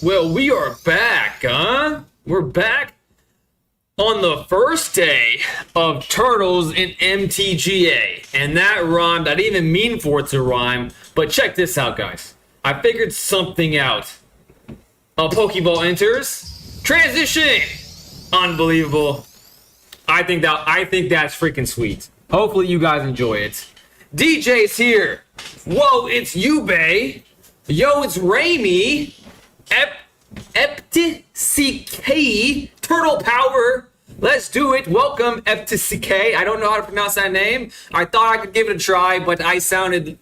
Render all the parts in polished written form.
Well, we are back, huh? We're back on the first day of Turtles in MTGA. And that rhymed. I didn't even mean for it to rhyme. But check this out, guys. I figured something out. A Pokeball enters. Transition! Unbelievable. I think that's freaking sweet. Hopefully you guys enjoy it. DJ's here. Whoa, it's Yubei. Yo, it's Raimi. MTG Turtle Power. Let's do it. Welcome, MTG. I don't know how to pronounce that name. I thought I could give it a try, but I sounded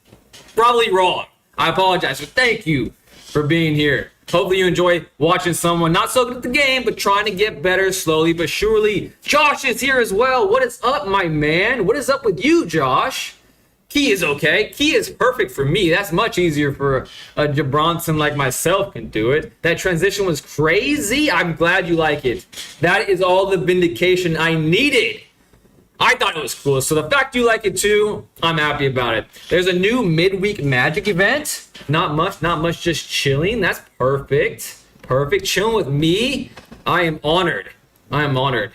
probably wrong. I apologize. But thank you for being here. Hopefully you enjoy watching someone not so good at the game, but trying to get better slowly but surely. Josh is here as well. What is up, my man? What is up with you, Josh? Key is okay. Key is perfect for me. That's much easier for a Jabronson like myself can do it. That transition was crazy. I'm glad you like it. That is all the vindication I needed. I thought it was cool. So the fact you like it too, I'm happy about it. There's a new midweek Magic event. Not much, just chilling. That's perfect. Perfect. Chilling with me. I am honored. DJ,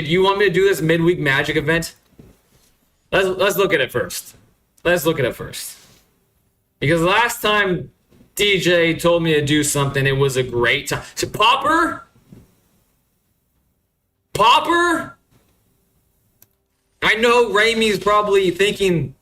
do you want me to do this midweek Magic event? Let's look at it first. Because last time DJ told me to do something, it was a great time. So, Popper? I know Raimi's probably thinking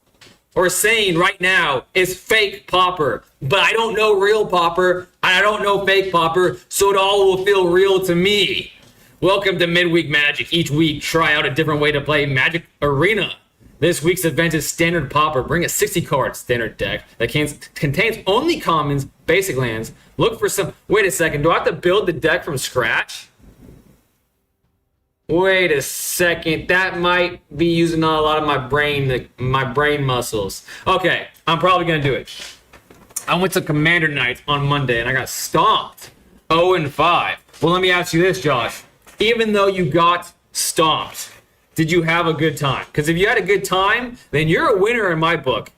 or saying right now is fake Popper, but I don't know real Popper, and I don't know fake Popper, so it all will feel real to me. Welcome to Midweek Magic. Each week, try out a different way to play Magic Arena. This week's event is Standard Popper. Bring a 60-card standard deck that contains only commons, basic lands. Look for some... Wait a second. Do I have to build the deck from scratch? Wait a second. That might be using a lot of my brain muscles. Okay, I'm probably going to do it. I went to Commander Night on Monday, and I got stomped. 0-5. Well, let me ask you this, Josh. Even though you got stomped, did you have a good time? Because if you had a good time, then you're a winner in my book.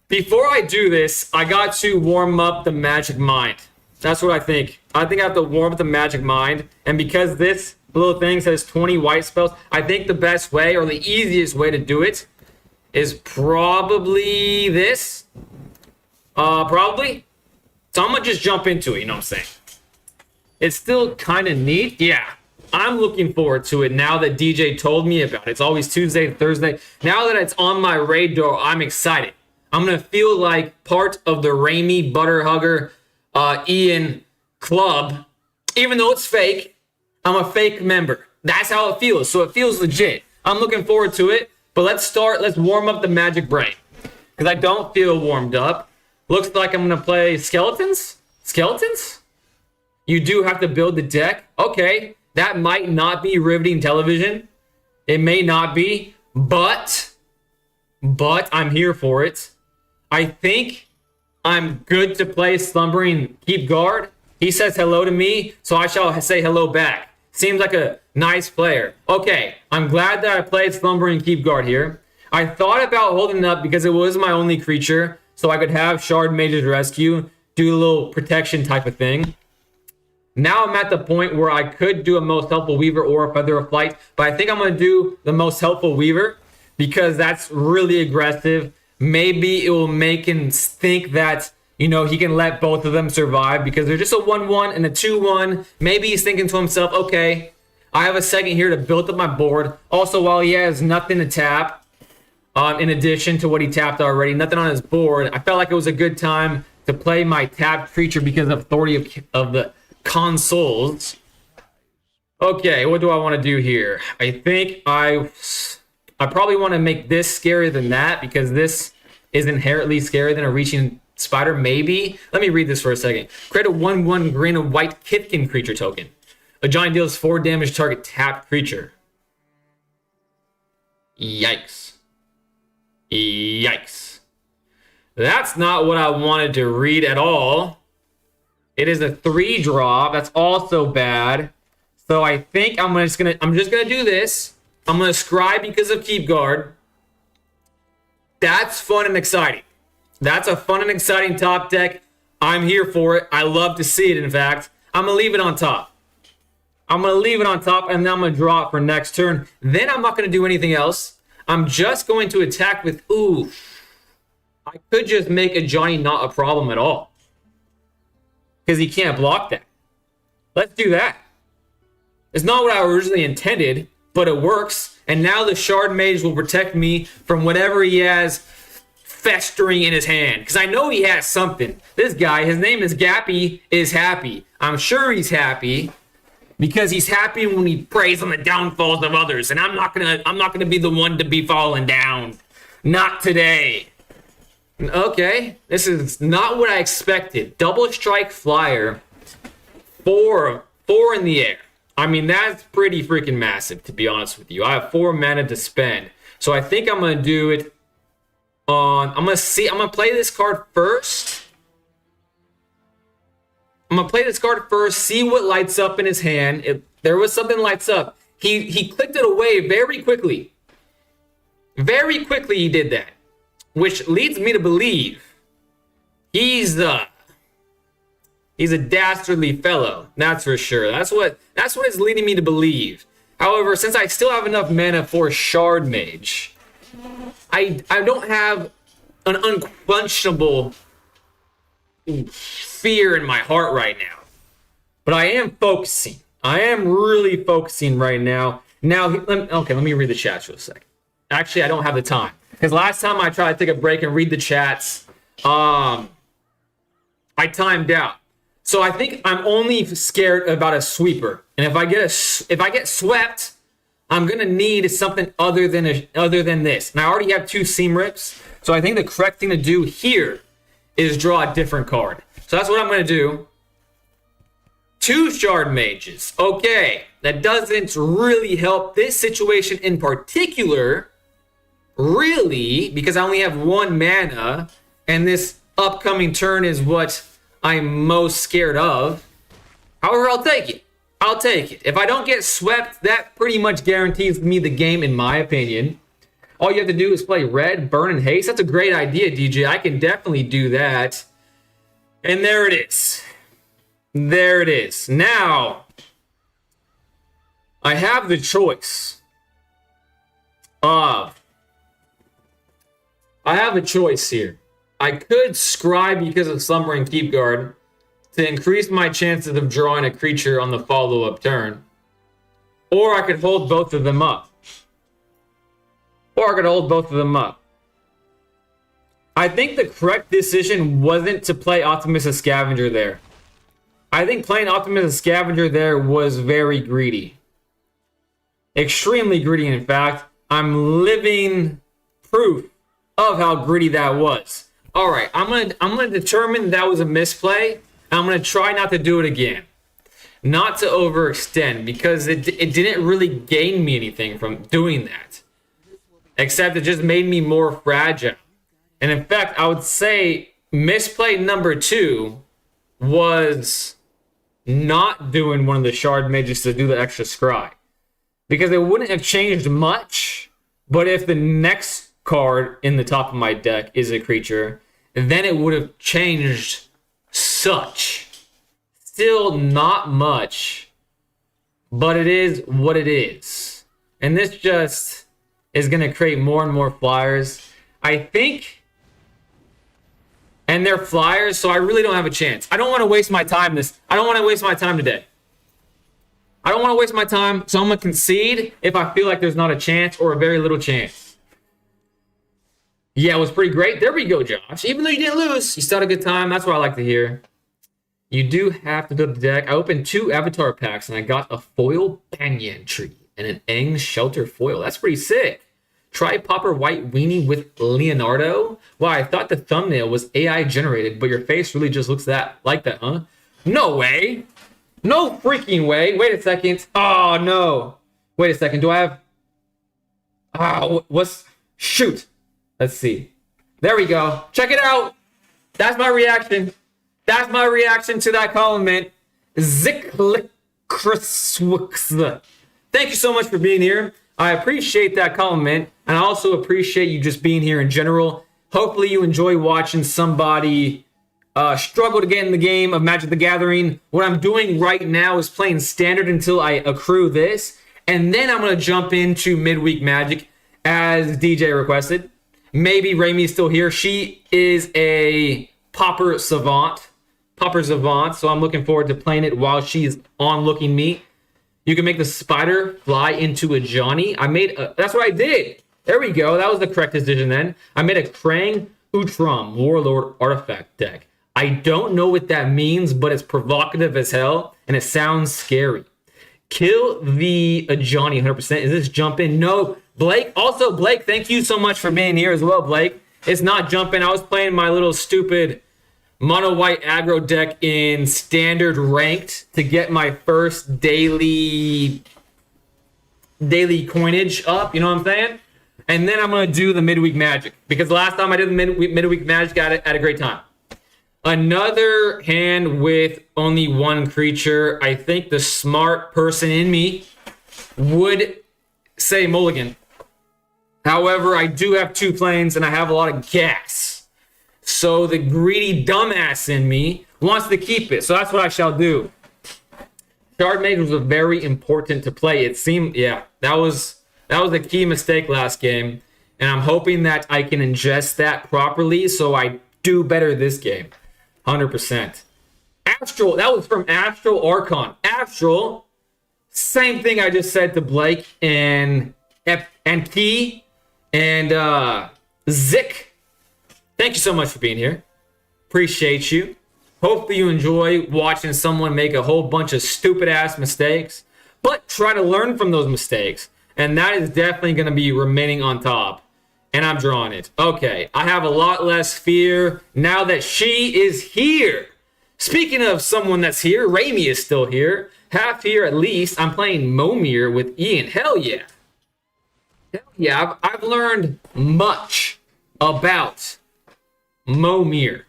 Before I do this, I got to warm up the Magic Mind. That's what I think. I think I have to warm up the Magic Mind. And because this little thing says 20 white spells, I think the best way or the easiest way to do it is probably this. Probably. So I'm going to just jump into it, you know what I'm saying? It's still kind of neat. Yeah. I'm looking forward to it now that DJ told me about it. It's always Tuesday, Thursday. Now that it's on my radar, I'm excited. I'm going to feel like part of the Raimi Butterhugger Ian club. Even though it's fake, I'm a fake member. That's how it feels. So it feels legit. I'm looking forward to it. But let's warm up the Magic brain. Because I don't feel warmed up. Looks like I'm going to play Skeletons? Skeletons? You do have to build the deck? Okay. That might not be riveting television. It may not be, but I'm here for it. I think I'm good to play Slumbering Keep Guard. He says hello to me, so I shall say hello back. Seems like a nice player. Okay, I'm glad that I played Slumbering Keep Guard here. I thought about holding it up because it was my only creature, so I could have Shard Mage's Rescue, do a little protection type of thing. Now I'm at the point where I could do a Most Helpful Weaver or a Feather of Flight, but I think I'm going to do the Most Helpful Weaver because that's really aggressive. Maybe it will make him think that, you know, he can let both of them survive because they're just a 1-1 and a 2-1. Maybe he's thinking to himself, okay, I have a second here to build up my board. Also, while he has nothing to tap, in addition to what he tapped already, nothing on his board, I felt like it was a good time to play my tapped creature because of authority of the consoles. Okay, what do I want to do here? I think I probably want to make this scarier than that because this is inherently scarier than a reaching spider, maybe. Let me read this for a second. Create a 1/1 green and white Kithkin creature token. A giant deals 4 damage to target tapped creature. Yikes. That's not what I wanted to read at all. It is a 3-drop. That's also bad. So I think I'm just gonna do this. I'm gonna Scribe because of Keep Guard. That's fun and exciting. That's a fun and exciting top deck. I'm here for it. I love to see it, in fact. I'm going to leave it on top. I'm going to leave it on top, and then I'm going to draw it for next turn. Then I'm not going to do anything else. I'm just going to attack with, ooh. I could just make a Johnny not a problem at all. Because he can't block that. Let's do that. It's not what I originally intended, but it works. And now the Shard Mage will protect me from whatever he has festering in his hand. Because I know he has something. This guy, his name is Gappy, is happy. I'm sure he's happy. Because he's happy when he preys on the downfalls of others. And I'm not gonna be the one to be falling down. Not today. Okay. This is not what I expected. Double strike flyer. Four in the air. I mean, that's pretty freaking massive, to be honest with you. I have 4 mana to spend. So I think I'm gonna do it on. I'm gonna play this card first. I'm gonna play this card first, see what lights up in his hand. If there was something lights up, he clicked it away very quickly. Very quickly he did that, which leads me to believe he's a dastardly fellow. That's for sure. That's what it's leading me to believe. However, since I still have enough mana for Shard Mage, I don't have an unquenchable fear in my heart right now, but I am focusing. I am really focusing right now. Now, let me read the chats for a second. Actually, I don't have the time because last time I tried to take a break and read the chats, I timed out. So I think I'm only scared about a sweeper, and if I get swept, I'm gonna need something other than this. And I already have 2 seam rips, so I think the correct thing to do here is draw a different card. So that's what I'm going to do. 2 Shard Mages. Okay, that doesn't really help this situation in particular, really, because I only have 1 mana, and this upcoming turn is what I'm most scared of. However, I'll take it. I'll take it. If I don't get swept, that pretty much guarantees me the game, in my opinion. All you have to do is play red, burn, and haste. That's a great idea, DJ. I can definitely do that. And there it is. There it is. Now, I have the choice of... I have a choice here. I could Scribe because of Slumbering Keep Guard to increase my chances of drawing a creature on the follow-up turn. Or I could hold both of them up. I think the correct decision wasn't to play Optimus as Scavenger there. I think playing Optimus as Scavenger there was very greedy. Extremely greedy, in fact. I'm living proof of how greedy that was. Alright, I'm gonna determine that was a misplay, and I'm gonna try not to do it again. Not to overextend, because it didn't really gain me anything from doing that. Except it just made me more fragile. And in fact, I would say misplay number 2 was not doing one of the Shard Mages to do the extra scry. Because it wouldn't have changed much, but if the next card in the top of my deck is a creature, then it would have changed such. Still not much, but it is what it is. And this just is going to create more and more flyers, I think. And they're flyers, so I really don't have a chance. I don't want to waste my time I don't want to waste my time today. I don't want to waste my time, so I'm going to concede if I feel like there's not a chance or a very little chance. Yeah, it was pretty great. There we go, Josh. Even though you didn't lose, you still had a good time. That's what I like to hear. You do have to build the deck. I opened 2 Avatar packs, and I got a foil Banyan Tree and an Aang Shelter foil. That's pretty sick. Try Popper White Weenie with Leonardo. Wow, I thought the thumbnail was AI generated, but your face really just looks like that, huh? No way. No freaking way. Wait a second. Oh, no. Wait a second. Do I have... what's... Shoot. Let's see. There we go. Check it out. That's my reaction. That's my reaction to that comment. Ziklikraswix. Thank you so much for being here. I appreciate that comment, and I also appreciate you just being here in general. Hopefully you enjoy watching somebody struggle to get in the game of Magic the Gathering. What I'm doing right now is playing standard until I accrue this. And then I'm going to jump into midweek Magic as DJ requested. Maybe Raimi's still here. She is a Pauper Savant. So I'm looking forward to playing it while she's on looking me. You can make the spider fly into a Johnny. That's what I did. There we go. That was the correct decision then. I made a Krang Utram Warlord artifact deck. I don't know what that means, but it's provocative as hell, and it sounds scary. Kill the Johnny 100%. Is this jump in? No. Blake, thank you so much for being here as well, Blake. It's not jumping. I was playing my little stupid mono white aggro deck in standard ranked to get my first daily coinage up, you know what I'm saying? And then I'm going to do the midweek Magic, because last time I did the midweek Magic at a great time. Another hand with only one creature. I think the smart person in me would say mulligan. However, I do have 2 planes and I have a lot of gas. So the greedy dumbass in me wants to keep it. So that's what I shall do. Shard makers was very important to play. It seemed, that was a key mistake last game. And I'm hoping that I can ingest that properly so I do better this game. 100%. Astral, that was from Astral Archon. Astral, same thing I just said to Blake and T and Zik. Thank you so much for being here. Appreciate you. Hopefully you enjoy watching someone make a whole bunch of stupid ass mistakes, but try to learn from those mistakes. And that is definitely going to be remaining on top. And I'm drawing it. Okay, I have a lot less fear now that she is here. Speaking of someone that's here, Raimi is still here. Half here at least. I'm playing Momir with Ian. Hell yeah. Hell yeah, I've learned much about Momir.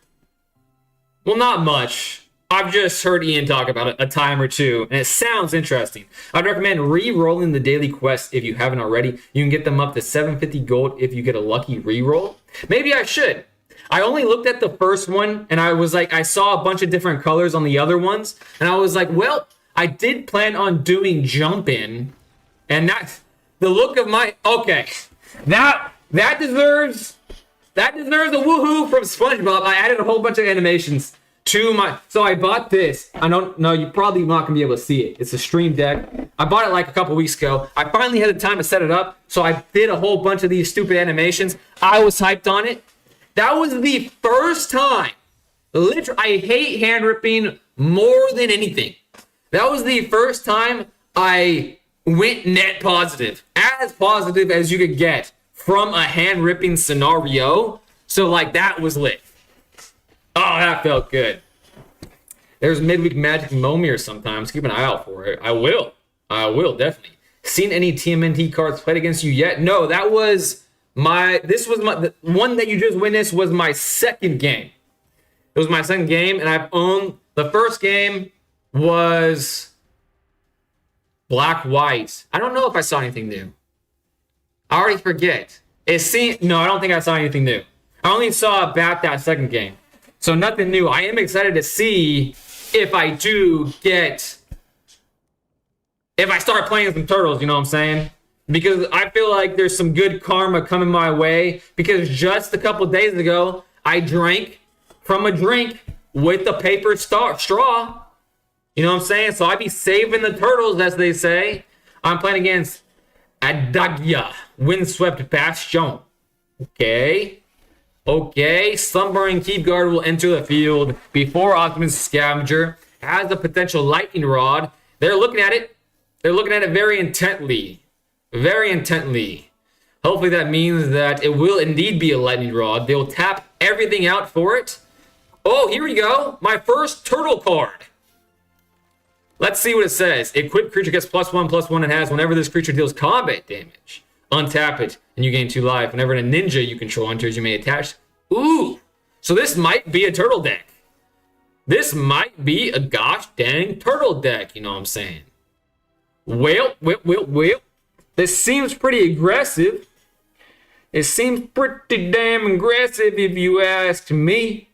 Well, not much. I've just heard Ian talk about it a time or two, and it sounds interesting. I'd recommend re-rolling the daily quests if you haven't already. You can get them up to 750 gold if you get a lucky re-roll. Maybe I should. I only looked at the first one, and I was like, I saw a bunch of different colors on the other ones, and I was like, well, I did plan on doing jump in, and that's the look of my... Okay, that deserves a woohoo from SpongeBob. I added a whole bunch of animations to my... So I bought this. I don't know, you're probably not going to be able to see it. It's a stream deck. I bought it like a couple weeks ago. I finally had the time to set it up, so I did a whole bunch of these stupid animations. I was hyped on it. That was the first time. Literally, I hate hand ripping more than anything. That was the first time I went net positive. As positive as you could get from a hand ripping scenario. So like that was lit. Oh, that felt good. There's midweek Magic Momir sometimes. Keep an eye out for it. I will definitely. Seen any TMNT cards played against you yet? No, that was the one that you just witnessed was my second game. It was my second game, and I've owned the first game was Black White. I don't know if I saw anything new. I already forget. No, I don't think I saw anything new. I only saw about that second game. So nothing new. I am excited to see if I start playing some turtles, you know what I'm saying? Because I feel like there's some good karma coming my way. Because just a couple days ago, I drank from a drink with a paper straw. You know what I'm saying? So I be saving the turtles, as they say. I'm playing against Adagia, Windswept Bastion. Okay, Slumbering Keep Guard will enter the field before Optimus Scavenger has a potential lightning rod. They're looking at it. They're looking at it very intently. Very intently. Hopefully that means that it will indeed be a lightning rod. They'll tap everything out for it. Oh, here we go. My first turtle card. Let's see what it says. Equipped creature gets +1/+1 and has whenever this creature deals combat damage. Untap it, and you gain 2 life. Whenever a ninja you control enters, you may attach. Ooh, so this might be a turtle deck. This might be a gosh dang turtle deck, you know what I'm saying? Well. This seems pretty aggressive. It seems pretty damn aggressive if you ask me.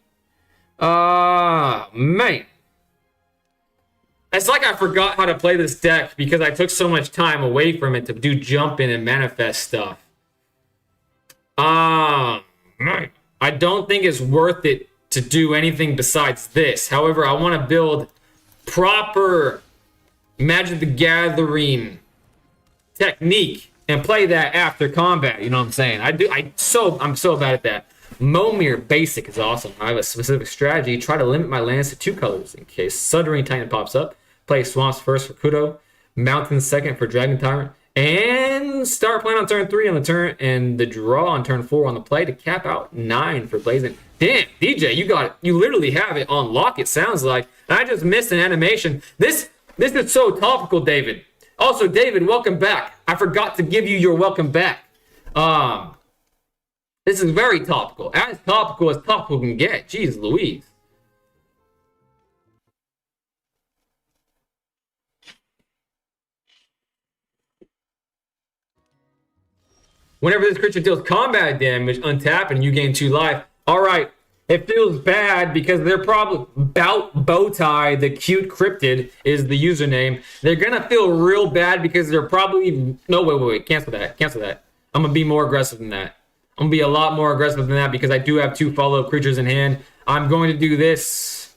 Man. It's like I forgot how to play this deck because I took so much time away from it to do jump in and manifest stuff. Man. I don't think it's worth it to do anything besides this. However, I want to build proper Magic the Gathering technique and play that after combat. You know what I'm saying? I'm so bad at that. Momir Basic is awesome. I have a specific strategy. Try to limit my lands to 2 colors in case Sundering Titan pops up. Play Swamps first for Kudo, Mountains second for Dragon Tyrant, and start playing on turn 3 on the turn, and the draw on turn 4 on the play to cap out 9 for Blazing. Damn, DJ, you literally have it on lock, it sounds like. And I just missed an animation. This is so topical, David. Also, David, welcome back. I forgot to give you your welcome back. This is very topical. As topical can get. Jeez Louise. Whenever this creature deals combat damage, untap and you gain 2 life. All right, it feels bad because they're probably Bowtie, the cute cryptid is the username. They're gonna feel real bad because they're probably wait, cancel that. I'm gonna be more aggressive than that. I'm gonna be a lot more aggressive than that because I do have 2 follow-up creatures in hand. I'm going to do this.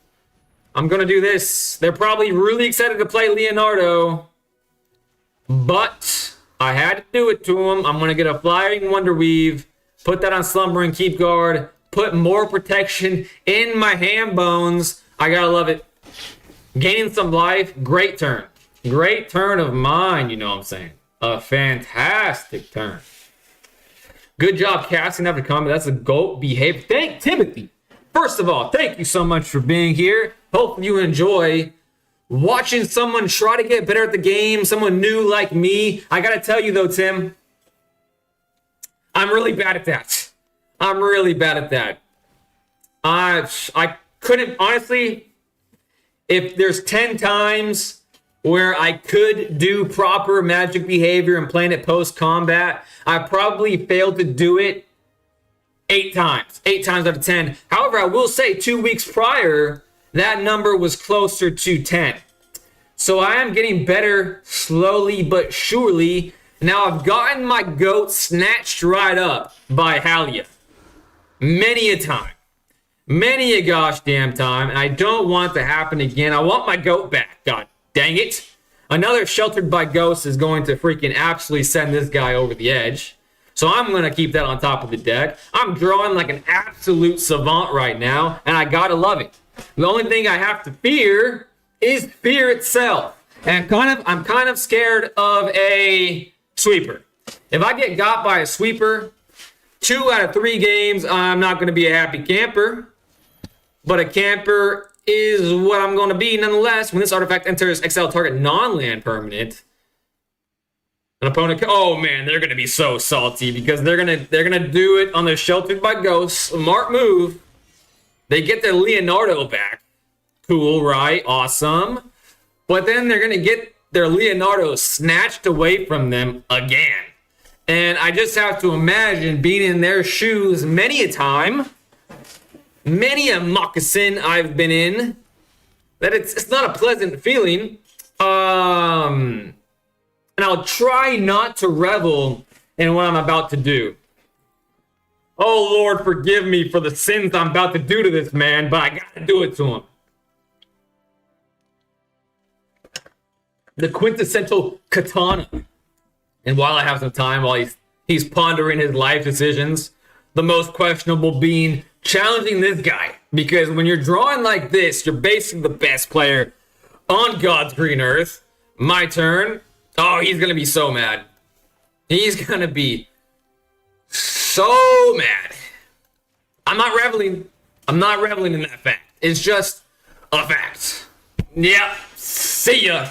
They're probably really excited to play Leonardo, but I had to do it to him. I'm going to get a Flying Wonder Weave, put that on Slumber and Keep Guard, put more protection in my hand bones. I got to love it. Gaining some life, great turn. Great turn of mine, you know what I'm saying. A fantastic turn. Good job casting after combat. That's a GOAT behavior. Thank Timothy. First of all, thank you so much for being here. Hope you enjoy watching someone try to get better at the game, someone new like me. I gotta tell you though, Tim, I'm really bad at that. I couldn't, honestly, if there's 10 times where I could do proper Magic behavior and playing it post-combat, I probably failed to do it 8 times. 8 times out of 10. However, I will say 2 weeks prior, that number was closer to 10. So I am getting better slowly but surely. Now I've gotten my goat snatched right up by Halia. Many a time. Many a gosh damn time. And I don't want to happen again. I want my goat back. God dang it. Another Sheltered by Ghosts is going to freaking absolutely send this guy over the edge. So I'm going to keep that on top of the deck. I'm drawing like an absolute savant right now. And I gotta love it. The only thing I have to fear is fear itself. And I'm kind of scared of a sweeper. If I get got by a sweeper, 2 out of 3 games, I'm not going to be a happy camper. But a camper is what I'm going to be nonetheless. When this artifact enters exile target non-land permanent, an opponent, oh man, they're going to be so salty because they're going to do it on the Sheltered by Ghosts. Smart move. They get their Leonardo back. Cool, right? Awesome. But then they're going to get their Leonardo snatched away from them again. And I just have to imagine being in their shoes many a time, many a moccasin I've been in, that it's not a pleasant feeling. And I'll try not to revel in what I'm about to do. Oh, Lord, forgive me for the sins I'm about to do to this man, but I gotta do it to him. The quintessential katana. And while I have some time, while he's pondering his life decisions, the most questionable being challenging this guy. Because when you're drawing like this, you're basically the best player on God's green earth. My turn. Oh, he's gonna be so mad. He's gonna be so mad. I'm not reveling in that fact. It's just a fact. Yep. See ya.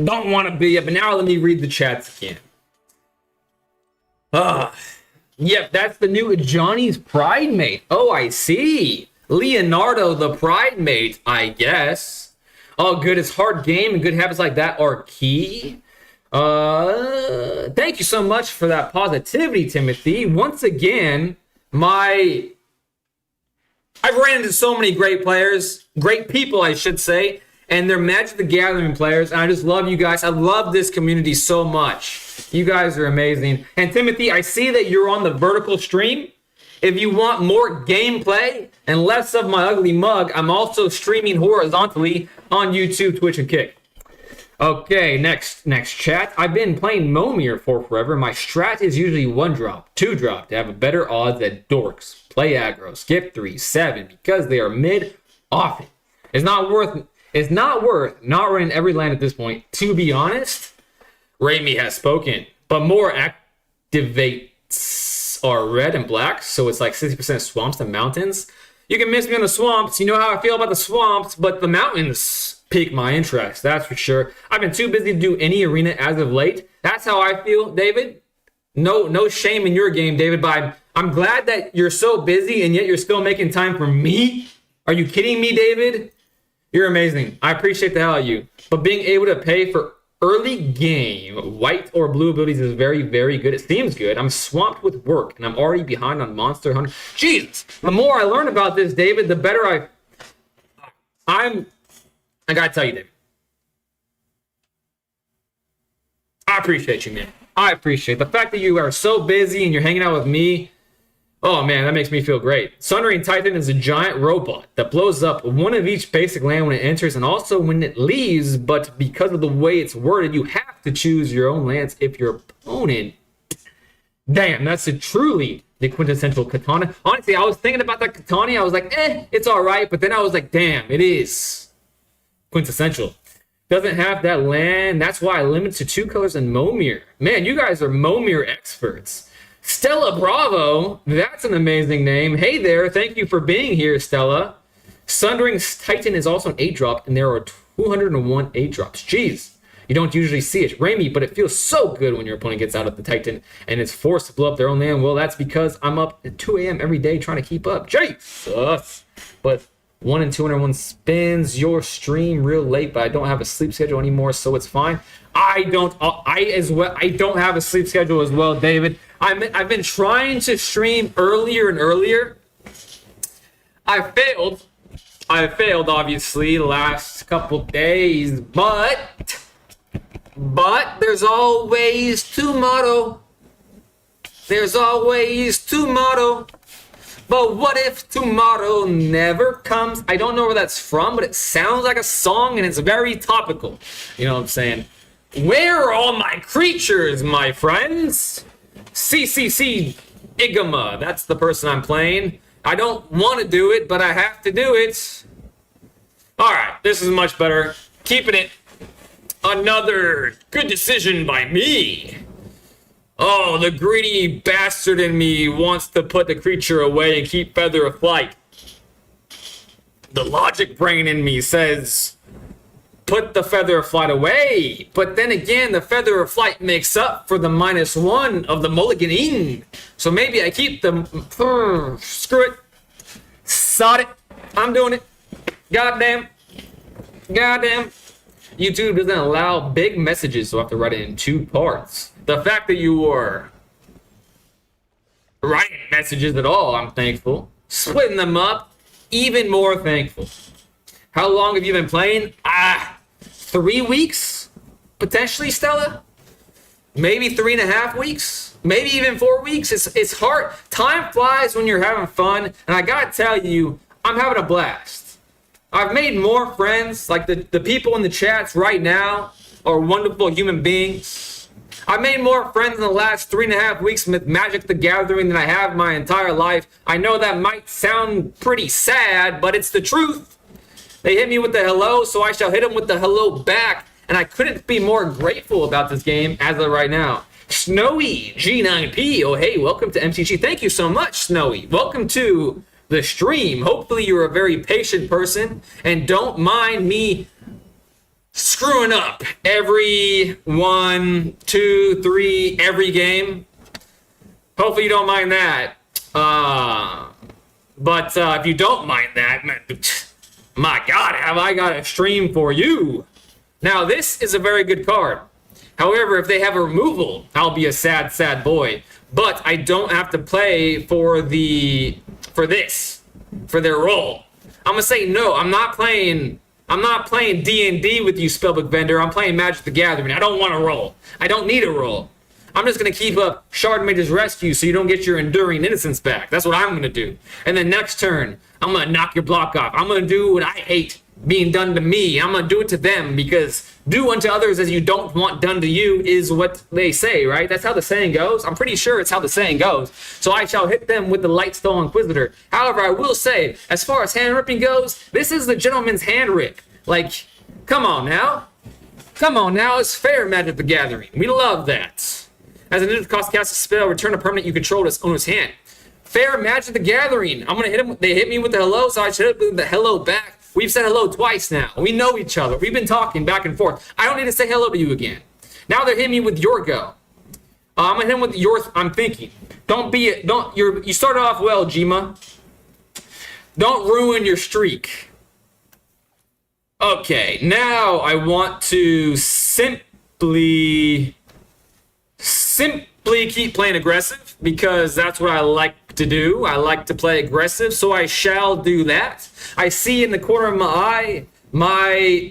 Don't want to be. But now let me read the chats again. Yep, that's the new Johnny's Pride Mate. Oh, I see. Leonardo the Pride Mate, I guess. Oh, good. It's hard game and good habits like that are key. Thank you so much for that positivity, Timothy. Once again, my I've ran into so many great players, great people, I should say, and they're Magic the Gathering players, and I just love you guys. I love this community so much. You guys are amazing. And Timothy, I see that you're on the vertical stream. If you want more gameplay and less of my ugly mug, I'm also streaming horizontally on YouTube, Twitch, and Kick. Okay, next chat. I've been playing Momir for forever. My strat is usually 1-drop, 2-drop to have a better odds at dorks. Play aggro, skip 3, 7 because they are mid often. It's not worth not running every land at this point. To be honest, Raimi has spoken, but more activates are red and black, so it's like 60% swamps and mountains. You can miss me on the swamps. You know how I feel about the swamps, but the mountains pique my interest, that's for sure. I've been too busy to do any arena as of late. That's how I feel, David. No shame in your game, David, but I'm glad that you're so busy and yet you're still making time for me. Are you kidding me, David? You're amazing. I appreciate the hell out of you. But being able to pay for early game white or blue abilities is very, very good. It seems good. I'm swamped with work and I'm already behind on Monster Hunter. Jesus, the more I learn about this, David, the better I gotta tell you, David. I appreciate you, man. I appreciate the fact that you are so busy and you're hanging out with me. Oh man, that makes me feel great. Sundering Titan is a giant robot that blows up one of each basic land when it enters and also when it leaves, but because of the way it's worded, you have to choose your own lands if your opponent. Damn, that's truly the quintessential katana. Honestly, I was thinking about that katana. I was like, it's all right. But then I was like, damn, it is quintessential. Doesn't have that land. That's why I limit to 2 colors in Momir. Man, you guys are Momir experts. Stella Bravo, that's an amazing name. Hey there, thank you for being here, Stella. Sundering Titan is also an 8-drop, and there are 201 8-drops. Jeez, you don't usually see it. Raimi, but it feels so good when your opponent gets out of the Titan and is forced to blow up their own land. Well, that's because I'm up at 2 a.m. every day trying to keep up. Jesus. But 1 and 201 spins your stream real late, but I don't have a sleep schedule anymore, so it's fine. I don't have a sleep schedule as well, David. I've been trying to stream earlier and earlier. I failed, obviously, the last couple days, but there's always tomorrow. There's always tomorrow. But what if tomorrow never comes? I don't know where that's from, but it sounds like a song and it's very topical. You know what I'm saying? Where are all my creatures, my friends? CCC Igama, that's the person I'm playing. I don't want to do it, but I have to do it. All right, this is much better. Keeping it. Another good decision by me. Oh, the greedy bastard in me wants to put the creature away and keep Feather of Flight. The logic brain in me says, put the Feather of Flight away. But then again, the Feather of Flight makes up for the -1 of the mulliganing. So maybe I keep them. Screw it. Sod it. I'm doing it. Goddamn. YouTube doesn't allow big messages, so I have to write it in 2 parts. The fact that you were writing messages at all, I'm thankful. Splitting them up, even more thankful. How long have you been playing? 3 weeks? Potentially, Stella? Maybe 3.5 weeks? Maybe even 4 weeks? It's hard. Time flies when you're having fun, and I gotta tell you, I'm having a blast. I've made more friends, like the people in the chats right now are wonderful human beings. I've made more friends in the last 3.5 weeks with Magic the Gathering than I have my entire life. I know that might sound pretty sad, but it's the truth. They hit me with the hello, so I shall hit them with the hello back. And I couldn't be more grateful about this game as of right now. Snowy G9P. Oh, hey, welcome to MTG. Thank you so much, Snowy. Welcome to the stream. Hopefully you're a very patient person and don't mind me screwing up every 1, 2, 3, every game. Hopefully you don't mind that. But if you don't mind that, my God, have I got a stream for you. Now, this is a very good card. However, if they have a removal, I'll be a sad, sad boy. But I don't have to play for this. for their role. I'm gonna say no. I'm not playing D&D with you, Spellbook Vendor. I'm playing Magic the Gathering. I don't want a roll. I don't need a roll. I'm just gonna keep up Shard Mage's Rescue so you don't get your Enduring Innocence back. That's what I'm gonna do. And then next turn, I'm gonna knock your block off. I'm gonna do what I hate being done to me. I'm gonna do it to them, because do unto others as you don't want done to you is what they say, right? That's how the saying goes. I'm pretty sure it's how the saying goes. So I shall hit them with the Lightstone Inquisitor. However, I will say, as far as hand ripping goes, this is the gentleman's hand rip. Like, come on now. Come on now. It's fair, Magic the Gathering. We love that. As an initial cost cast a spell, return a permanent you control to its owner's hand. Fair, Magic the Gathering. I'm gonna hit him. They hit me with the hello, so I should hit them with the hello back. We've said hello twice now. We know each other. We've been talking back and forth. I don't need to say hello to you again. Now they're hitting me with your go. I'm gonna hit him with your. I'm thinking. You started off well, Jima. Don't ruin your streak. Okay, now I want to simply keep playing aggressive, because that's what I like to do. I like to play aggressive, so I shall do that. I see in the corner of my eye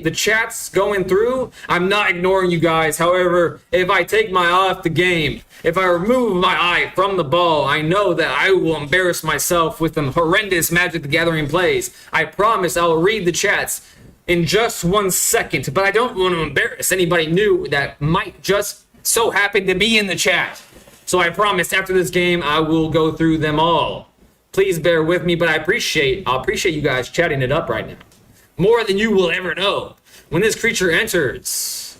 the chat's going through. I'm not ignoring you guys. However, if I take my eye off the game, if I remove my eye from the ball, I know that I will embarrass myself with some horrendous Magic the Gathering plays. I promise I will read the chats in just 1 second, but I don't want to embarrass anybody new that might just so happen to be in the chat. So I promise after this game, I will go through them all. Please bear with me, but I'll appreciate you guys chatting it up right now. More than you will ever know. When this creature enters,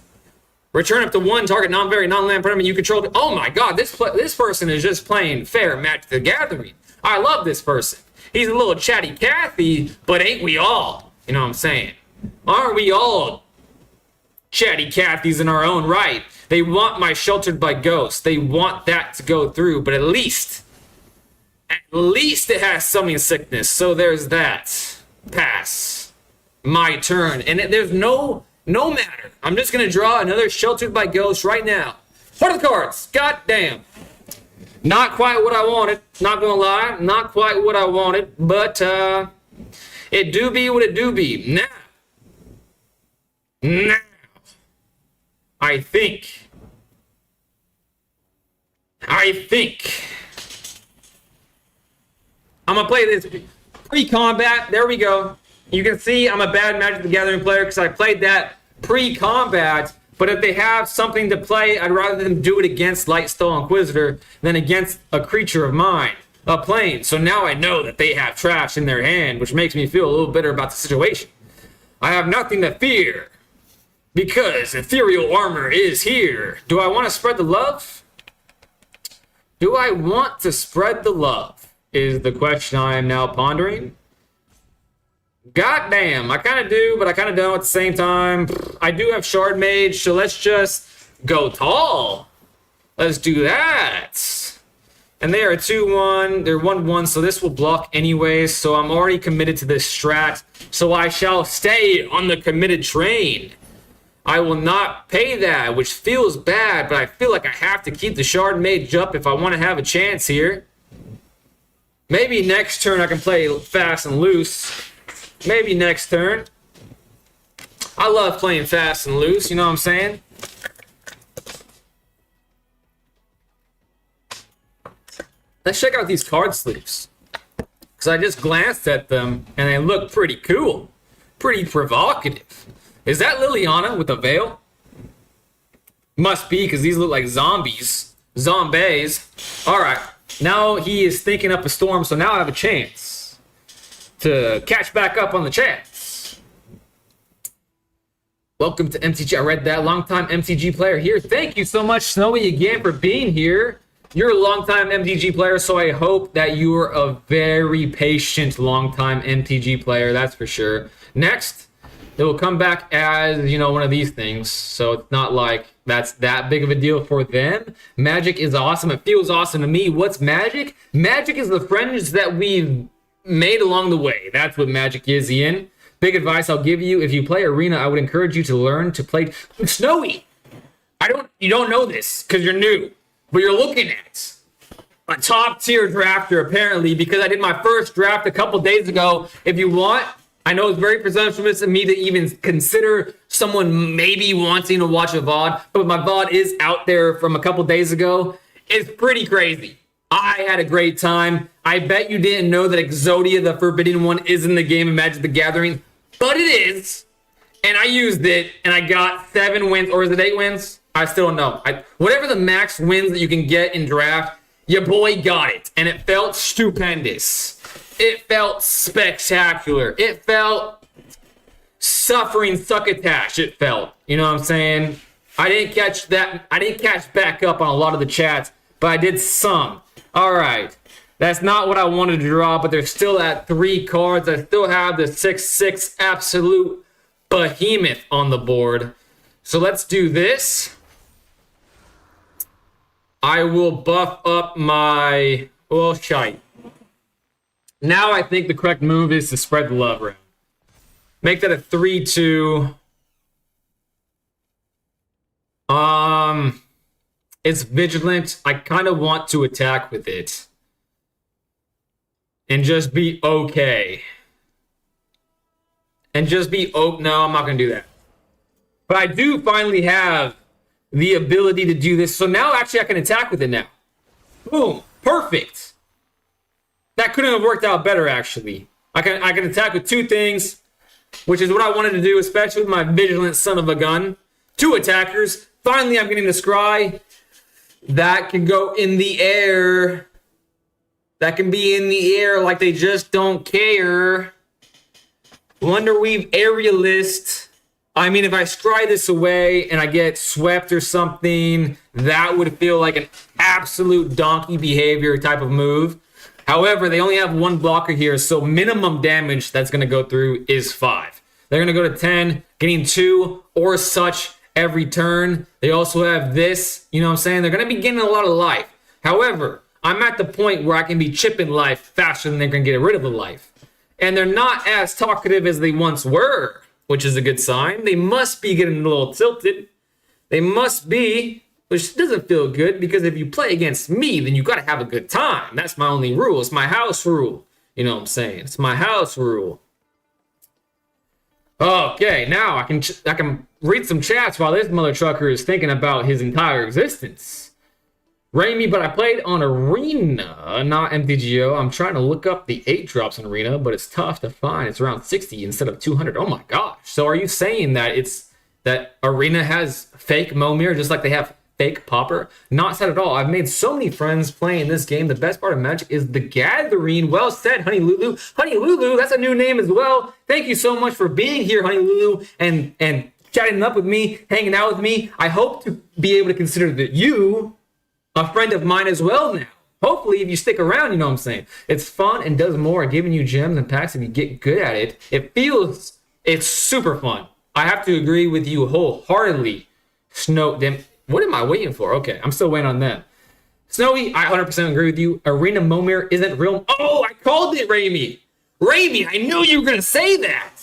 return up to 1 target non-land permanent you control. Oh my god, this person is just playing fair Magic the Gathering. I love this person. He's a little chatty Cathy, but ain't we all? You know what I'm saying? Aren't we all chatty Cathys in our own right? They want my Sheltered by Ghosts. They want that to go through, but at least it has Summoning Sickness. So there's that. Pass. My turn. And there's no matter. I'm just gonna draw another Sheltered by Ghosts right now. What are the cards? God damn. Not quite what I wanted. Not gonna lie. Not quite what I wanted. But it do be what it do be. Now. I think I'm gonna play this pre-combat. There we go. You can see I'm a bad Magic the Gathering player because I played that pre-combat. But if they have something to play, I'd rather them do it against Lightstone Inquisitor than against a creature of mine, a plane. So now I know that they have trash in their hand, which makes me feel a little bitter about the situation. I have nothing to fear, because Ethereal Armor is here. Do I want to spread the love? Do I want to spread the love? Is the question I am now pondering. God damn, I kind of do, but I kind of don't at the same time. I do have Shard Mage, so let's just go tall. Let's do that. And they are a 2-1. They're 1-1, so this will block anyways. So I'm already committed to this strat. So I shall stay on the committed train. I will not pay that, which feels bad, but I feel like I have to keep the Shard Mage up if I want to have a chance here. Maybe next turn I can play fast and loose. Maybe next turn. I love playing fast and loose, you know what I'm saying? Let's check out these card sleeves. Because I just glanced at them, and they look pretty cool. Pretty provocative. Is that Liliana with a veil? Must be, because these look like zombies. Zombies. Alright. Now he is thinking up a storm, so now I have a chance to catch back up on the chats. Welcome to MTG. I read that. Longtime MTG player here. Thank you so much, Snowy, again for being here. You're a longtime MTG player, so I hope that you're a very patient longtime MTG player. That's for sure. Next. It will come back as, you know, one of these things. So it's not like that's that big of a deal for them. Magic is awesome. It feels awesome to me. What's Magic? Magic is the friends that we've made along the way. That's what Magic is, Ian. Big advice I'll give you. If you play Arena, I would encourage you to learn to play Snowy. You don't know this because you're new. But you're looking at a top tier drafter apparently because I did my first draft a couple days ago. If you want, I know it's very presumptuous of me to even consider someone maybe wanting to watch a VOD, but my VOD is out there from a couple days ago. It's pretty crazy. I had a great time. I bet you didn't know that Exodia, the Forbidden One, is in the game of Magic the Gathering, but it is. And I used it, and I got 7 wins, or is it 8 wins? I still don't know. Whatever the max wins that you can get in draft, your boy got it, and it felt stupendous. It felt spectacular. It felt suffering succotash. It felt, you know what I'm saying? I didn't catch that. I didn't catch back up on a lot of the chats, but I did some. All right. That's not what I wanted to draw, but they're still at 3 cards. I still have the 6/6 absolute behemoth on the board. So let's do this. I will buff up my, well, shite. Now I think the correct move is to spread the love around. Make that a 3/2. It's vigilant. I kind of want to attack with it. And just be okay. And just be, oh, no, I'm not going to do that. But I do finally have the ability to do this. So now actually I can attack with it now. Boom. Perfect. That couldn't have worked out better, actually. I can attack with 2 things, which is what I wanted to do, especially with my vigilant son of a gun. 2 attackers. Finally, I'm getting the scry. That can go in the air. That can be in the air like they just don't care. Wonderweave Aerialist. I mean, if I scry this away and I get swept or something, that would feel like an absolute donkey behavior type of move. However, they only have 1 blocker here, so minimum damage that's going to go through is 5. They're going to go to 10, getting 2 or such every turn. They also have this, you know what I'm saying? They're going to be getting a lot of life. However, I'm at the point where I can be chipping life faster than they're going to get rid of the life. And they're not as talkative as they once were, which is a good sign. They must be getting a little tilted. They must be, which doesn't feel good because if you play against me, then you got to have a good time. That's my only rule. It's my house rule. You know what I'm saying? It's my house rule. Okay, now I can read some chats while this mother trucker is thinking about his entire existence. Raimi, but I played on Arena, not MTGO. I'm trying to look up the 8 drops on Arena, but it's tough to find. It's around 60 instead of 200. Oh my gosh. So are you saying that Arena has fake Momir just like they have fake Popper? Not said at all. I've made so many friends playing this game. The best part of Magic is the gathering. Well said, Honey Lulu. Honey Lulu, that's a new name as well. Thank you so much for being here, Honey Lulu, and chatting up with me, hanging out with me. I hope to be able to consider that you a friend of mine as well now. Hopefully, if you stick around, you know what I'm saying. It's fun and does more, giving you gems and packs if you get good at it. It's super fun. I have to agree with you wholeheartedly. What am I waiting for? Okay, I'm still waiting on them. Snowy, I 100% agree with you. Arena Momir isn't real. Oh, I called it, Raimi. Raimi, I knew you were going to say that.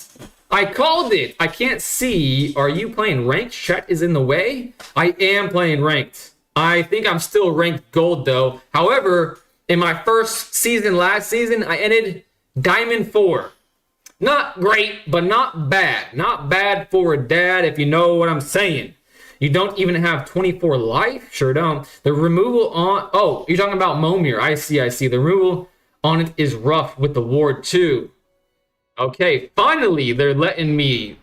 I called it. I can't see. Are you playing ranked? Chat is in the way. I am playing ranked. I think I'm still ranked gold, though. However, in my first season, last season, I ended Diamond 4. Not great, but not bad. Not bad for a dad, if you know what I'm saying. You don't even have 24 life? Sure don't. The removal on... Oh, you're talking about Momir. I see. The removal on it is rough with the ward, too. Okay, finally, they're letting me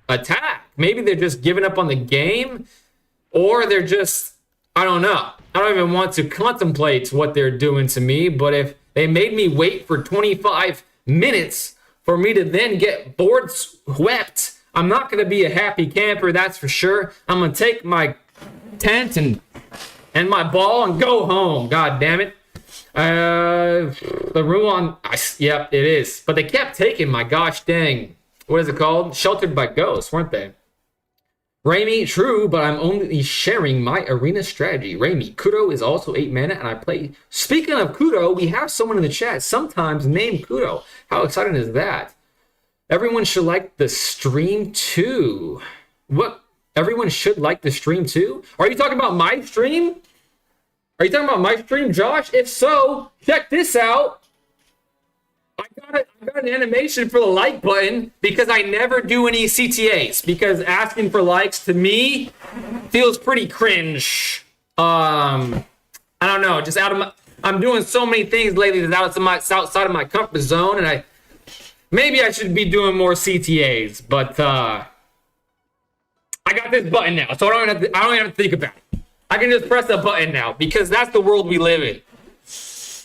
attack. Maybe they're just giving up on the game, or they're just... I don't know. I don't even want to contemplate what they're doing to me, but if they made me wait for 25 minutes for me to then get board swept, I'm not going to be a happy camper, that's for sure. I'm going to take my tent and my ball and go home. God damn it. The rule on... Yep, it is. But they kept taking my gosh dang... What is it called? Sheltered by Ghosts, weren't they? Raimi, true, but I'm only sharing my arena strategy. Raimi, Kudo is also 8 mana, and I play... Speaking of Kudo, we have someone in the chat sometimes named Kudo. How exciting is that? Everyone should like the stream too. What? Everyone should like the stream too? Are you talking about my stream? Are you talking about my stream, Josh? If so, check this out. I got an animation for the like button because I never do any CTAs because asking for likes to me feels pretty cringe. I don't know, just I'm doing so many things lately that's outside of my comfort zone, and maybe I should be doing more CTAs, but I got this button now, so I don't even have to think about it. I can just press a button now because that's the world we live in.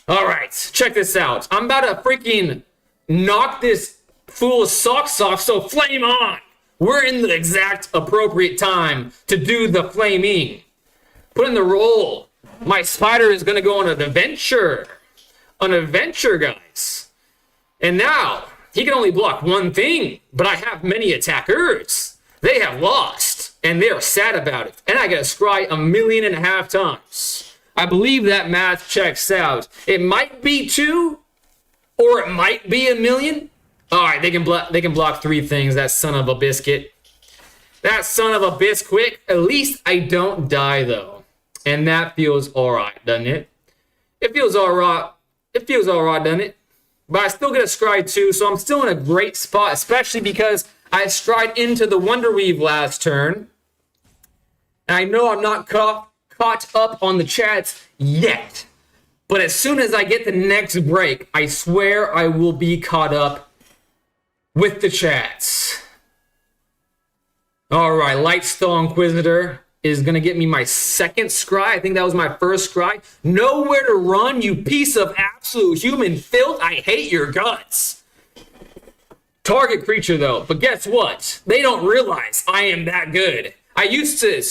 All right, check this out. I'm about to freaking knock this fool's socks off, so flame on. We're in the exact appropriate time to do the flaming. Put in the roll. My spider is going to go on an adventure. An adventure, guys. And now, he can only block one thing, but I have many attackers. They have lost, and they are sad about it. And I get a scry 1.5 million times. I believe that math checks out. It might be 2, or it might be 1 million. All right, they can block 3 things. That son of a biscuit. That son of a bisquick. At least I don't die though, and that feels all right, doesn't it? It feels all right. It feels all right, doesn't it? But I still get a scry 2, so I'm still in a great spot, especially because I scryed into the Wonder Weave last turn. And I know I'm not caught up on the chats yet. But as soon as I get the next break, I swear I will be caught up with the chats. All right, Lightstone Inquisitor is going to get me my second scry. I think that was my first scry. Nowhere to run, you piece of absolute human filth. I hate your guts. Target creature, though. But guess what? They don't realize I am that good. I used to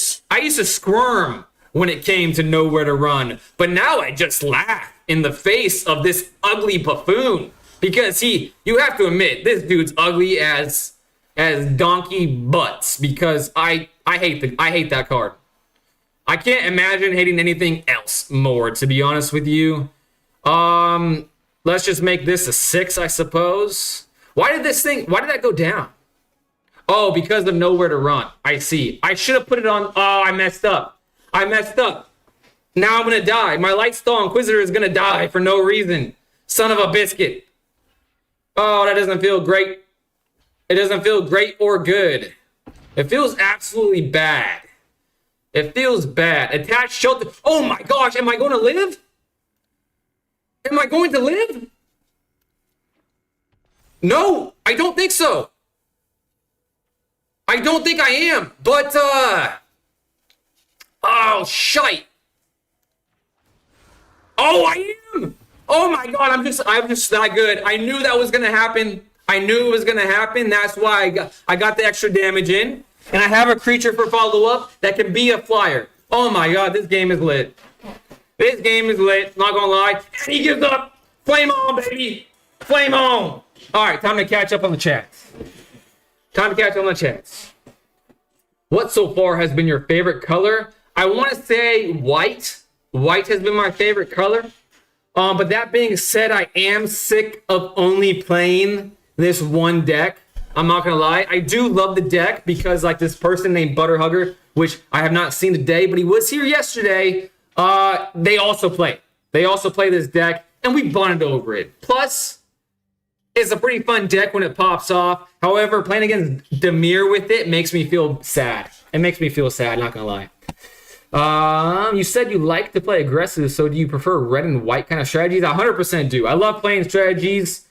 squirm when it came to nowhere to run. But now I just laugh in the face of this ugly buffoon. Because you have to admit, this dude's ugly as donkey butts. Because I hate that card. I can't imagine hating anything else more, to be honest with you. Let's just make this a 6, I suppose. Why did that go down? Oh, because of nowhere to run. I see. I should have put it on. Oh, I messed up. Now I'm going to die. My Lightstone Inquisitor is going to die for no reason. Son of a biscuit. Oh, that doesn't feel great. It doesn't feel great or good. It feels absolutely bad. It feels bad. Attached shelter. Oh my gosh, am I going to live? Am I going to live? No, I don't think so. I don't think I am, but oh shite. Oh, I am. Oh my god, I'm just that good. I knew that was gonna happen. I knew it was gonna happen. That's why I got the extra damage in. And I have a creature for follow-up that can be a flyer. Oh my god, this game is lit. This game is lit, not gonna lie. And he gives up. Flame on, baby. Flame on. Alright, time to catch up on the chats. What so far has been your favorite color? I want to say white. White has been my favorite color. But that being said, I am sick of only playing this one deck. I'm not gonna lie. I do love the deck because like this person named Butterhugger, which I have not seen today, but he was here yesterday. They also play this deck, and we bonded over it. Plus, it's a pretty fun deck when it pops off. However, playing against Demir with it makes me feel sad. It makes me feel sad, not gonna lie. You said you like to play aggressive, so do you prefer red and white kind of strategies? I 100% do. I love playing strategies.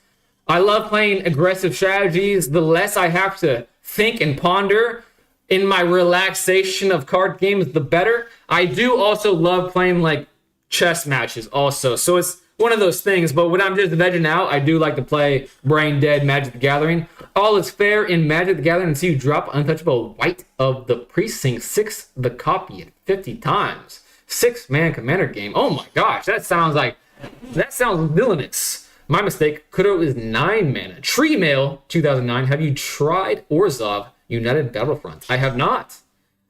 I love playing aggressive strategies. The less I have to think and ponder in my relaxation of card games, the better. I do also love playing like chess matches also. So it's one of those things, but when I'm just vegging out, I do like to play Brain Dead Magic the Gathering. All is fair in Magic the Gathering until you drop Untouchable White of the Precinct 6 the copy at 50 times. 6-man commander game. Oh my gosh, that sounds villainous. My mistake. Kudo is 9 mana. Tree Mail 2009. Have you tried Orzhov United Battlefront? I have not.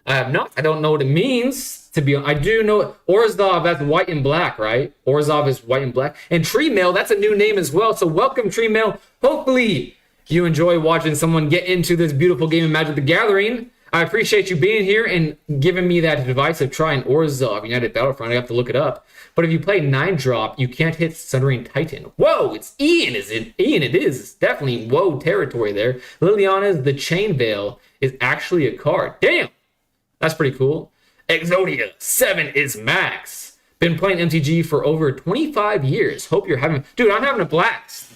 I don't know what it means. To be honest, I do know Orzhov, that's white and black, right? Orzhov is white and black. And Tree Mail, that's a new name as well. So welcome, Tree Mail. Hopefully you enjoy watching someone get into this beautiful game of Magic the Gathering. I appreciate you being here and giving me that advice of trying Orzhov United Battlefront. I have to look it up. But if you play 9-drop, you can't hit Sundering Titan. Whoa, it's Ian, is it? Ian, it is. It's definitely whoa territory there. Liliana's The Chain Veil is actually a card. Damn, that's pretty cool. Exodia 7 is max. Been playing MTG for over 25 years. Hope you're having... Dude, I'm having a blast.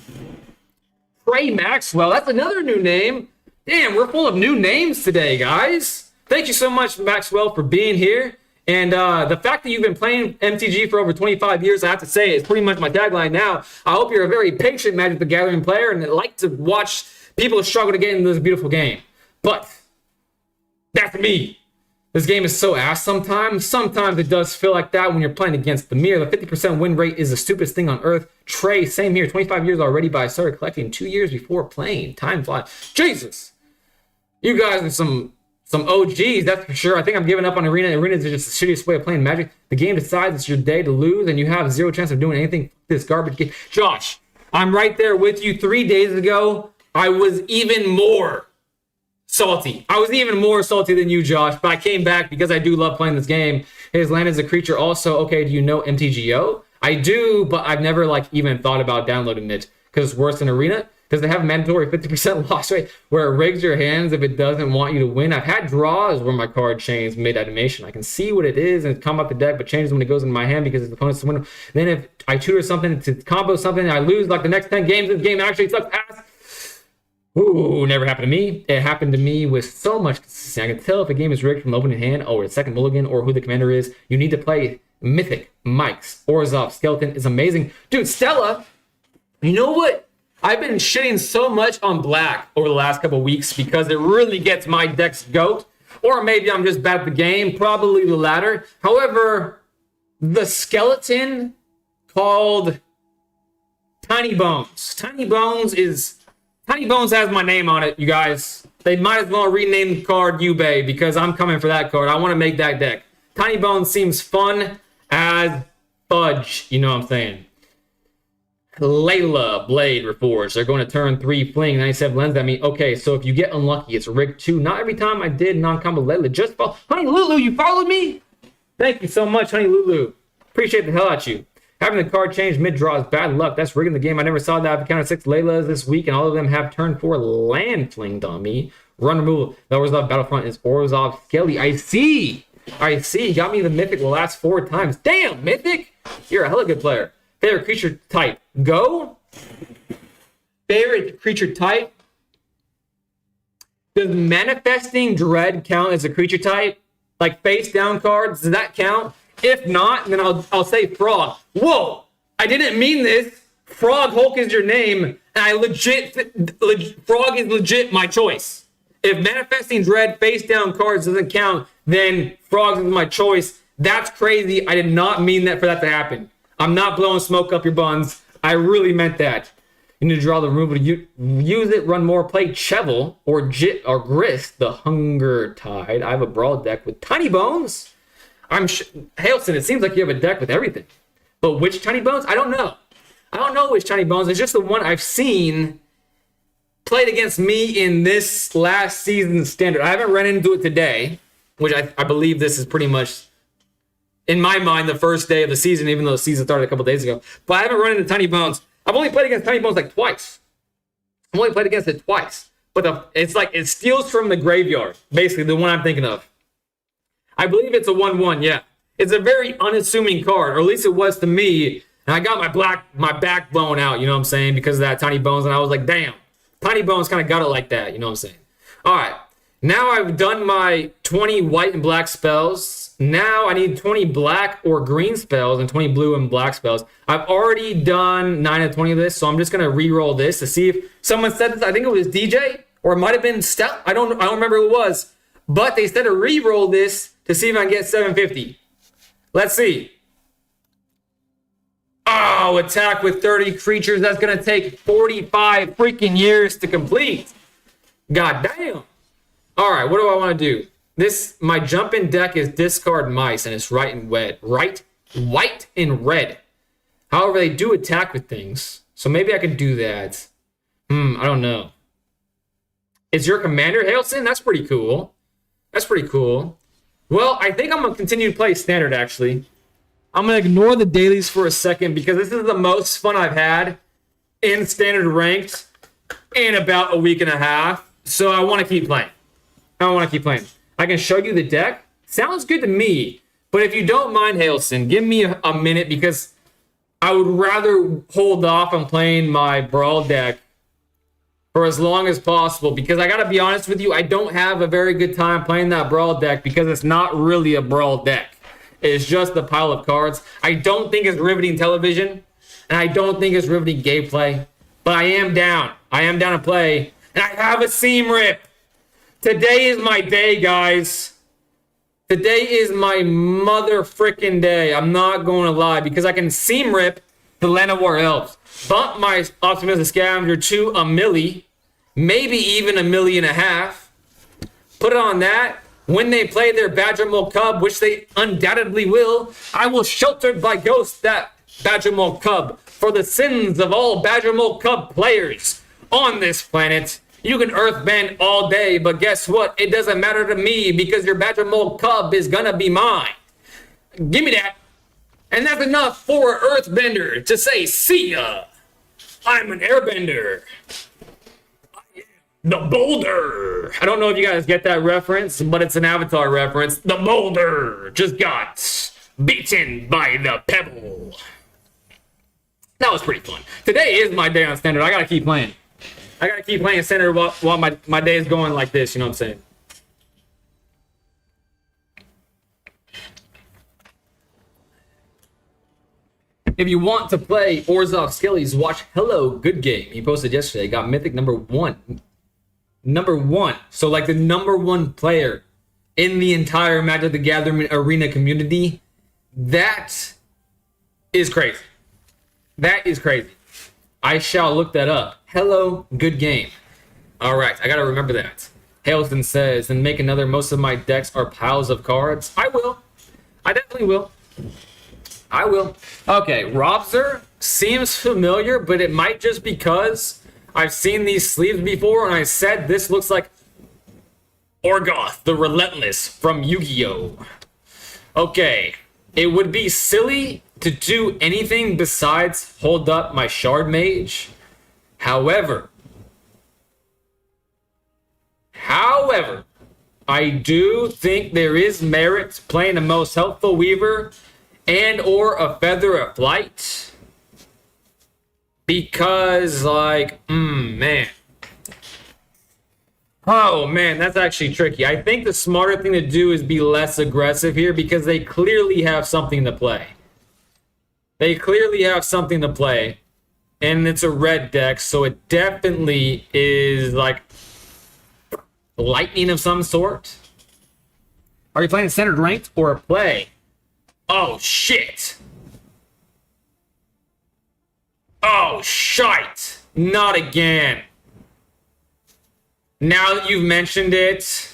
Trey Maxwell, that's another new name. Damn, we're full of new names today, guys. Thank you so much, Maxwell, for being here. And the fact that you've been playing MTG for over 25 years, I have to say, is pretty much my tagline now. I hope you're a very patient Magic the Gathering player and like to watch people struggle to get into this beautiful game. But that's me. This game is so ass sometimes. Sometimes it does feel like that when you're playing against the mirror. The 50% win rate is the stupidest thing on earth. Trey, same here. 25 years already, but I started collecting 2 years before playing. Time flies. Jesus. You guys are some OGs, that's for sure. I think I'm giving up on Arena. Arena is just the shittiest way of playing Magic. The game decides it's your day to lose, and you have zero chance of doing anything this garbage game. Josh, I'm right there with you. 3 days ago, I was even more salty. I was even more salty than you, Josh, but I came back because I do love playing this game. His land is a creature also. Okay, do you know MTGO? I do, but I've never even thought about downloading it because it's worse than Arena. Does it have a mandatory 50% loss rate where it rigs your hands if it doesn't want you to win? I've had draws where my card changed mid-animation. I can see what it is and it come up the deck, but changes when it goes into my hand because it's the opponent's win. Then if I tutor something to combo something, I lose the next 10 games. This game actually sucks ass. Ooh, never happened to me. It happened to me with so much consistency. I can tell if a game is rigged from opening hand or its second mulligan or who the commander is. You need to play Mythic, Mike's, Orzhov, Skeleton is amazing. Dude, Stella, you know what? I've been shitting so much on black over the last couple of weeks because it really gets my decks goat. Or maybe I'm just bad at the game, probably the latter. However, the skeleton called Tiny Bones. Tiny Bones has my name on it, you guys. They might as well rename the card Yubei because I'm coming for that card. I want to make that deck. Tiny Bones seems fun as fudge, you know what I'm saying. Layla Blade Reforged. They're going to turn 3 fling 97 lens at me. Okay, so if you get unlucky, it's rigged 2. Not every time I did non-combo Layla. Just follow. Honey Lulu, you followed me? Thank you so much, Honey Lulu. Appreciate the hell out you. Having the card change mid-draw is bad luck. That's rigging the game. I never saw that. I've counted 6 Laylas this week, and all of them have turn 4 land flinged on me. Run removal. The Orzhov Battlefront is Orzhov Skelly. I see. You got me the Mythic the last 4 times. Damn, Mythic. You're a hella good player. Favorite creature type. Go. Favorite creature type. Does Manifesting Dread count as a creature type? Like face down cards, does that count? If not, then I'll say Frog. Whoa, I didn't mean this. Frog Hulk is your name, and I Frog is legit my choice. If Manifesting Dread face down cards doesn't count, then Frog is my choice. That's crazy. I did not mean that for that to happen. I'm not blowing smoke up your buns. I really meant that. You need to draw the removal to use it, run more, play Chevel or Grist, the Hunger Tide. I have a Brawl deck with Tiny Bones. Hailson, it seems like you have a deck with everything. But which Tiny Bones? I don't know. I don't know which Tiny Bones. It's just the one I've seen played against me in this last season's standard. I haven't run into it today, which I believe this is pretty much, in my mind, the first day of the season, even though the season started a couple days ago. But I haven't run into Tiny Bones. I've only played against Tiny Bones twice. I've only played against it twice. But it's like it steals from the graveyard, basically, the one I'm thinking of. I believe it's a 1/1, yeah. It's a very unassuming card, or at least it was to me. And I got my back blown out, you know what I'm saying, because of that Tiny Bones. And I was like, damn, Tiny Bones kind of got it like that, you know what I'm saying. All right, now I've done my 20 white and black spells. Now I need 20 black or green spells and 20 blue and black spells. I've already done 9 of 20 of this, so I'm just going to re-roll this to see if someone said this. I think it was DJ, or it might have been Steph. I don't remember who it was. But they said to re-roll this to see if I can get 750. Let's see. Oh, attack with 30 creatures. That's going to take 45 freaking years to complete. God damn. All right, what do I want to do? My jump-in deck is discard mice, and it's white and red. However, they do attack with things, so maybe I could do that. I don't know. Is your commander Hailson? That's pretty cool. That's pretty cool. Well, I think I'm going to continue to play standard, actually. I'm going to ignore the dailies for a second because this is the most fun I've had in standard ranked in about a week and a half. So I want to keep playing. I can show you the deck. Sounds good to me. But if you don't mind, Hailson, give me a minute because I would rather hold off on playing my Brawl deck for as long as possible, because I gotta be honest with you, I don't have a very good time playing that Brawl deck because it's not really a Brawl deck. It's just a pile of cards. I don't think it's riveting television, and I don't think it's riveting gameplay, but I am down. I am down to play, and I have a seam rip. Today is my day, guys. Today is my mother frickin' day. I'm not going to lie, because I can seam rip the Llanowar Elves. Bump my Optimistic Scavenger to a milli, maybe even a million and a half. Put it on that. When they play their Badger Mole Cub, which they undoubtedly will, I will Sheltered by Ghost that Badger Mole Cub for the sins of all Badger Mole Cub players on this planet. You can earthbend all day, but guess what? It doesn't matter to me because your Badger Mole Cub is gonna be mine. Give me that. And that's enough for an earthbender to say, see ya. I'm an airbender. The boulder. I don't know if you guys get that reference, but it's an Avatar reference. The boulder just got beaten by the pebble. That was pretty fun. Today is my day on standard. I gotta keep playing. I gotta keep playing standard while my day is going like this, you know what I'm saying? If you want to play Orzhov Skellies, watch Hello Good Game. He posted yesterday. Got Mythic number one. Number one. So like the number one player in the entire Magic the Gathering arena community. That is crazy. That is crazy. I shall look that up. Hello Good Game. All right. I got to remember that. Hailston says, and make another. Most of my decks are piles of cards. I will. I definitely will. I will. Okay, Robzer seems familiar, but it might just because I've seen these sleeves before, and I said this looks like Orgoth, the Relentless from Yu-Gi-Oh! Okay, it would be silly to do anything besides hold up my Shard Mage. However, I do think there is merit playing the most helpful Weaver and or a Feather of Flight, because like man, oh man, that's actually tricky. I think the smarter thing to do is be less aggressive here because they clearly have something to play. And it's a red deck, so it definitely is like lightning of some sort. Are you playing standard ranked or a play? Oh, shit. Oh, shite. Not again. Now that you've mentioned it.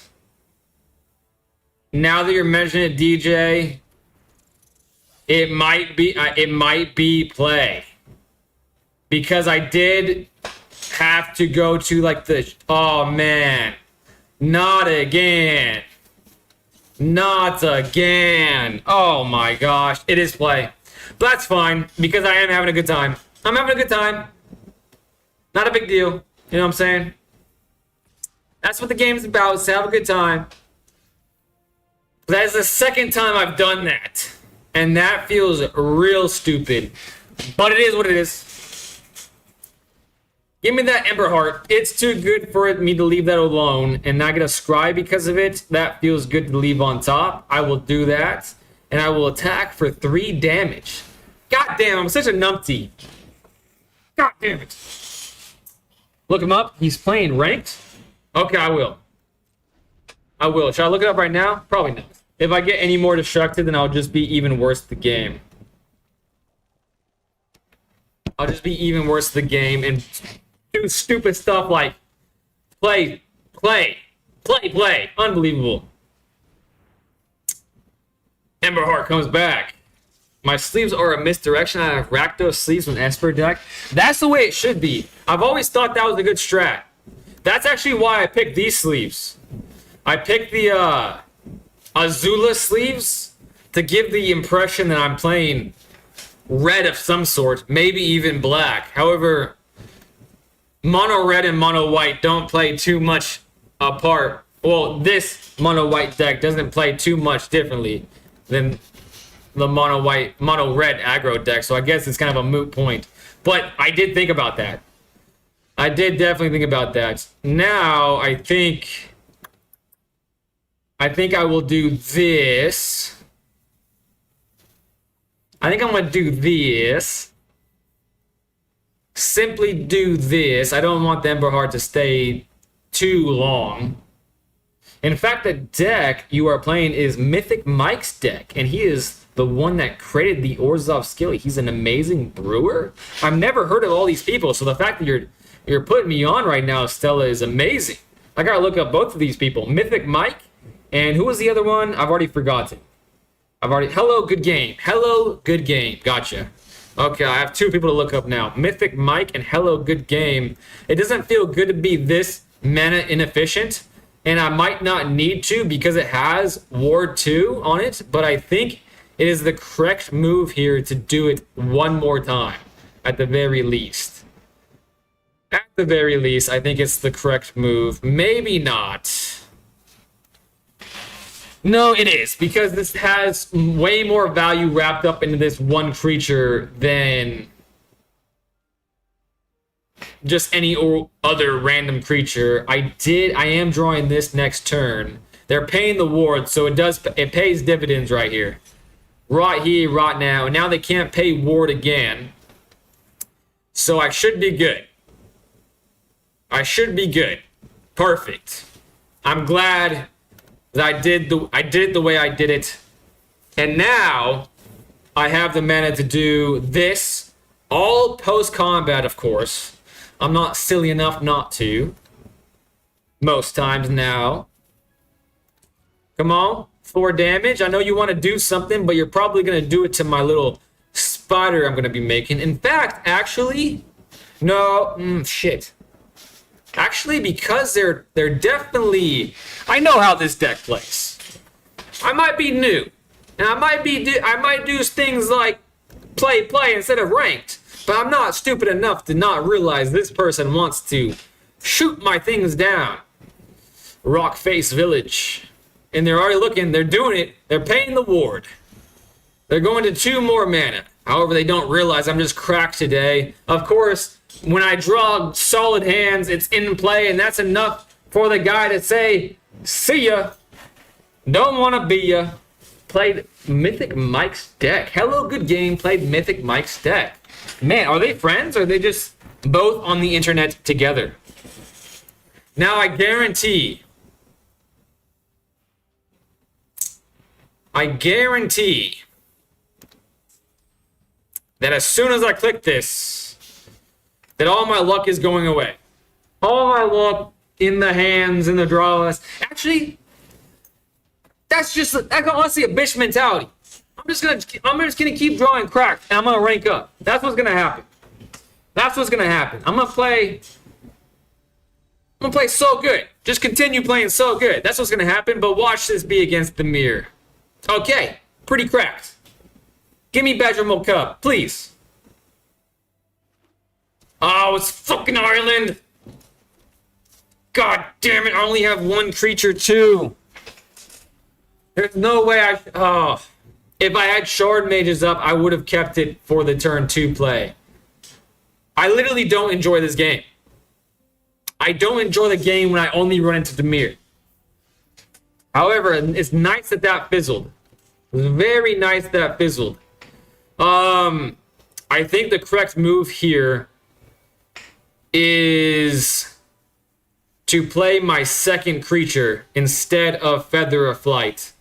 Now that you're mentioning it, DJ. It might be play. Because I did have to go to like the... Oh, man. Not again. Not again. Oh my gosh. It is play. But that's fine because I am having a good time. I'm having a good time. Not a big deal. You know what I'm saying? That's what the game's about, is to have a good time. That is the second time I've done that. And that feels real stupid. But it is what it is. Give me that Ember Heart. It's too good for me to leave that alone and not get a scry because of it. That feels good to leave on top. I will do that. And I will attack for 3 damage. God damn, I'm such a numpty. God damn it. Look him up. He's playing ranked. Okay, I will. Should I look it up right now? Probably not. If I get any more distracted, then I'll just be even worse at the game. And do stupid stuff like play. Unbelievable. Ember Heart comes back. My sleeves are a misdirection. I have Rakdos sleeves with Esper deck. That's the way it should be. I've always thought that was a good strat. That's actually why I picked these sleeves. I picked the Azula sleeves to give the impression that I'm playing red of some sort, maybe even black. However, mono red and mono white don't play too much apart. Well, this mono white deck doesn't play too much differently than the mono red aggro deck, so I guess it's kind of a moot point. But I did think about that. I did definitely think about that. Now I think I will do this. I think I'm gonna do this. Simply do this. I don't want the Ember Heart to stay too long. In fact, the deck you are playing is Mythic Mike's deck, and he is the one that created the Orzhov skill. He's an amazing brewer. I've never heard of all these people, so the fact that you're putting me on right now, Stella, is amazing. I gotta look up both of these people. Mythic Mike, and who was the other one? I've already forgotten. Hello, good game. Hello, good game. Gotcha. Okay, I have two people to look up now. Mythic Mike and Hello, good game. It doesn't feel good to be this mana inefficient, and I might not need to because it has Ward 2 on it, but I think it is the correct move here to do it one more time, at the very least. At the very least, I think it's the correct move. Maybe not. No, it is, because this has way more value wrapped up into this one creature than just any other random creature. I am drawing this next turn. They're paying the ward, so it pays dividends right here. Right here, right now. And now they can't pay ward again. So I should be good. I should be good. Perfect. I'm glad that I did it the way I did it. And now I have the mana to do this. All post-combat, of course. I'm not silly enough not to. Most times now. Come on. 4 damage. I know you want to do something, but you're probably going to do it to my little spider I'm going to be making. In fact, actually... No. Shit. Actually, because they're definitely... I know how this deck plays. I might be new. And I might do things like play instead of ranked. But I'm not stupid enough to not realize this person wants to shoot my things down. Rockface Village. And they're already looking, they're doing it. They're paying the ward. They're going to 2 more mana. However, they don't realize I'm just cracked today. Of course, when I draw solid hands, it's in play, and that's enough for the guy to say, see ya. Don't want to be ya. Played Mythic Mike's deck. Hello, good game. Played Mythic Mike's deck. Man, are they friends, or are they just both on the internet together? Now, I guarantee that as soon as I click this, that all my luck is going away. All my luck in the hands, in the draws. Actually, that's honestly a bitch mentality. I'm just gonna keep drawing cracked, and I'm gonna rank up. That's what's gonna happen. That's what's gonna happen. I'm gonna play so good. Just continue playing so good. That's what's gonna happen. But watch this be against the mirror. Okay, pretty cracked. Give me Badger Cup, please. Oh, it's fucking Ireland. God damn it, I only have 1 creature too. There's no way if I had Shard Mages up, I would have kept it for the turn 2 play. I literally don't enjoy this game. I don't enjoy the game when I only run into Dimir. However, it's nice that fizzled. It's very nice that fizzled. I think the correct move here is to play my second creature instead of Feather of Flight,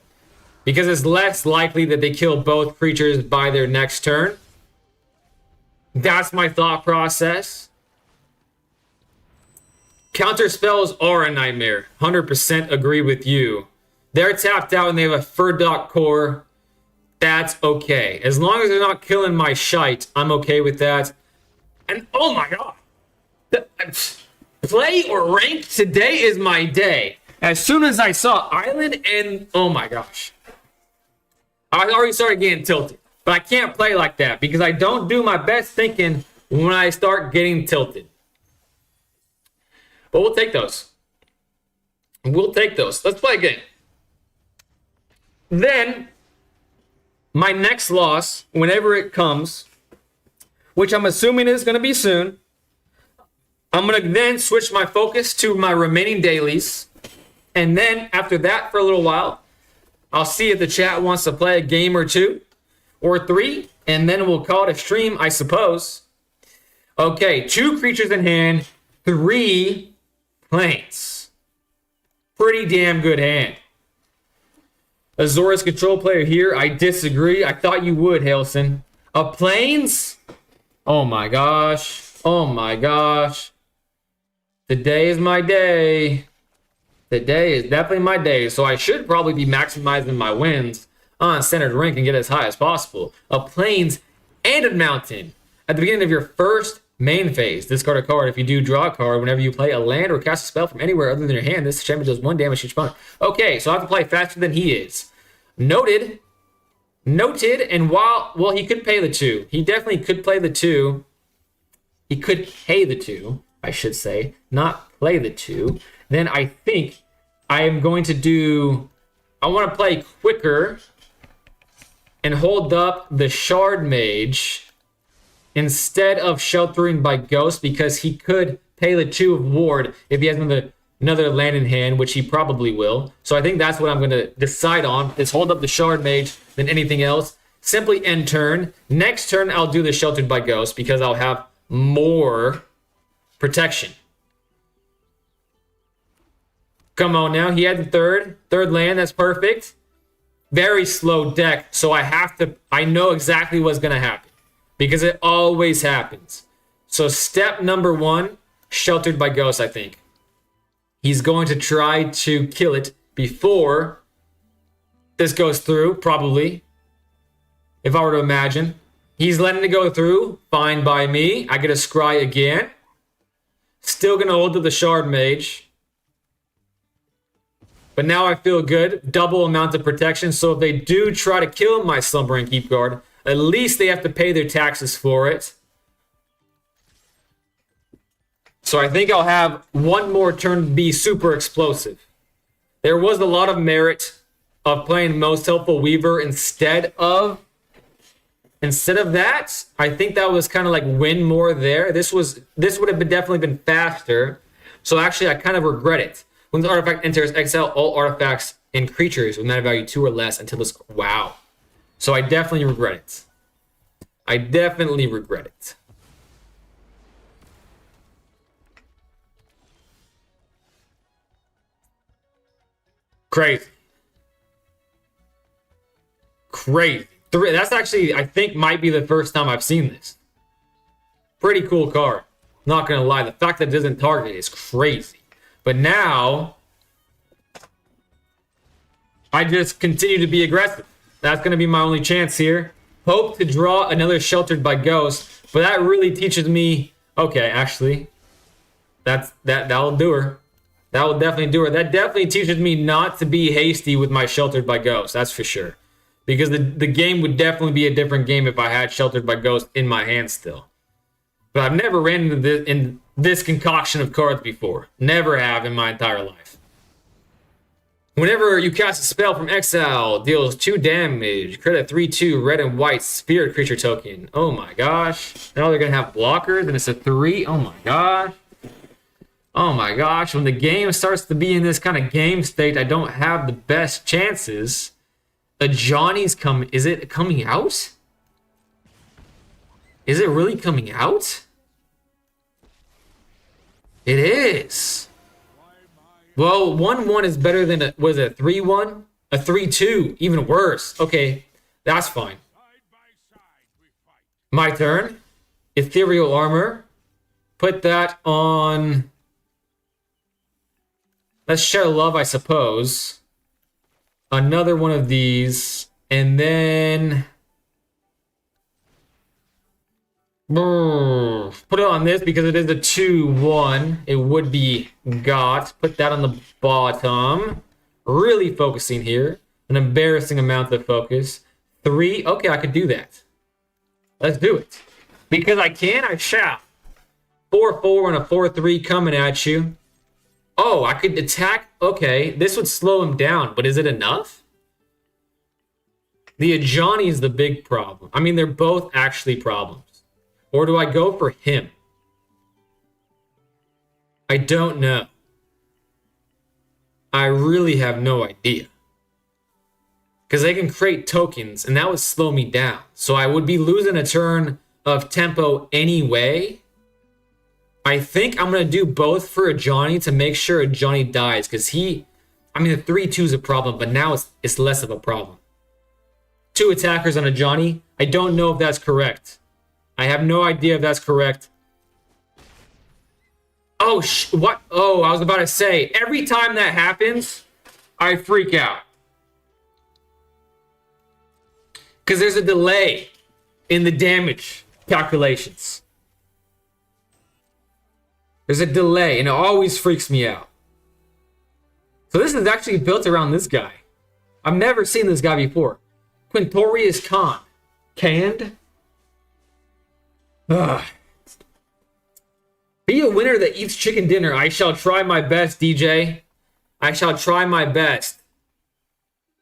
because it's less likely that they kill both creatures by their next turn. That's my thought process. Counter spells are a nightmare. 100% agree with you. They're tapped out and they have a Furdock core. That's okay. As long as they're not killing my shite, I'm okay with that. And oh my god. Play or rank, today is my day. As soon as I saw Island and oh my gosh. I already started getting tilted. But I can't play like that because I don't do my best thinking when I start getting tilted. But we'll take those. We'll take those. Let's play a game. Then, my next loss, whenever it comes, which I'm assuming is going to be soon, I'm going to then switch my focus to my remaining dailies. And then, after that, for a little while, I'll see if the chat wants to play a game or two or three, and then we'll call it a stream, I suppose. Okay, 2 creatures in hand, 3 planes. Pretty damn good hand. Azorius control player here. I disagree. I thought you would, Hailson. A planes? Oh my gosh. Oh my gosh. Today is my day. Today is definitely my day. So I should probably be maximizing my wins on centered rank and get as high as possible. A plains and a mountain. At the beginning of your first main phase, discard a card. If you do, draw a card. Whenever you play a land or cast a spell from anywhere other than your hand, this champion does 1 damage to each opponent. Okay, so I have to play faster than he is. Noted. Noted. And well, he could pay the 2. He definitely could play the 2. He could pay the 2, I should say, not play the 2. Then I think I am going to do... I want to play quicker and hold up the Shard Mage instead of Sheltering by Ghost, because he could pay the 2 of Ward if he has another land in hand, which he probably will. So I think that's what I'm going to decide on, is hold up the Shard Mage than anything else. Simply end turn. Next turn, I'll do the Sheltered by Ghost because I'll have more protection. Come on now. He had the third land. That's perfect. Very slow deck. So I know exactly what's going to happen because it always happens. So step number 1, Sheltered by Ghost, I think. He's going to try to kill it before this goes through, probably. If I were to imagine. He's letting it go through. Fine by me. I get a scry again. Still going to hold to the Shard Mage. But now I feel good. Double amount of protection. So if they do try to kill my Slumbering Keep Guard, at least they have to pay their taxes for it. So I think I'll have one more turn to be super explosive. There was a lot of merit of playing Most Helpful Weaver instead of that. I think that was kind of like win more there. This would have definitely been faster. So actually I kind of regret it. When the artifact enters, exile all artifacts and creatures with mana value 2 or less until this. Wow. So I definitely regret it. I definitely regret it. Crazy. Crazy. That's actually, I think, might be the first time I've seen this. Pretty cool card. Not gonna lie. The fact that it doesn't target is crazy. But now, I just continue to be aggressive. That's going to be my only chance here. Hope to draw another Sheltered by Ghost. But that really teaches me... Okay, actually, that'll do her. That will definitely do her. That definitely teaches me not to be hasty with my Sheltered by Ghost. That's for sure. Because the game would definitely be a different game if I had Sheltered by Ghost in my hand still. But I've never ran into this concoction of cards before. Never have in my entire life. Whenever you cast a spell from exile, deals 2 damage. Create a 3/2 red and white spirit creature token. Oh my gosh. Now they're going to have blockers and it's a 3. Oh my gosh. Oh my gosh. When the game starts to be in this kind of game state, I don't have the best chances. A Johnny's coming. Is it coming out? Is it really coming out? It is. Well, 1/1 is better than a 3/1? A 3/2, even worse. Okay, that's fine. My turn. Ethereal Armor. Put that on... Let's share love, I suppose. Another one of these. And then... Put it on this because it is a 2-1. It would be got. Put that on the bottom. Really focusing here. An embarrassing amount of focus. 3. Okay, I could do that. Let's do it. Because I can, I shall. 4-4 and a 4-3 coming at you. Oh, I could attack. Okay, this would slow him down, but is it enough? The Ajani is the big problem. I mean, they're both actually problems. Or do I go for him? I don't know. I really have no idea. Because they can create tokens, and that would slow me down. So I would be losing a turn of tempo anyway. I think I'm going to do both for Ajani to make sure Ajani dies. Because the 3-2 is a problem, but now it's less of a problem. 2 attackers on Ajani. I don't know if that's correct. I have no idea if that's correct. Oh, what? Oh, I was about to say, every time that happens, I freak out. Because there's a delay in the damage calculations. There's a delay, and it always freaks me out. So this is actually built around this guy. I've never seen this guy before. Quintorius Khan. Canned? Ugh. Be a winner that eats chicken dinner. I shall try my best, DJ. I shall try my best.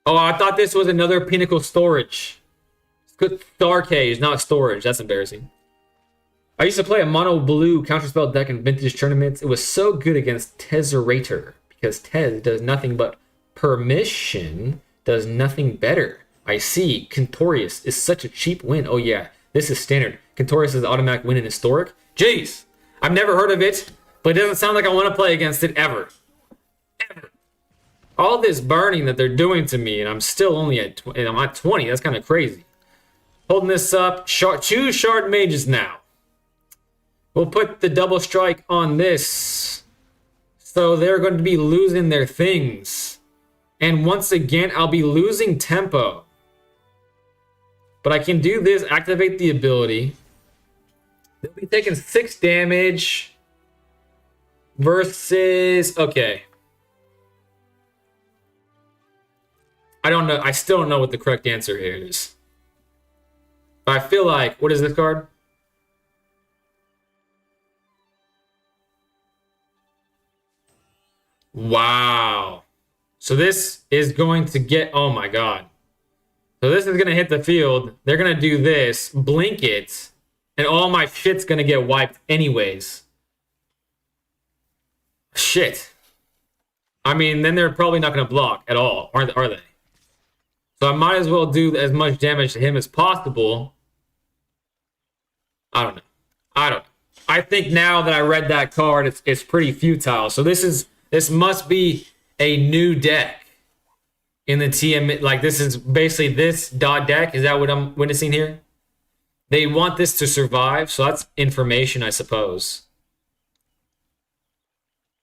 Oh, I thought this was another Pinnacle Storage. It's good. Star Cage, not storage. That's embarrassing. I used to play a mono blue counterspell deck in vintage tournaments. It was so good against Tezzerator because Tez does nothing but permission, does nothing better. I see. Quintorius is such a cheap win. Oh, yeah. This is standard. Quintorius is automatic win in Historic. Jeez. I've never heard of it, but it doesn't sound like I want to play against it ever. Ever. All this burning that they're doing to me, and I'm still only at I'm at 20. That's kind of crazy. Holding this up. 2 Shard Mages now. We'll put the double strike on this. So they're going to be losing their things. And once again, I'll be losing tempo. But I can do this, activate the ability. They'll be taking 6 damage versus... Okay. I don't know. I still don't know what the correct answer here is. But I feel like... What is this card? Wow. So this is going to get... Oh my god. So this is going to hit the field. They're going to do this. Blink it. And all my shit's going to get wiped anyways. Shit. I mean, then they're probably not going to block at all, are they? So I might as well do as much damage to him as possible. I don't know. I think now that I read that card, it's pretty futile. So this must be a new deck in the TM. Like, this is basically this dot deck. Is that what I'm witnessing here? They want this to survive, so that's information, I suppose.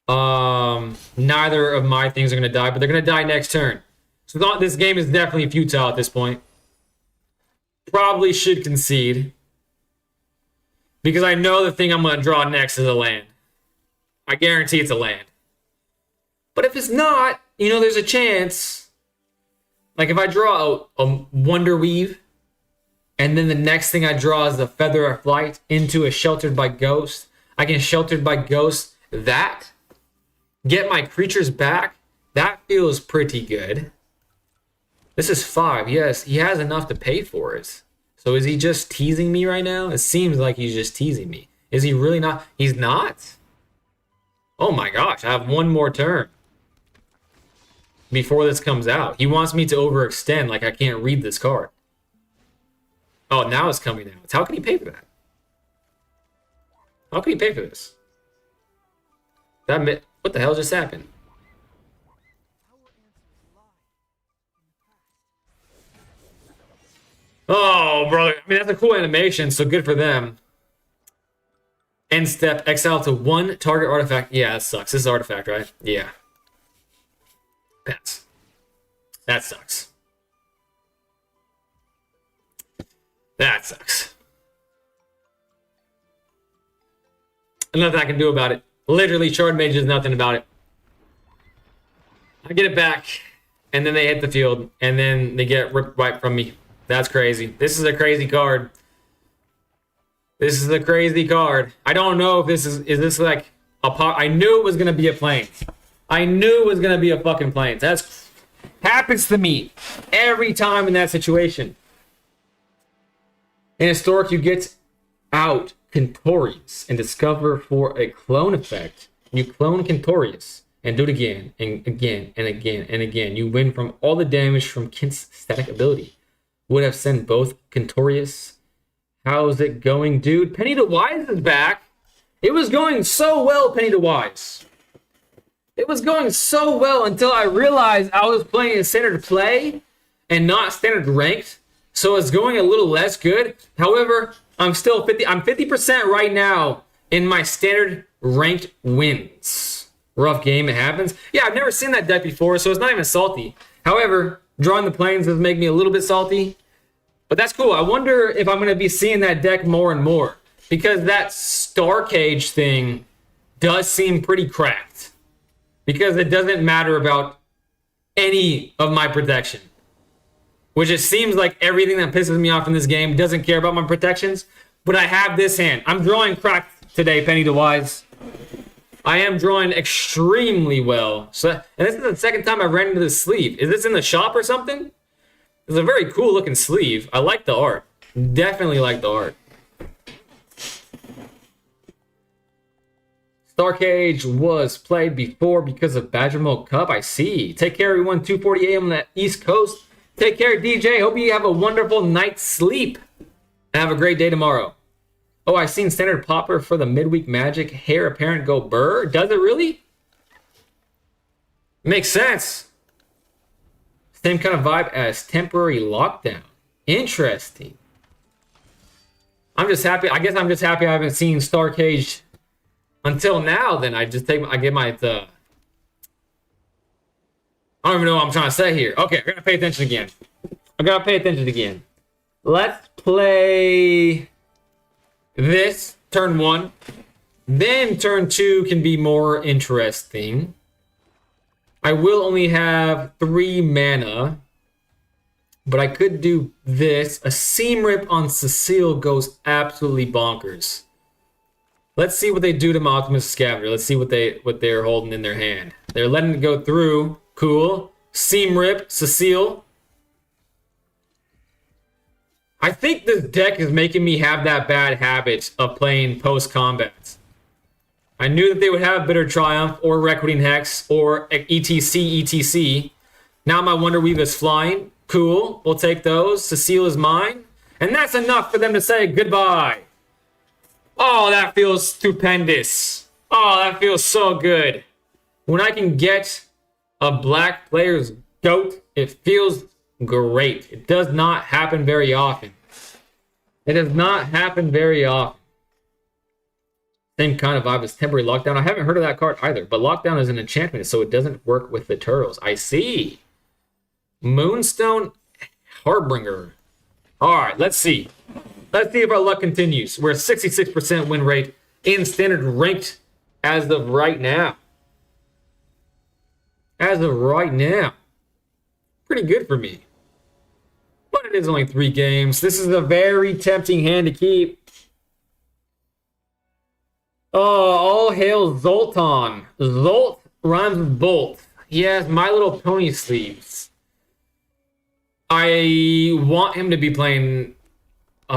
Neither of my things are going to die, but they're going to die next turn. So this game is definitely futile at this point. Probably should concede. Because I know the thing I'm going to draw next is a land. I guarantee it's a land. But if it's not, there's a chance. Like, if I draw a Wonder Weave, and then the next thing I draw is the Feather of Flight into a Sheltered by Ghost, I can Sheltered by Ghost that, get my creatures back. That feels pretty good. This is 5. Yes, he has enough to pay for it. So is he just teasing me right now? It seems like he's just teasing me. Is he really not? He's not? Oh my gosh, I have one more turn before this comes out. He wants me to overextend like I can't read this card. Oh, now it's coming out. How can he pay for that? How can he pay for this? What the hell just happened? Oh, brother. I mean, that's a cool animation, so good for them. End step, exile to 1 target artifact. Yeah, that sucks. This is artifact, right? Yeah. Pass. That sucks. That sucks. Nothing I can do about it. Literally, Shard Mage is nothing about it. I get it back, and then they hit the field, and then they get ripped right from me. That's crazy. This is a crazy card. This is a crazy card. I don't know if this is this like a pop. I knew it was going to be a Plains. I knew it was going to be a fucking Plains. That's happens to me every time in that situation. In Historic, you get out Kentorius and discover for a clone effect. You clone Kentorius and do it again and again and again and again. You win from all the damage from Kent's static ability. Would have sent both Kentorius. How's it going, dude? Penny to Wise is back. It was going so well, Penny to Wise. It was going so well until I realized I was playing a standard play and not standard ranked. So it's going a little less good. However, I'm still 50. I'm 50% right now in my standard ranked wins. Rough game, it happens. Yeah, I've never seen that deck before, so it's not even salty. However, drawing the Plains does make me a little bit salty. But that's cool. I wonder if I'm going to be seeing that deck more and more. Because that Star Cage thing does seem pretty cracked. Because it doesn't matter about any of my protection. Which it seems like everything that pisses me off in this game doesn't care about my protections. But I have this hand. I'm drawing cracked today, Penny to Wise. I am drawing extremely well. So, and this is the second time I've ran into this sleeve. Is this in the shop or something? It's a very cool looking sleeve. I like the art. Definitely like the art. Star Cage was played before because of Badger Milk Cup. I see. Take care, everyone. 2:40 a.m. on the East Coast. Take care, DJ. Hope you have a wonderful night's sleep. And have a great day tomorrow. Oh, I've seen Standard Popper for the Midweek Magic. Hair Apparent go burr. Does it really? Makes sense. Same kind of vibe as Temporary Lockdown. Interesting. I'm just happy. I guess I'm just happy I haven't seen Star Cage until now. Then I get my I don't even know what I'm trying to say here. Okay, I gotta pay attention again. Let's play this turn 1. Then turn 2 can be more interesting. I will only have 3 mana. But I could do this. A Seam Rip on Cecile goes absolutely bonkers. Let's see what they do to my Optimus Scavenger. Let's see what they're holding in their hand. They're letting it go through. Cool. Seam Rip, Cecile. I think this deck is making me have that bad habit of playing post-combat. I knew that they would have Bitter Triumph or Reckoning Hex or etc. Now my Wonder Weave is flying. Cool. We'll take those. Cecile is mine. And that's enough for them to say goodbye. Oh, that feels stupendous. Oh, that feels so good. When I can get a black player's goat, it feels great. It does not happen very often. Same kind of vibe as Temporary Lockdown. I haven't heard of that card either, but Lockdown is an enchantment, so it doesn't work with the turtles. I see. Moonstone Harbinger. All right, let's see. Let's see if our luck continues. We're at 66% win rate in standard ranked as of right now. Pretty good for me. But it is only 3 games. This is a very tempting hand to keep. Oh, all hail Zoltan. Zolt rhymes with Bolt. He has My Little Pony sleeves. I want him to be playing...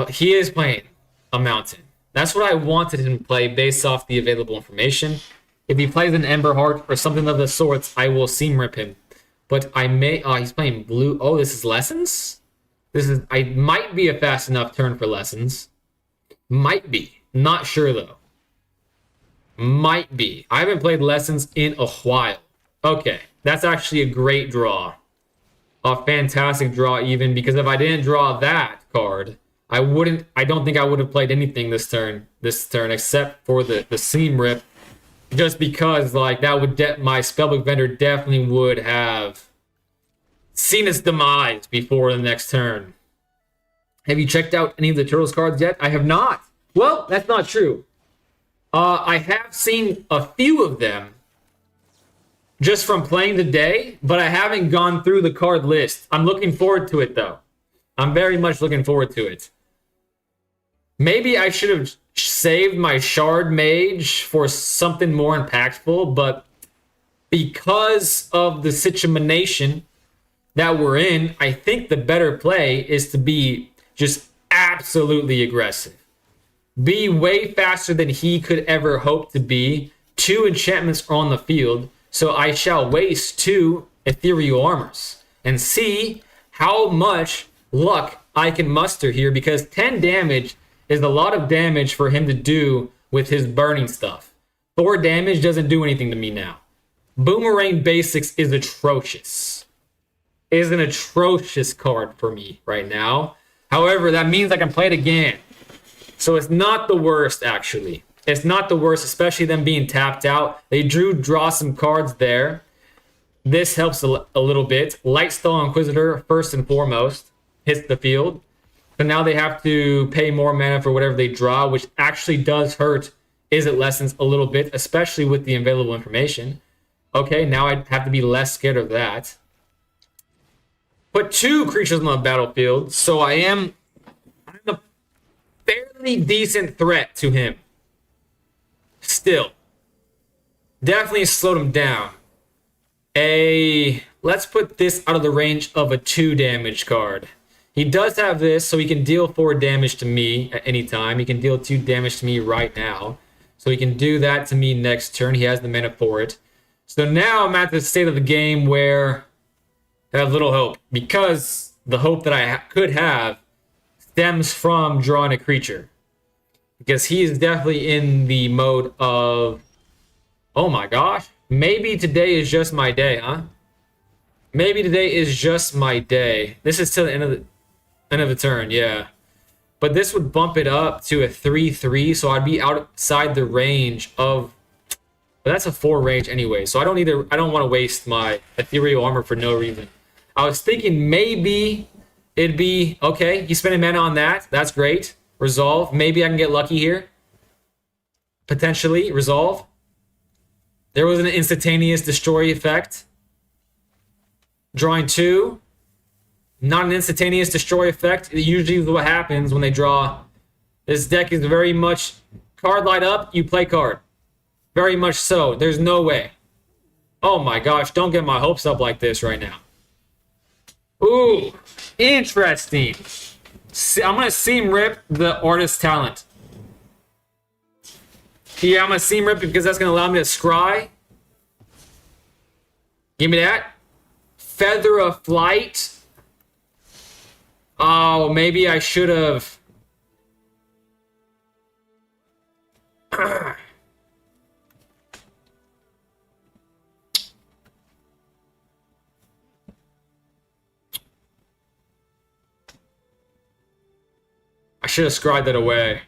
he is playing a Mountain. That's what I wanted him to play based off the available information. If he plays an Ember Heart or something of the sorts, I will Seam Rip him. But I may... he's playing blue. Oh, this is Lessons? I might be a fast enough turn for Lessons. Might be. Not sure, though. Might be. I haven't played Lessons in a while. Okay. That's actually a great draw. A fantastic draw, even, because if I didn't draw that card, I don't think I would have played anything this turn, except for the Seam Rip. Just because, like, that would my Spellbook Vendor definitely would have seen its demise before the next turn. Have you checked out any of the Turtles cards yet? I have not. Well, that's not true. I have seen a few of them just from playing today, but I haven't gone through the card list. I'm looking forward to it, though. I'm very much looking forward to it. Maybe I should have saved my Shard Mage for something more impactful, but because of the situation that we're in, I think the better play is to be just absolutely aggressive. Be way faster than he could ever hope to be. 2 enchantments are on the field, so I shall waste 2 ethereal armors and see how much luck I can muster here, because 10 damage is a lot of damage for him to do with his burning stuff. 4 damage doesn't do anything to me now. Boomerang Basics is atrocious. It is an atrocious card for me right now. However, that means I can play it again. So it's not the worst, actually. It's not the worst, especially them being tapped out. They draw some cards there. This helps a little bit. Lightstall Inquisitor, first and foremost, hits the field. So now they have to pay more mana for whatever they draw, which actually does hurt Izzet Lessons a little bit, especially with the available information. Okay, now I have to be less scared of that. Put 2 creatures on the battlefield, so I'm a fairly decent threat to him. Still. Definitely slowed him down. Let's put this out of the range of a 2 damage card. He does have this, so he can deal 4 damage to me at any time. He can deal 2 damage to me right now. So he can do that to me next turn. He has the mana for it. So now I'm at the state of the game where I have little hope, because the hope that I could have stems from drawing a creature. Because he is definitely in the mode of, oh my gosh, maybe today is just my day, huh? Maybe today is just my day. This is till the end of the turn, yeah. But this would bump it up to a 3/3, so I'd be outside the range of. But that's a 4 range anyway, so I don't want to waste my ethereal armor for no reason. I was thinking maybe it'd be okay. He's spending mana on that. That's great. Resolve. Maybe I can get lucky here. Potentially resolve. There was an instantaneous destroy effect. Drawing 2. Not an instantaneous destroy effect. It usually is what happens when they draw. This deck is very much card light up, you play card. Very much so. There's no way. Oh my gosh, don't get my hopes up like this right now. Ooh, interesting. I'm going to seam rip the artist talent. Yeah, I'm going to seam rip it because that's going to allow me to scry. Give me that. Feather of Flight. Oh, maybe I should have. I should have scried that away.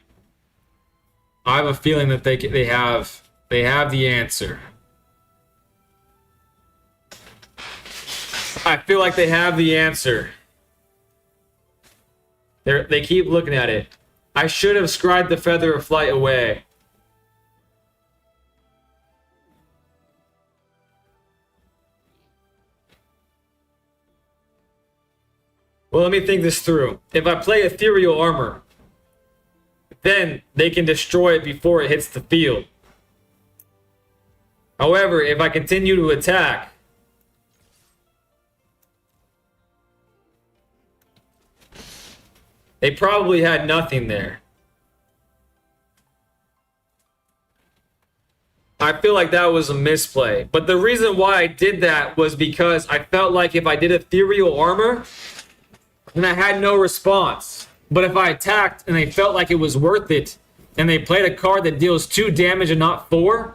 I have a feeling that they have the answer. I feel like they have the answer. They keep looking at it. I should have scried the Feather of Flight away. Well, let me think this through. If I play Ethereal Armor, then they can destroy it before it hits the field. However, if I continue to attack, they probably had nothing there. I feel like that was a misplay. But the reason why I did that was because I felt like if I did Ethereal Armor, then I had no response. But if I attacked and they felt like it was worth it, and they played a card that deals 2 damage and not 4,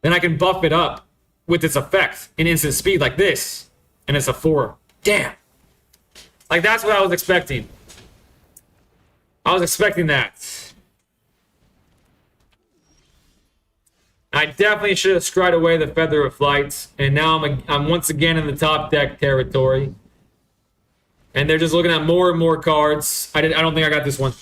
then I can buff it up with its effect in instant speed like this. And it's a 4. Damn. Like, that's what I was expecting. I was expecting that. I definitely should have scried away the Feather of Flight. And now I'm once again in the top deck territory. And they're just looking at more and more cards. I don't think I got this one.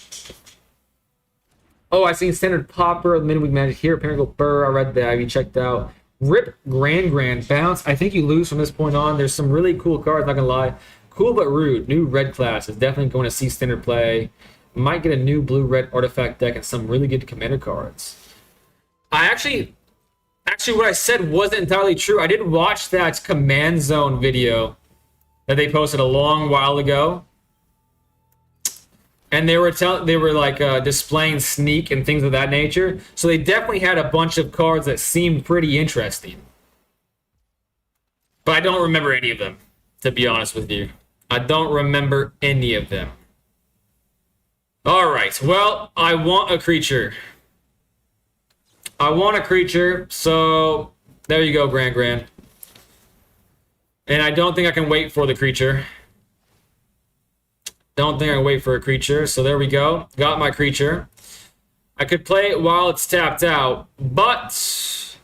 Oh, I seen Standard Popper, the Midweek Magic here, Pinnacle Burr. I read that. You checked out. Rip Grand Bounce. I think you lose from this point on. There's some really cool cards, not gonna lie. Cool but rude. New red class is definitely going to see standard play. Might get a new blue-red artifact deck and some really good commander cards. I actually what I said wasn't entirely true. I did watch that Command Zone video that they posted a long while ago. And they were displaying sneak and things of that nature. So they definitely had a bunch of cards that seemed pretty interesting. But I don't remember any of them, to be honest with you. I don't remember any of them. All right. Well, I want a creature. So there you go, Grand. And I don't think I can wait for the creature. Don't think I can wait for a creature. So there we go. Got my creature. I could play it while it's tapped out, but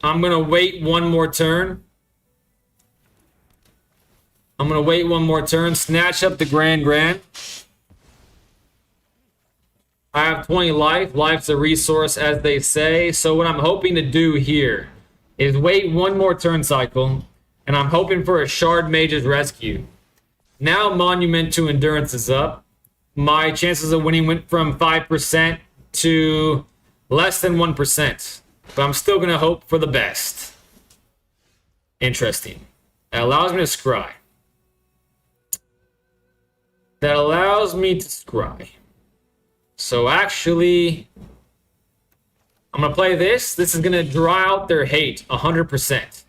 I'm going to wait one more turn. Snatch up the Grand. I have 20 life. Life's a resource, as they say. So what I'm hoping to do here is wait one more turn cycle, and I'm hoping for a Shard Mage's Rescue. Now Monument to Endurance is up. My chances of winning went from 5% to less than 1. But I'm still going to hope for the best. Interesting. That allows me to scry. So actually, I'm going to play this. This is going to draw out their hate 100%.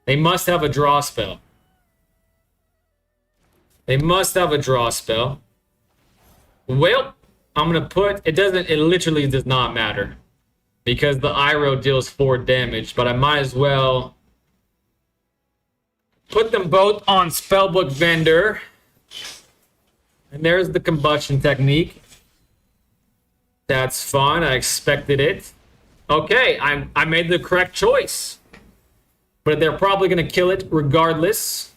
They must have a draw spell. Well, I'm going to put... It literally does not matter. Because the Iroh deals 4 damage. But I might as well put them both on Spellbook Vendor. And there's the combustion technique. That's fun. I expected it. Okay, I made the correct choice. But they're probably going to kill it regardless.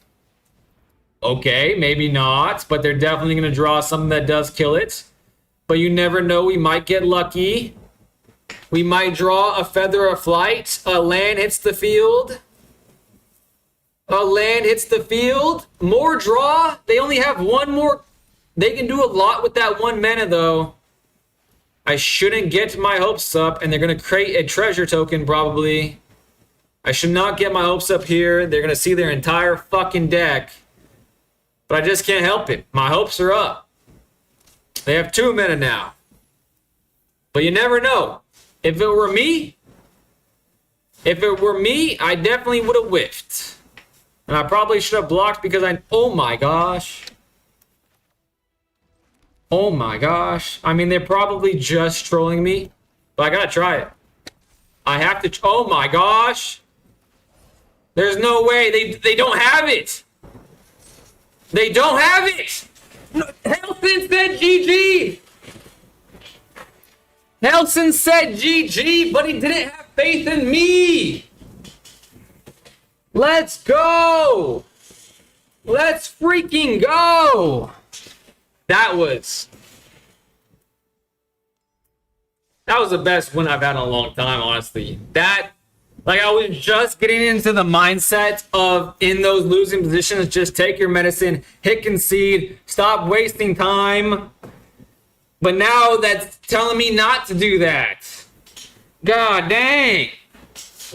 Okay, maybe not. But they're definitely going to draw something that does kill it. But you never know. We might get lucky. We might draw a Feather of Flight. A land hits the field. More draw. They only have one more. They can do a lot with that 1 mana, though. I shouldn't get my hopes up, and they're going to create a treasure token, probably. I should not get my hopes up here. They're going to see their entire fucking deck. But I just can't help it. My hopes are up. They have 2 mana now. But you never know. If it were me, I definitely would have whiffed. And I probably should have blocked because oh my gosh. I mean, they're probably just trolling me, but I gotta try it. I have to. Oh my gosh. There's no way. They don't have it. Helson said GG. But he didn't have faith in me. Let's go. Let's freaking go. That was the best win I've had in a long time, honestly. I was just getting into the mindset of, in those losing positions, just take your medicine, hit concede, stop wasting time. But now that's telling me not to do that. God dang.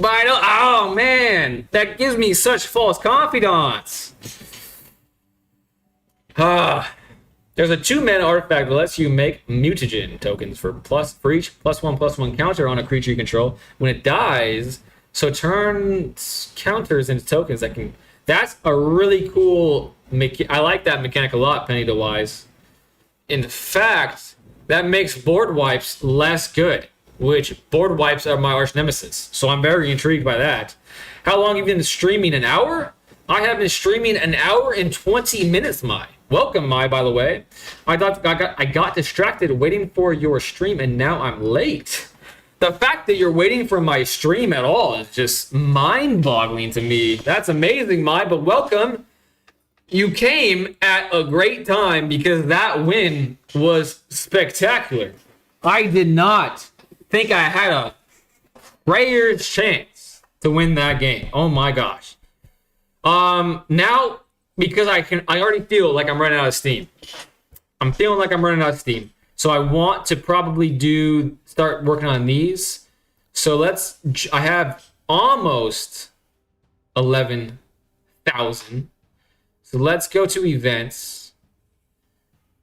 But I don't, oh man, that gives me such false confidence. There's a 2-mana artifact that lets you make mutagen tokens for each +1/+1 counter on a creature you control. When it dies, so turns counters into tokens that can. That's a really cool. I like that mechanic a lot, Penny to Wise. In fact, that makes board wipes less good, which board wipes are my arch nemesis. So I'm very intrigued by that. How long have you been streaming? An hour? I have been streaming an hour and 20 minutes, Mai. Welcome, Mai, by the way. I got distracted waiting for your stream, and now I'm late. The fact that you're waiting for my stream at all is just mind-boggling to me. That's amazing, Mai, but welcome. you came at a great time because that win was spectacular. I did not think I had a prayer's chance to win that game. Oh my gosh. Now because I already feel like I'm running out of steam. I'm feeling like I'm running out of steam. So I want to probably start working on these. So I have almost 11,000. So let's go to events.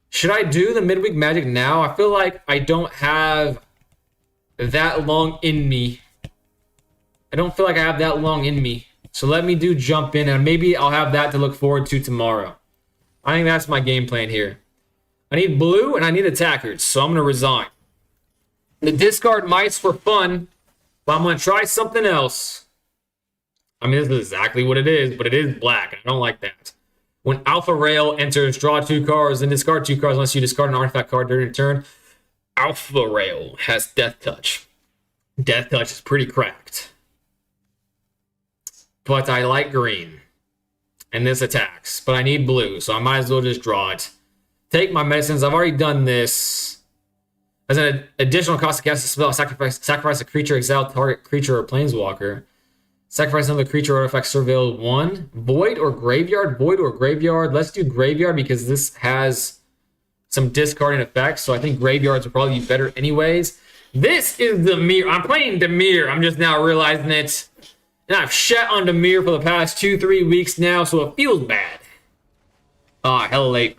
Should I do the midweek magic now? I feel like I don't have that long in me. I don't feel like I have that long in me. So let me do jump in, and maybe I'll have that to look forward to tomorrow. I think that's my game plan here. I need blue and I need attackers, so I'm going to resign. The discard mice for fun, but I'm going to try something else. I mean, this is exactly what it is, but it is black, and I don't like that. When Alpha Rail enters, draw 2 cards and discard 2 cards unless you discard an artifact card during your turn. Alpha Rail has Death Touch. Death Touch is pretty cracked. But I like green. And this attacks. But I need blue, so I might as well just draw it. Take my medicines. I've already done this. As an additional cost to cast a spell, sacrifice a creature, exile target creature or planeswalker. Sacrifice another creature or artifact, surveil 1. Void or graveyard? Void or graveyard. Let's do graveyard because this has some discarding effects. So I think graveyards would probably be better anyways. This is Demir. I'm playing Demir. I'm just now realizing it. And I've shat on Demir for the past 2-3 weeks now, so it feels bad. Hella late.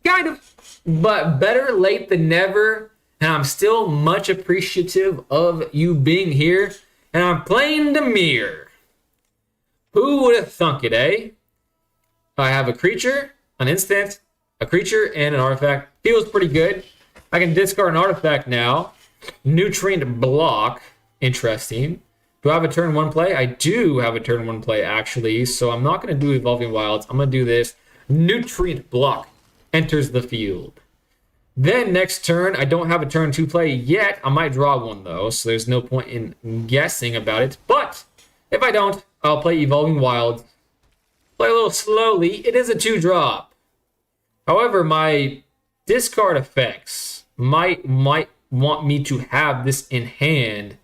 Kind of. But better late than never. And I'm still much appreciative of you being here. And I'm playing Demir. Who would have thunk it, eh? I have a creature, an instant, a creature, and an artifact. Feels pretty good. I can discard an artifact now. Nutrient block. Interesting. Do I have a turn 1 play? I do have a turn 1 play, actually. So I'm not going to do Evolving Wilds. I'm going to do this. Nutrient block enters the field. Then next turn, I don't have a turn 2 play yet. I might draw one, though. So there's no point in guessing about it. But if I don't, I'll play Evolving Wilds. Play a little slowly. It is a 2-drop. However, my discard effects might want me to have this in hand.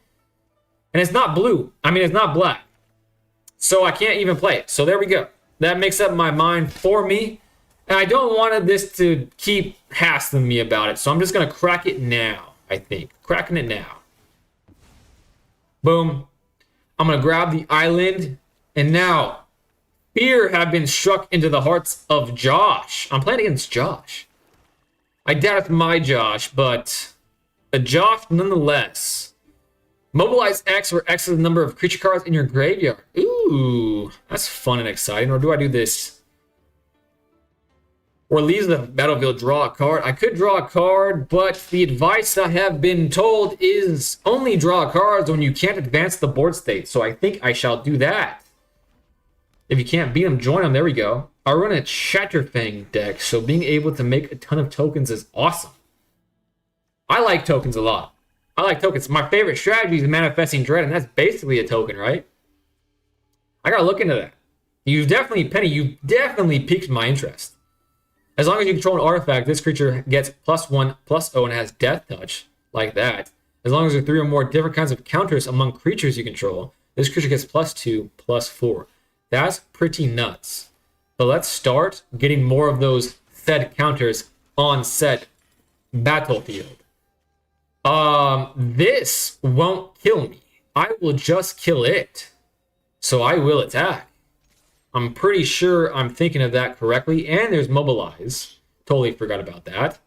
And it's not blue. I mean, it's not black. So I can't even play it. So there we go. That makes up my mind for me. And I don't want this to keep hassling me about it. So I'm just going to crack it now, I think. Cracking it now. Boom. I'm going to grab the island. And now, fear have been struck into the hearts of Josh. I'm playing against Josh. I doubt it's my Josh, but a Josh nonetheless. Mobilize X, where X is the number of creature cards in your graveyard. Ooh, that's fun and exciting. Or do I do this? Or leaves the battlefield, draw a card. I could draw a card, but the advice I have been told is only draw cards when you can't advance the board state. So I think I shall do that. If you can't beat them, join them. There we go. I run a Chatterfang deck, so being able to make a ton of tokens is awesome. I like tokens a lot. I like tokens. My favorite strategy is Manifesting Dread, and that's basically a token, right? I gotta look into that. Penny, you've definitely piqued my interest. As long as you control an artifact, this creature gets +1/+0 and has Death Touch, like that. As long as there are 3 or more different kinds of counters among creatures you control, this creature gets +2/+4. That's pretty nuts. So let's start getting more of those said counters on said battlefield. This won't kill me. I will just kill it. So I will attack. I'm pretty sure I'm thinking of that correctly. And there's Mobilize. Totally forgot about that.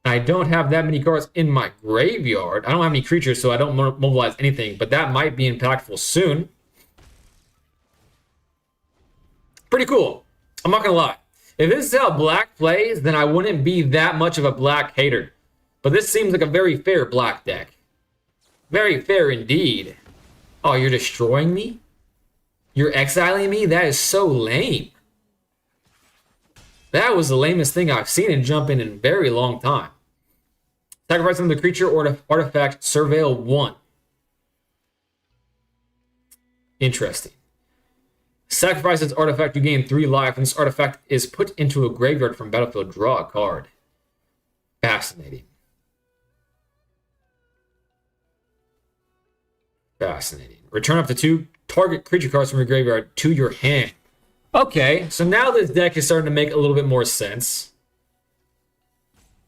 I don't have that many cards in my graveyard. I don't have any creatures, so I don't mobilize anything. But that might be impactful soon. Pretty cool. I'm not going to lie. If this is how black plays, then I wouldn't be that much of a black hater. But this seems like a very fair black deck. Very fair indeed. Oh, you're destroying me? You're exiling me? That is so lame. That was the lamest thing I've seen in Jump in a very long time. Sacrifice another creature or artifact, surveil 1. Interesting. Sacrifice this artifact, you gain 3 life, and this artifact is put into a graveyard from battlefield. Draw a card. Fascinating. Fascinating. Return up to 2 target creature cards from your graveyard to your hand. Okay, so now this deck is starting to make a little bit more sense.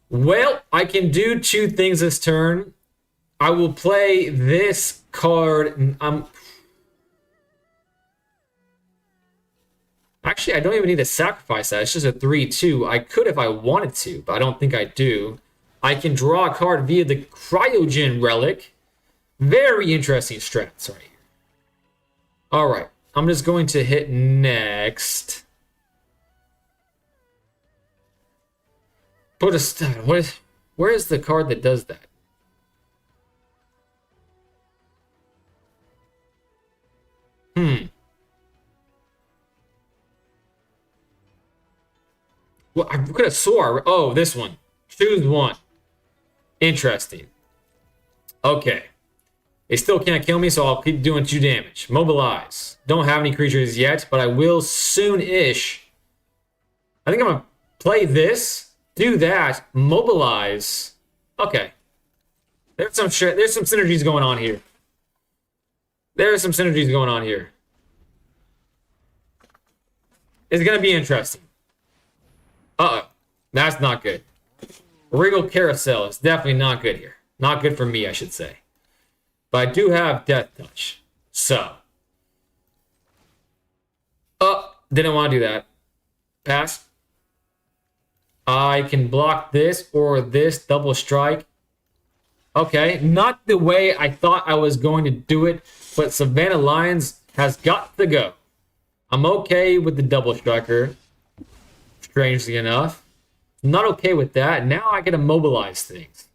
Well, I can do 2 things this turn. I will play this card. Actually, I don't even need to sacrifice that. It's just a 3/2. I could if I wanted to, but I don't think I do. I can draw a card via the Cryogen Relic. Very interesting strats right here. All right, I'm just going to hit next. Put a stat. Where is the card that does that? Well, I could have swore. Oh, this one. Choose one. Interesting. Okay. They still can't kill me, so I'll keep doing 2 damage. Mobilize. Don't have any creatures yet, but I will soon-ish. I think I'm going to play this, do that, mobilize. Okay. There's some synergies going on here. There's some synergies going on here. It's going to be interesting. Uh-oh. That's not good. Regal Carousel is definitely not good here. Not good for me, I should say. But I do have Death Touch. So. Oh, didn't want to do that. Pass. I can block this or this double strike. Okay, not the way I thought I was going to do it, but Savannah Lions has got to go. I'm okay with the double striker, strangely enough. Not okay with that. Now I get to mobilize things.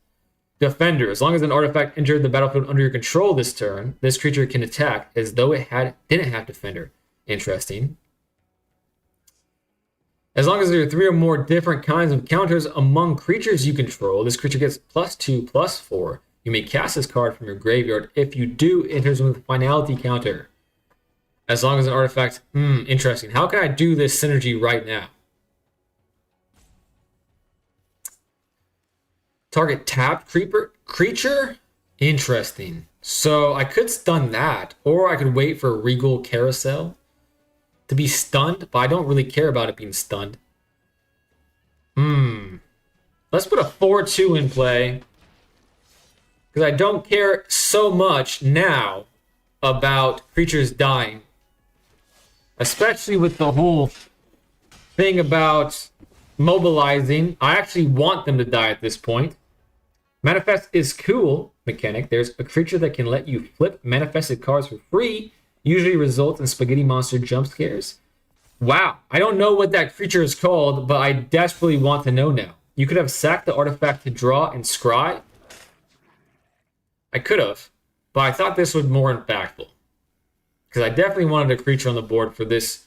Defender. As long as an artifact entered the battlefield under your control this turn, this creature can attack as though it didn't have Defender. Interesting. As long as there are 3 or more different kinds of counters among creatures you control, this creature gets +2/+4. You may cast this card from your graveyard. If you do, it enters with a finality counter. As long as an artifact... interesting. How can I do this synergy right now? Target tapped creature? Interesting. So I could stun that, or I could wait for Regal Carousel to be stunned, but I don't really care about it being stunned. Let's put a 4/2 in play, because I don't care so much now about creatures dying. Especially with the whole thing about mobilizing. I actually want them to die at this point. Manifest is cool mechanic. There's a creature that can let you flip manifested cards for free. Usually results in spaghetti monster jump scares. Wow. I don't know what that creature is called, but I desperately want to know now. You could have sacked the artifact to draw and scry. I could have, but I thought this was more impactful. Because I definitely wanted a creature on the board for this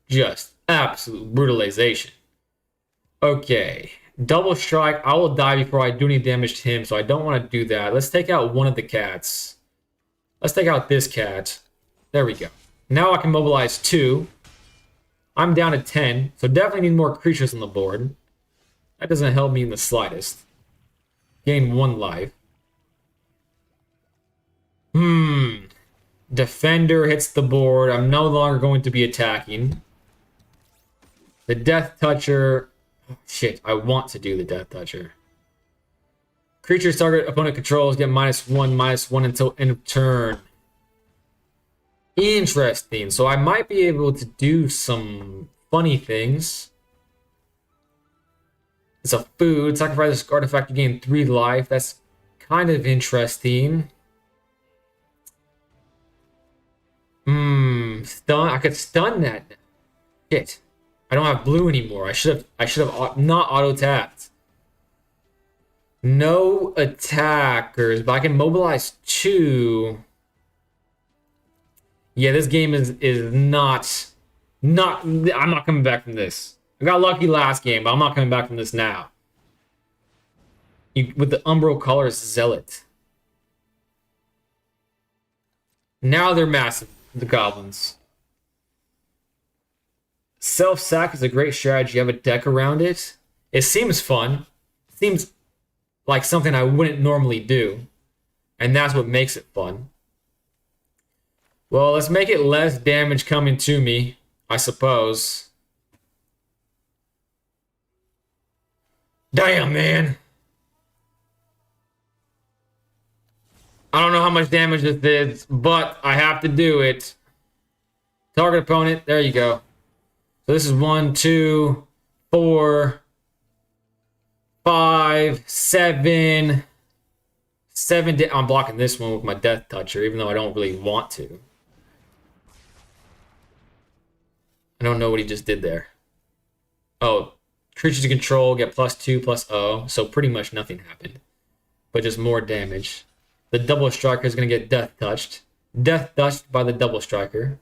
just absolute brutalization. Okay. Double strike. I will die before I do any damage to him, so I don't want to do that. Let's take out one of the cats. Let's take out this cat. There we go. Now I can mobilize 2. I'm down to 10, so definitely need more creatures on the board. That doesn't help me in the slightest. Gain 1 life. Defender hits the board. I'm no longer going to be attacking. The Death Toucher... Oh, shit, I want to do the Death Toucher. Creatures target opponent controls get -1/-1 until end of turn. Interesting. So I might be able to do some funny things. It's a food. Sacrifice this artifact to gain 3 life. That's kind of interesting. Stun. I could stun that. Shit. I don't have blue anymore. I should have not auto-tapped. No attackers, but I can mobilize 2. Yeah, this game is not I'm not coming back from this. I got lucky last game, but I'm not coming back from this now. With the Umbral Colors Zealot. Now they're massive, the goblins. Self-sack is a great strategy. You have a deck around it. It seems fun. It seems like something I wouldn't normally do. And that's what makes it fun. Well, let's make it less damage coming to me, I suppose. Damn, man. I don't know how much damage this is, but I have to do it. Target opponent. There you go. So this is 1, 2, 4, 5, 7. I'm blocking this one with my Death Toucher, even though I don't really want to. I don't know what he just did there. Oh, creatures you control get +2/+0, so pretty much nothing happened. But just more damage. The double striker is going to get death touched. Death touched by the double striker.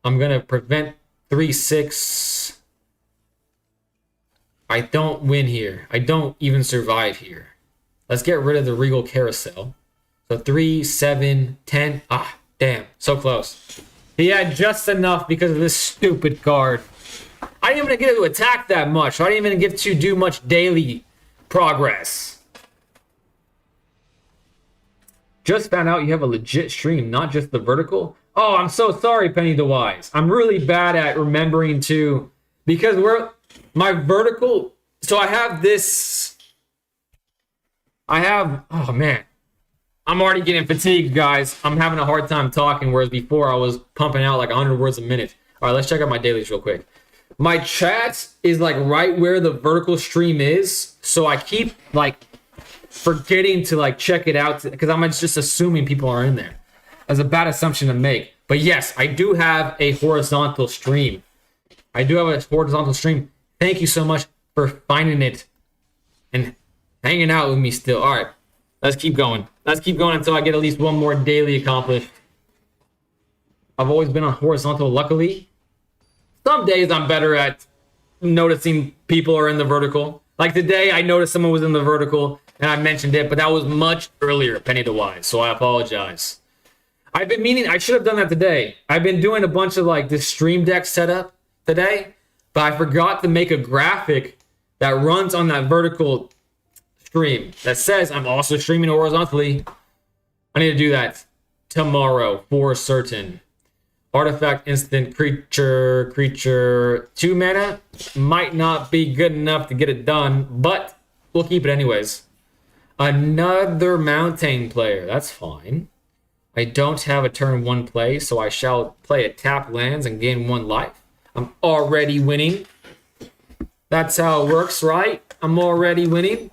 I'm going to prevent 3/6. I don't win here. I don't even survive here. Let's get rid of the Regal Carousel. So 3, 7, 10. Ah, damn. So close. He had just enough because of this stupid card. I didn't even get to attack that much. I didn't even get to do much daily progress. Just found out you have a legit stream, not just the vertical. Oh, I'm so sorry, Penny the Wise. I'm really bad at remembering to... Because my vertical... So I have this... Oh, man. I'm already getting fatigued, guys. I'm having a hard time talking, whereas before I was pumping out like 100 words a minute. All right, let's check out my dailies real quick. My chat is like right where the vertical stream is, so I keep like forgetting to like check it out because I'm just assuming people are in there. That's a bad assumption to make. But yes, I do have a horizontal stream. Thank you so much for finding it and hanging out with me still. All right, let's keep going. Let's keep going until I get at least one more daily accomplished. I've always been on horizontal, luckily. Some days I'm better at noticing people are in the vertical. Like today, I noticed someone was in the vertical, and I mentioned it, but that was much earlier, Penny the Wise, so I apologize. I've been meaning, I should have done that today. I've been doing a bunch of like this stream deck setup today, but I forgot to make a graphic that runs on that vertical stream that says I'm also streaming horizontally. I need to do that tomorrow for certain. Artifact, instant, creature, 2 mana. Might not be good enough to get it done, but we'll keep it anyways. Another Mountain player. That's fine. I don't have a turn 1 play, so I shall play a tap lands and gain 1 life. I'm already winning. That's how it works, right? I'm already winning.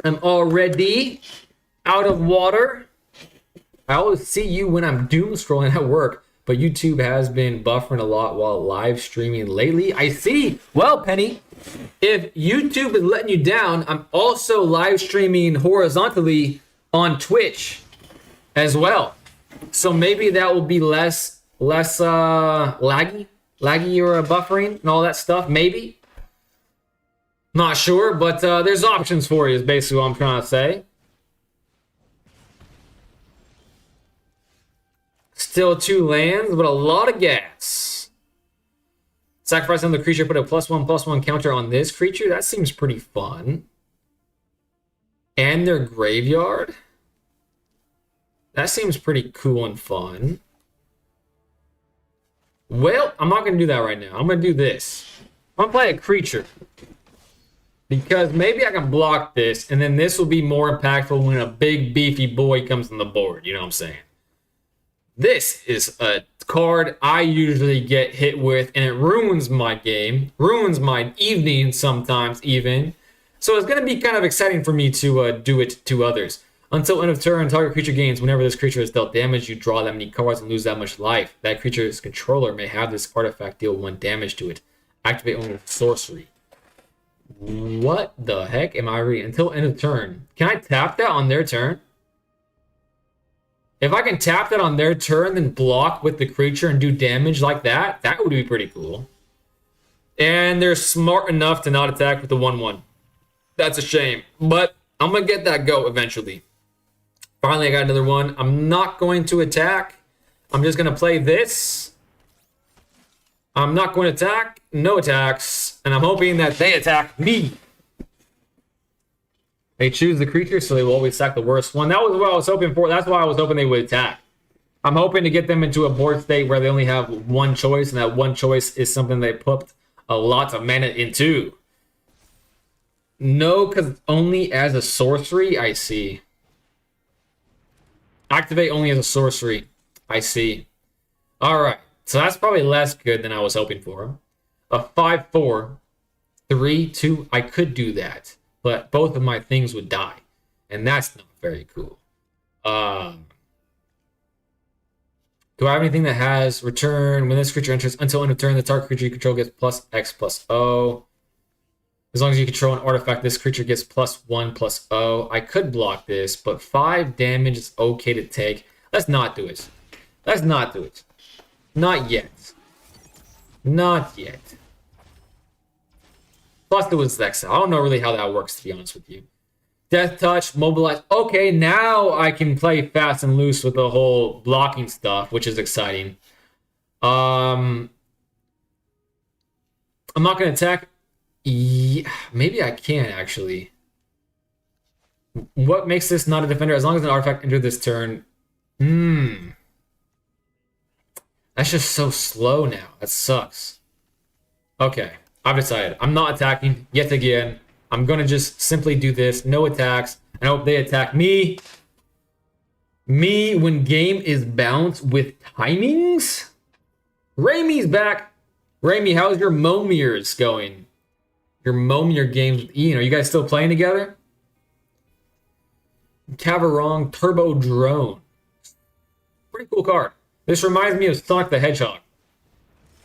I'm already out of water. I always see you when I'm doom scrolling at work, but YouTube has been buffering a lot while live streaming lately. I see. Well, Penny, if YouTube is letting you down, I'm also live streaming horizontally on Twitch as well. So maybe that will be less laggy or buffering and all that stuff. Maybe. Not sure, but there's options for you is basically what I'm trying to say. Still 2 lands, but a lot of gas. Sacrifice another creature, put a +1/+1 counter on this creature. That seems pretty fun. And their graveyard. That seems pretty cool and fun. Well, I'm not going to do that right now. I'm going to do this. I'm going to play a creature. Because maybe I can block this, and then this will be more impactful when a big beefy boy comes on the board. You know what I'm saying? This is a card I usually get hit with, and it ruins my game, ruins my evening sometimes even. So it's going to be kind of exciting for me to do it to others. Until end of turn, target creature gains. Whenever this creature is dealt damage, you draw that many cards and lose that much life. That creature's controller may have this artifact deal 1 damage to it. Activate only with sorcery. What the heck am I reading? Until end of turn. Can I tap that on their turn? If I can tap that on their turn, then block with the creature and do damage like that, that would be pretty cool. And they're smart enough to not attack with the 1/1. That's a shame. But I'm going to get that go eventually. Finally, I got another one. I'm not going to attack. I'm just going to play this. I'm not going to attack. No attacks. And I'm hoping that they attack me. They choose the creature, so they will always attack the worst one. That was what I was hoping for. That's why I was hoping they would attack. I'm hoping to get them into a board state where they only have one choice, and that one choice is something they put a lot of mana into. No, because only as a sorcery, I see. Activate only as a sorcery, I see. Alright, so that's probably less good than I was hoping for. A 5/4, 3/2, I could do that. But both of my things would die. And that's not very cool. Do I have anything that has return when this creature enters until end of turn, the target creature you control gets plus X plus O. As long as you control an artifact, this creature gets +1 plus O. I could block this, but 5 damage is okay to take. Let's not do it. Let's not do it. Not yet. Not yet. Plus it was exile. I don't know really how that works, to be honest with you. Death touch, mobilize. Okay, now I can play fast and loose with the whole blocking stuff, which is exciting. I'm not going to attack. Yeah, maybe I can, actually. What makes this not a defender? As long as an artifact entered this turn. That's just so slow now. That sucks. Okay. I've decided. I'm not attacking yet again. I'm going to just simply do this. No attacks. I hope they attack me. Me when game is balanced with timings? Raimi's back. Raimi, how's your Momirs going? Your Momir games with Ian. Are you guys still playing together? Cavarong Turbo Drone. Pretty cool card. This reminds me of Sonic the Hedgehog.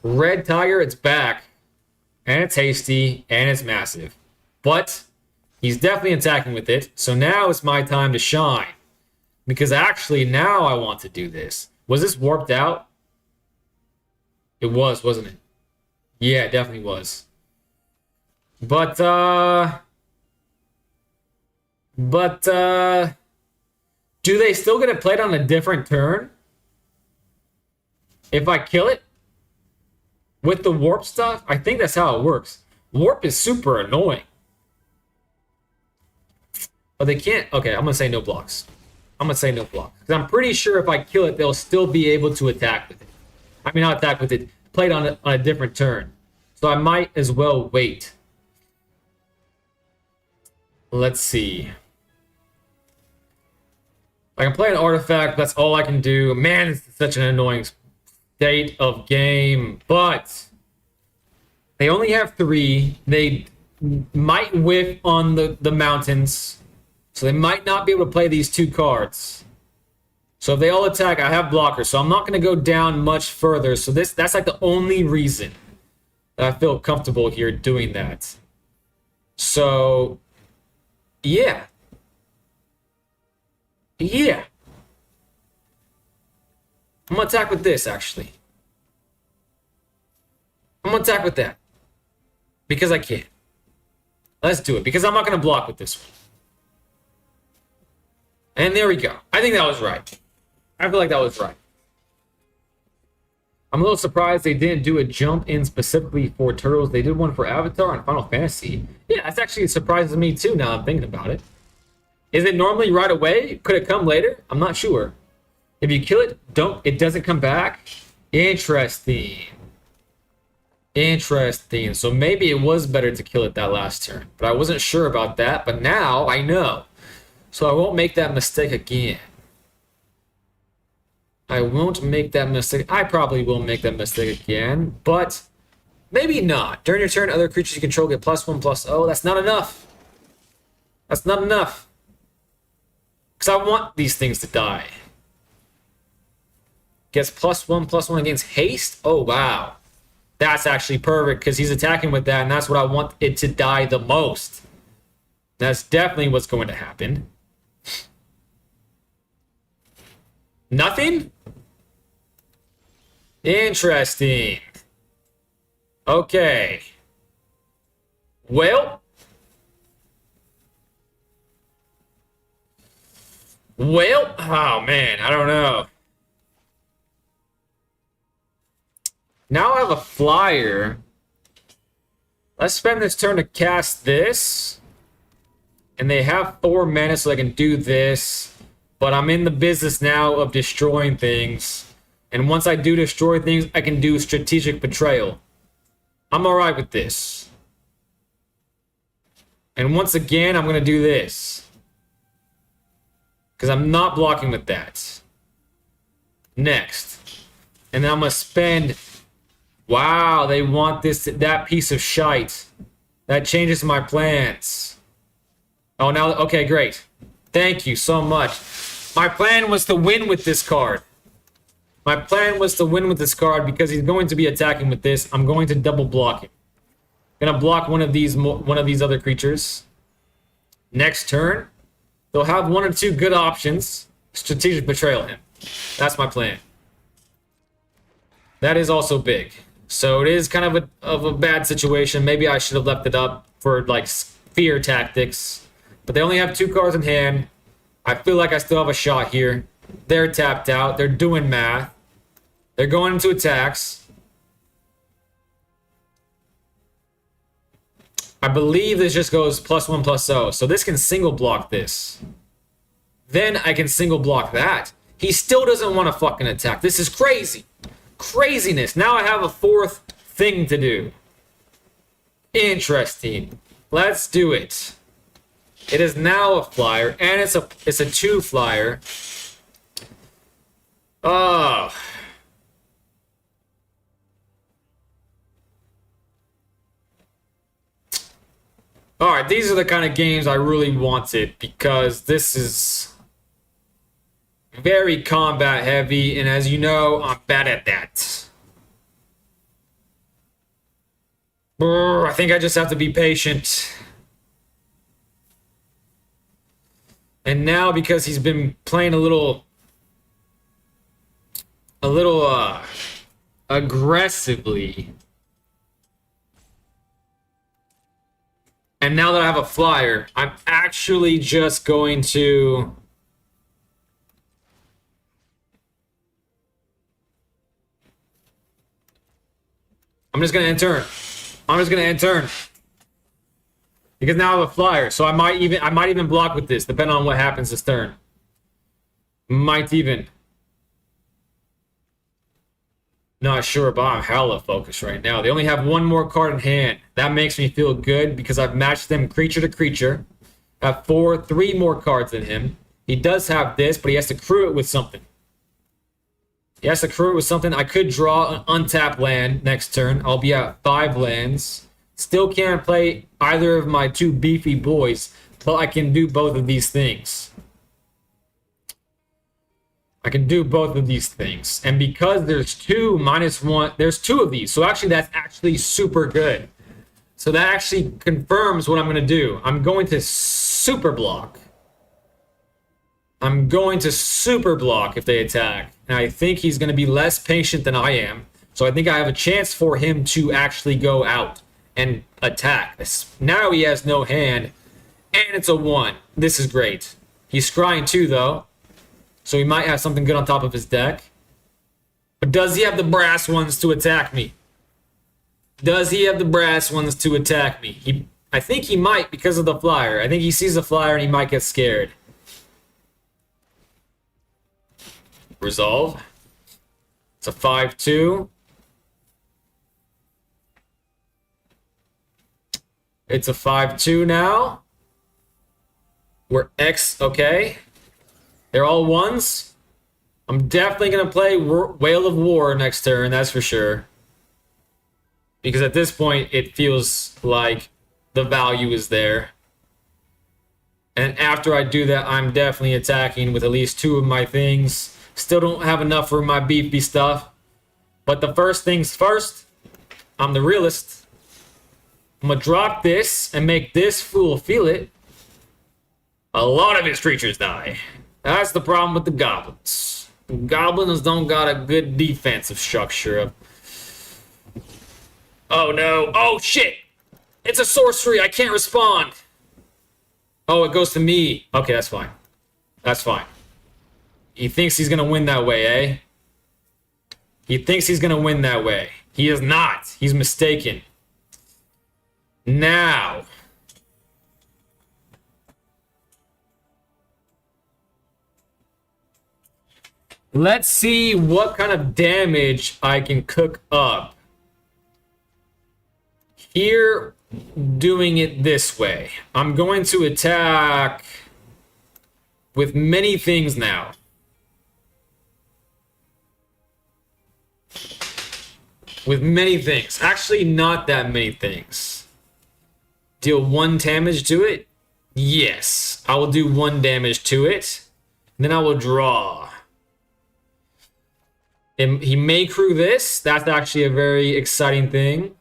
Red Tiger, it's back. And it's hasty, and it's massive. But he's definitely attacking with it. So now it's my time to shine. Because actually, now I want to do this. Was this warped out? It was, wasn't it? Yeah, it definitely was. But, do they still get it played on a different turn? If I kill it? With the warp stuff? I think that's how it works. Warp is super annoying. But they can't... Okay, I'm going to say no blocks. I'm going to say no blocks. Because I'm pretty sure if I kill it, they'll still be able to attack with it. I mean, not attack with it. Play it on a different turn. So I might as well wait. Let's see. I can play an artifact. That's all I can do. Man, it's such an annoying state of game. But they only have 3. They might whiff on the mountains. So they might not be able to play these 2 cards. So if they all attack, I have blockers. So I'm not going to go down much further. So that's like the only reason that I feel comfortable here doing that. So, yeah. Yeah. I'm going to attack with this, actually. I'm going to attack with that. Because I can. Let's do it. Because I'm not going to block with this one. And there we go. I think that was right. I feel like that was right. I'm a little surprised they didn't do a jump in specifically for Turtles. They did one for Avatar and Final Fantasy. Yeah, that's actually surprises me too now I'm thinking about it. Is it normally right away? Could it come later? I'm not sure. If you kill it, it doesn't come back? Interesting. Interesting. So maybe it was better to kill it that last turn. But I wasn't sure about that. But now I know. So I won't make that mistake again. I won't make that mistake. I probably will make that mistake again. But maybe not. During your turn, other creatures you control get +1 +0. That's not enough. That's not enough. Because I want these things to die. Gets +1 +1 against haste? Oh, wow. That's actually perfect because he's attacking with that, and that's what I want it to die the most. That's definitely what's going to happen. Nothing? Interesting. Okay. Well. Oh man, I don't know. Now I have a flyer. Let's spend this turn to cast this. And they have 4 mana, so I can do this. But I'm in the business now of destroying things. And once I do destroy things, I can do strategic betrayal. I'm alright with this. And once again, I'm going to do this. Because I'm not blocking with that. Next. And then I'm going to spend... Wow, they want that piece of shite. That changes my plans. Oh, now... Okay, great. Thank you so much. My plan was to win with this card. My plan was to win with this card because he's going to be attacking with this. I'm going to double block him. Gonna block one of these other creatures. Next turn, they'll have 1 or 2 good options. Strategic betrayal him. That's my plan. That is also big. So it is kind of a bad situation. Maybe I should have left it up for like fear tactics. But they only have 2 cards in hand. I feel like I still have a shot here. They're tapped out. They're doing math. They're going into attacks. I believe this just goes +1/+0. So this can single block this. Then I can single block that. He still doesn't want to fucking attack. This is crazy. Craziness. Now I have a 4th thing to do. Interesting. Let's do it. It is now a flyer, and it's a 2 flyer. Oh. Alright, these are the kind of games I really wanted, because this is very combat heavy, and as you know, I'm bad at that. I think I just have to be patient. And now, because he's been playing a little aggressively, and now that I have a flyer, I'm actually just going to... I'm just going to end turn. I'm just going to end turn. Because now I have a flyer, so I might even block with this, depending on what happens this turn. Might even. Not sure, but I'm hella focused right now. They only have 1 more card in hand. That makes me feel good because I've matched them creature to creature. I have 3 more cards in him. He does have this, but he has to crew it with something. He has to crew it with something. I could draw an untapped land next turn. I'll be at 5 lands. Still can't play either of my 2 beefy boys, but I can do both of these things. I can do both of these things. And because there's 2 -1, there's 2 of these. So actually, that's actually super good. So that actually confirms what I'm going to do. I'm going to super block. I'm going to super block if they attack. And I think he's going to be less patient than I am. So I think I have a chance for him to actually go out and attack. Now he has no hand, and it's a 1. This is great. He's scrying 2, though, so he might have something good on top of his deck. But does he have the brass ones to attack me? Does he have the brass ones to attack me? I think he might because of the flyer. I think he sees the flyer and he might get scared. Resolve. It's a 5/2. It's a 5/2 now. We're X, okay. They're all 1s. I'm definitely going to play Whale of War next turn, that's for sure. Because at this point, it feels like the value is there. And after I do that, I'm definitely attacking with at least 2 of my things. Still don't have enough for my beefy stuff. But the first things first, I'm the realist. I'm going to drop this and make this fool feel it. A lot of his creatures die. That's the problem with the goblins. Goblins don't got a good defensive structure. Oh no. Oh shit! It's a sorcery. I can't respond. Oh, it goes to me. Okay, that's fine. That's fine. He thinks he's going to win that way, eh? He thinks he's going to win that way. He is not. He's mistaken. Now. Let's see what kind of damage I can cook up. Here, doing it this way. I'm going to attack with many things now. With many things. Actually, not that many things. Deal 1 damage to it? Yes. I will do 1 damage to it. Then I will draw. And he may crew this. That's actually a very exciting thing.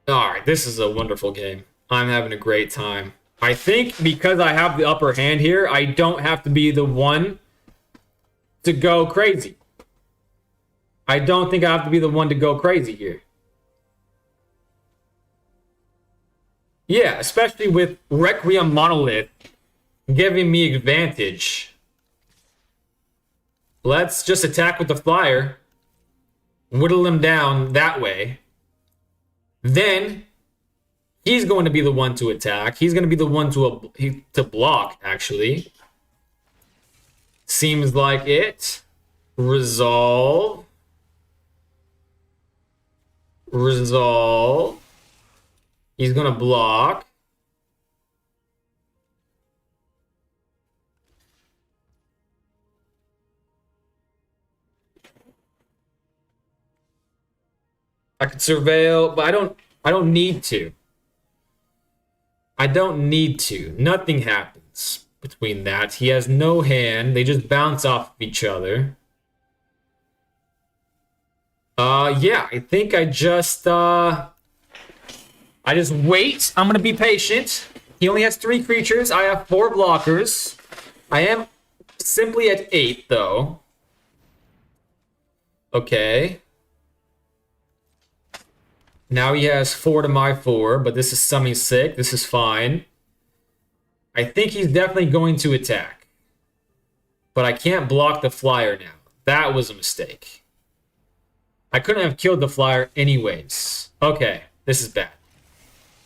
Alright, this is a wonderful game. I'm having a great time. I think because I have the upper hand here, I don't have to be the one to go crazy. I don't think I have to be the one to go crazy here. Yeah, especially with Requiem Monolith giving me advantage. Let's just attack with the flyer. Whittle him down that way. Then he's going to be the one to attack. He's going to be the one to block, actually. Seems like it. Resolve. Resolve. He's going to block. I could surveil, but I don't need to. I don't need to. Nothing happens between that. He has no hand. They just bounce off of each other. Yeah, I think I just wait. I'm gonna be patient. He only has 3 creatures. I have 4 blockers. I am simply at 8 though. Okay. Now he has 4 to my 4, but this is summoning 6. This is fine. I think he's definitely going to attack. But I can't block the flyer now. That was a mistake. I couldn't have killed the flyer anyways. Okay, this is bad.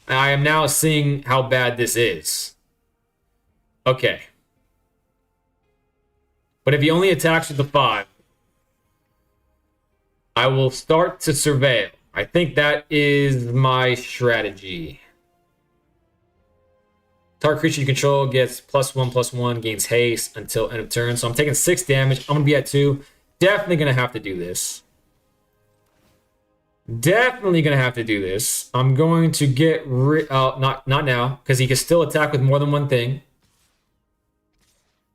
I am now seeing how bad this is. Okay. But if he only attacks with the 5, I will start to surveil. I think that is my strategy. Target creature you control gets +1/+1, gains haste until end of turn. So I'm taking 6 damage. I'm going to be at 2. Definitely going to have to do this. Definitely going to have to do this. I'm going to get rid... not now, because he can still attack with more than one thing.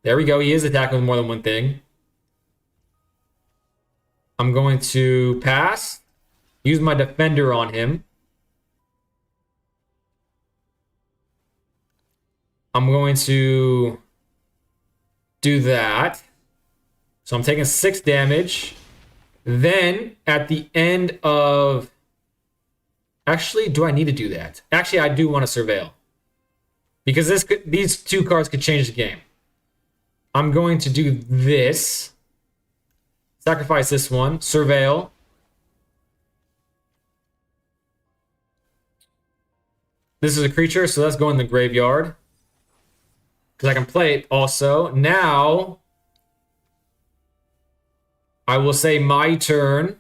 There we go. He is attacking with more than one thing. I'm going to pass. Use my defender on him. I'm going to do that. So I'm taking 6 damage. Then at the end of... Actually, do I need to do that? Actually, I do want to surveil. Because these 2 cards could change the game. I'm going to do this. Sacrifice this one. Surveil. This is a creature, so let's go in the graveyard. Because I can play it also. Now, I will say my turn.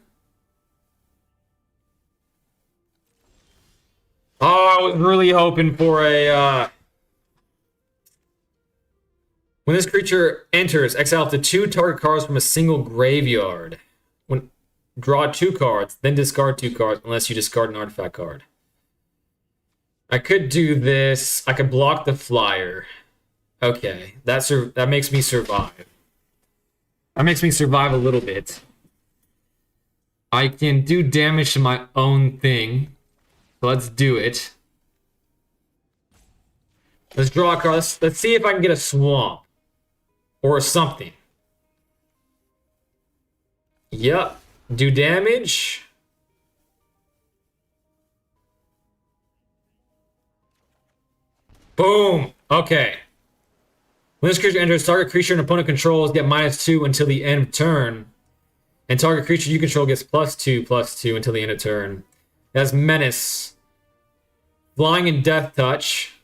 Oh, I was really hoping for a... When this creature enters, exile up to 2 target cards from a single graveyard. Draw 2 cards, then discard 2 cards unless you discard an artifact card. I could do this. I could block the flyer. Okay, that makes me survive. That makes me survive a little bit. I can do damage to my own thing. Let's do it. Let's draw a card. Let's see if I can get a swamp. Or something. Yep. Do damage. Boom. Okay. When this creature enters, target creature an opponent controls get -2 until the end of turn. And target creature you control gets +2/+2 until the end of turn. It has Menace. Flying and Death Touch.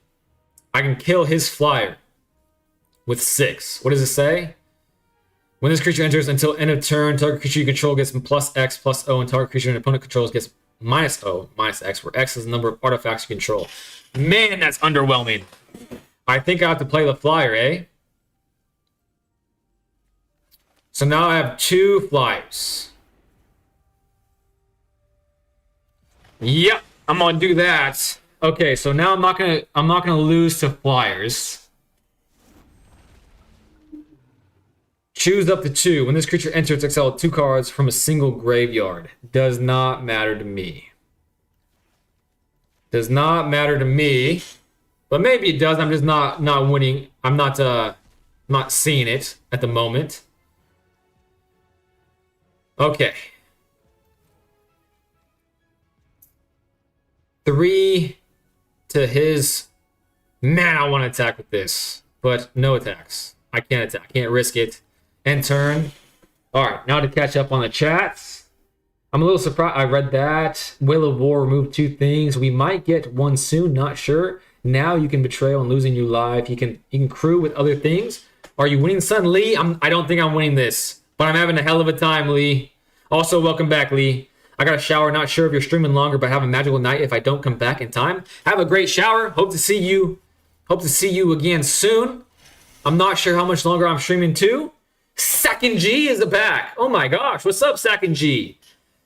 I can kill his flyer with 6. What does it say? When this creature enters until end of turn, target creature you control gets +X/+O, and target creature an opponent controls gets -O/-X, where X is the number of artifacts you control. Man, that's underwhelming. I think I have to play the flyer, eh? So now I have 2 flyers. Yep, I'm gonna do that. Okay, so now I'm not gonna lose to flyers. Choose up to 2. When this creature enters, exile 2 cards from a single graveyard. Does not matter to me. Does not matter to me. But maybe it does. I'm just not winning. I'm not seeing it at the moment. Okay. 3 to his. Man, I want to attack with this, but no attacks. I can't attack. I can't risk it. End turn. All right, now to catch up on the chats. I'm a little surprised. I read that. Will of War removed 2 things. We might get one soon. Not sure. Now you can betrayal and losing you live. You can crew with other things. Are you winning, son? Lee? I don't think I'm winning this, but I'm having a hell of a time, Lee. Also, welcome back, Lee. I got a shower. Not sure if you're streaming longer, but have a magical night if I don't come back in time. Have a great shower. Hope to see you again soon. I'm not sure how much longer I'm streaming too. Second G is back. Oh my gosh. What's up, Second G?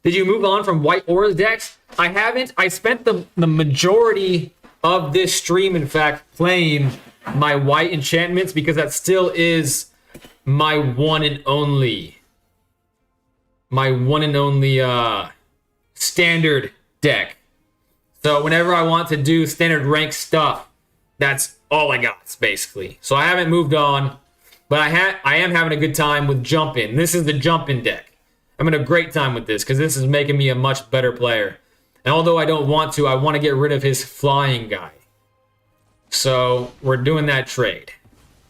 Did you move on from White Aura's decks? I haven't. I spent the majority of this stream, in fact, playing my white enchantments because that still is my one and only standard deck. So whenever I want to do standard rank stuff, that's all I got, basically. So I haven't moved on, but I am having a good time with Jump-In. This is the Jump-In deck. I'm having a great time with this because this is making me a much better player. And although I don't want to, I want to get rid of his flying guy. So we're doing that trade.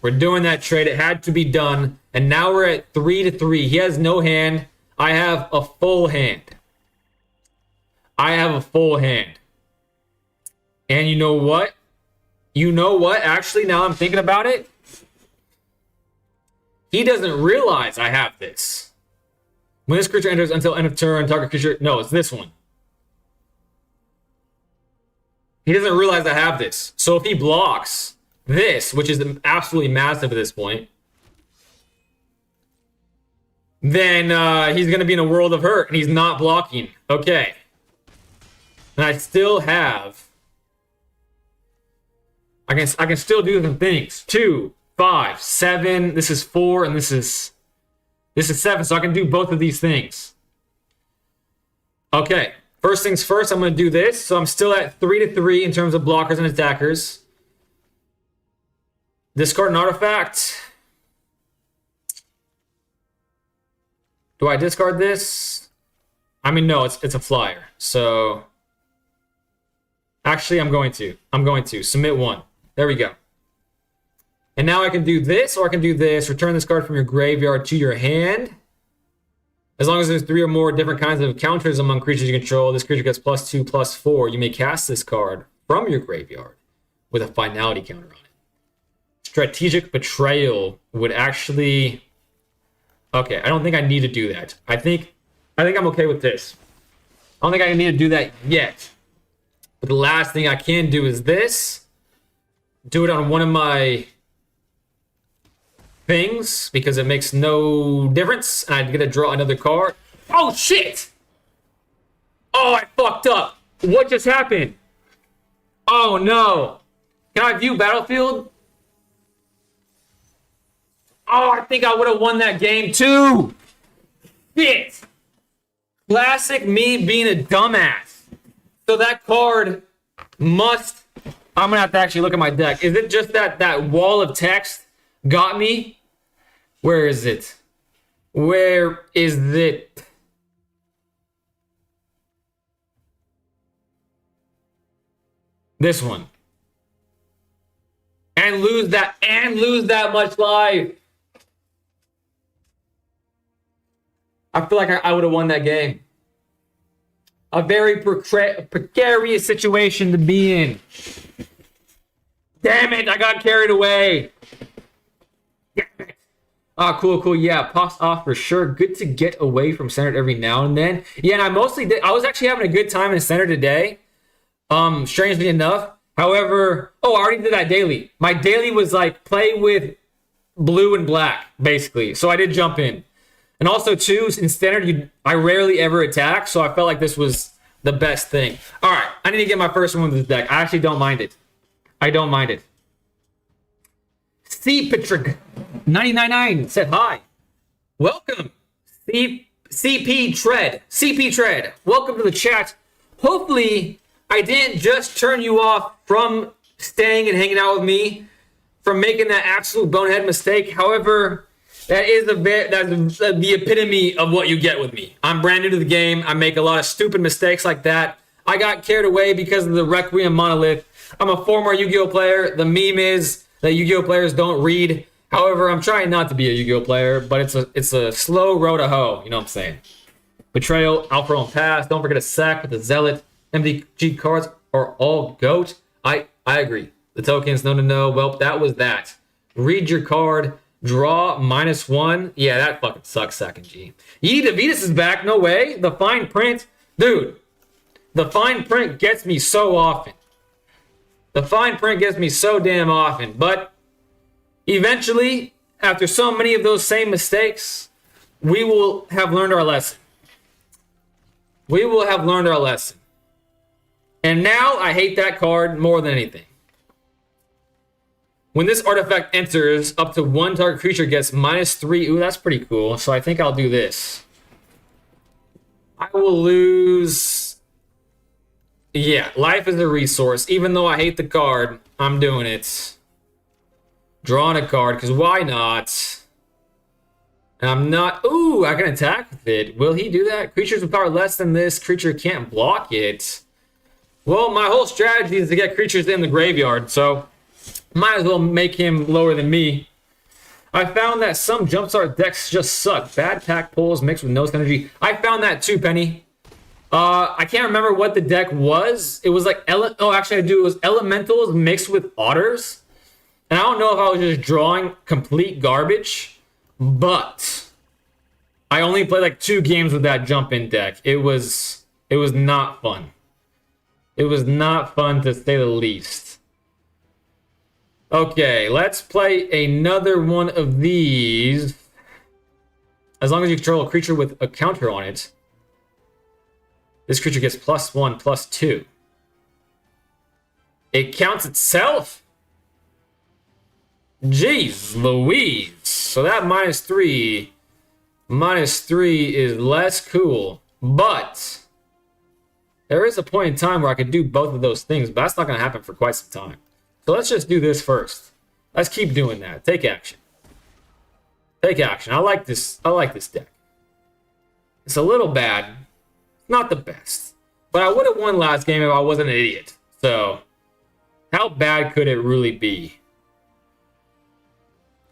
It had to be done. And now we're at 3-3. He has no hand. I have a full hand. And you know what? Actually, now I'm thinking about it. He doesn't realize I have this. When this creature enters until end of turn, target creature... No, it's this one. He doesn't realize I have this. So if he blocks this, which is absolutely massive at this point, then he's going to be in a world of hurt, and he's not blocking. Okay. And I still have... I can still do some things. 2, 5, 7. This is 4, and this is 7. So I can do both of these things. Okay. First things first, I'm going to do this. So I'm still at 3-3 in terms of blockers and attackers. Discard an artifact. Do I discard this? I mean, no, it's a flyer. So actually, I'm going to submit 1. There we go. And now I can do this, or I can do this. Return this card from your graveyard to your hand. As long as there's 3 or more different kinds of counters among creatures you control, this creature gets +2/+4. You may cast this card from your graveyard with a finality counter on it. Strategic Betrayal would actually... Okay, I don't think I need to do that. I think I'm okay with this. I don't think I need to do that yet. But the last thing I can do is this. Do it on one of my things because it makes no difference. And I get to draw another card. Oh, shit! Oh, I fucked up. What just happened? Oh, no. Can I view Battlefield? Oh, I think I would have won that game too. Shit. Classic me being a dumbass. So that card must... I'm going to have to actually look at my deck. Is it just that wall of text got me? Where is it? Where is it? This one. and lose that much life. I feel like I would have won that game. A very precarious situation to be in. Damn it, I got carried away. Damn it. Ah, cool. Yeah, pops off for sure. Good to get away from center every now and then. Yeah, and I mostly did. I was actually having a good time in center today. Strangely enough. However, I already did that daily. My daily was like play with blue and black, basically. So I did jump in. And also, too, in standard, I rarely ever attack, so I felt like this was the best thing. All right, I need to get my first one with this deck. I actually don't mind it. I don't mind it. C. Patrick 999 said hi. Welcome, CP Tread. Welcome to the chat. Hopefully, I didn't just turn you off from staying and hanging out with me, from making that absolute bonehead mistake. However, that's the epitome of what you get with me. I'm brand new to the game. I make a lot of stupid mistakes like that. I got carried away because of the Requiem monolith. I'm a former Yu-Gi-Oh player. The meme is that Yu-Gi-Oh players don't read. However, I'm trying not to be a Yu-Gi-Oh player, but it's a slow road to hoe. You know what I'm saying? Betrayal, Alpha and Pass. Don't forget a sack with the Zealot. MTG cards are all GOAT. I agree. The tokens, no. Well, that was that. Read your card. Draw -1. Yeah, that fucking sucks, second G. Yee DeVitas is back. No way. The fine print. Dude, the fine print gets me so often. The fine print gets me so damn often. But eventually, after so many of those same mistakes, we will have learned our lesson. We will have learned our lesson. And now I hate that card more than anything. When this artifact enters, up to one target creature gets -3. Ooh, that's pretty cool. So I think I'll do this. I will lose... Yeah, life is a resource. Even though I hate the card, I'm doing it. Drawing a card, because why not? And I'm not... Ooh, I can attack with it. Will he do that? Creatures with power less than this creature can't block it. Well, my whole strategy is to get creatures in the graveyard, so... Might as well make him lower than me. I found that some Jumpstart decks just suck. Bad pack pulls mixed with no synergy. I found that too, Penny. I can't remember what the deck was. It was like... It was Elementals mixed with Otters. And I don't know if I was just drawing complete garbage. But... I only played like 2 games with that jump-in deck. It was not fun. It was not fun, to say the least. Okay, let's play another one of these. As long as you control a creature with a counter on it, this creature gets +1/+2. It counts itself? Jeez Louise. So that -3 is less cool. But there is a point in time where I could do both of those things, but that's not going to happen for quite some time. So let's just do this first. Let's keep doing that. Take action. Take action. I like this deck. It's a little bad. Not the best. But I would have won last game if I wasn't an idiot. So, how bad could it really be?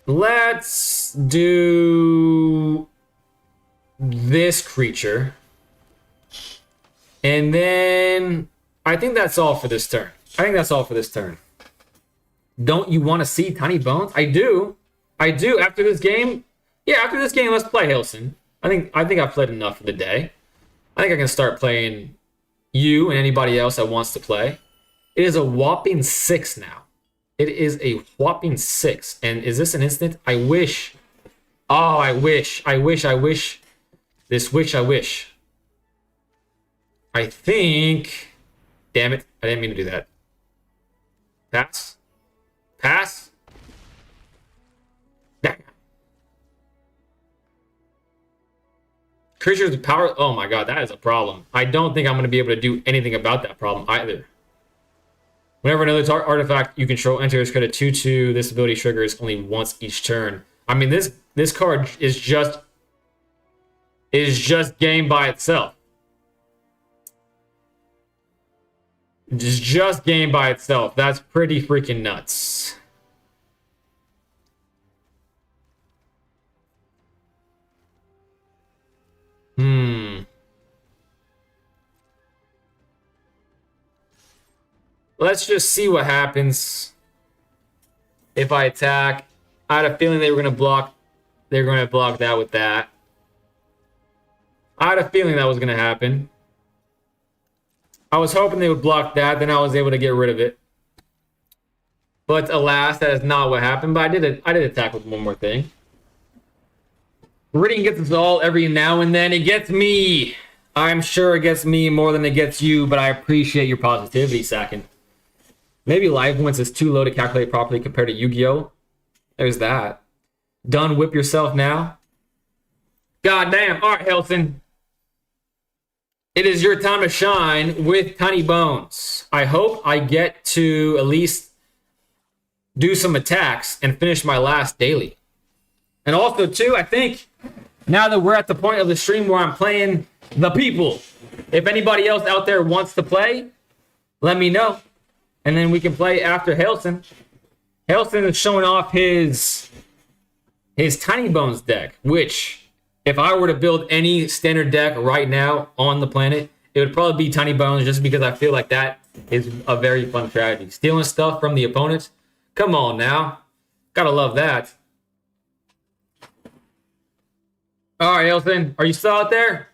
Let's do this creature. And then I think that's all for this turn. Don't you want to see Tiny Bones? I do. After this game, let's play Hilson. I think I've played enough for the day. I think I can start playing you and anybody else that wants to play. It is a whopping 6 now. It is a whopping 6. And is this an instant? I wish. Oh, I wish. I think. Damn it. I didn't mean to do that. Pass. Damn. Creatures with power. Oh my god, that is a problem. I don't think I'm going to be able to do anything about that problem either. Whenever another artifact you control enters, create a 2/2. This ability triggers only once each turn. I mean, this card is just game by itself. Just game by itself. That's pretty freaking nuts. let's just see what happens if I attack. I had a feeling they were going to block. They were going to block that with that. I had a feeling that was going to happen. I was hoping they would block that. Then I was able to get rid of it. But alas, that is not what happened. But I did attack with one more thing. Reading gets us all every now and then. It gets me. I'm sure it gets me more than it gets you, but I appreciate your positivity, second. Maybe life points is too low to calculate properly compared to Yu-Gi-Oh! There's that. Done whip yourself now? God damn. All right, Helson. It is your time to shine with Tiny Bones. I hope I get to at least do some attacks and finish my last daily. And also, too, I think now that we're at the point of the stream where I'm playing the people, if anybody else out there wants to play, let me know. And then we can play after Helson. Helson is showing off his Tiny Bones deck, which, if I were to build any standard deck right now on the planet, it would probably be Tiny Bones, just because I feel like that is a very fun strategy. Stealing stuff from the opponents. Come on now. Gotta love that. All right, Helson, are you still out there?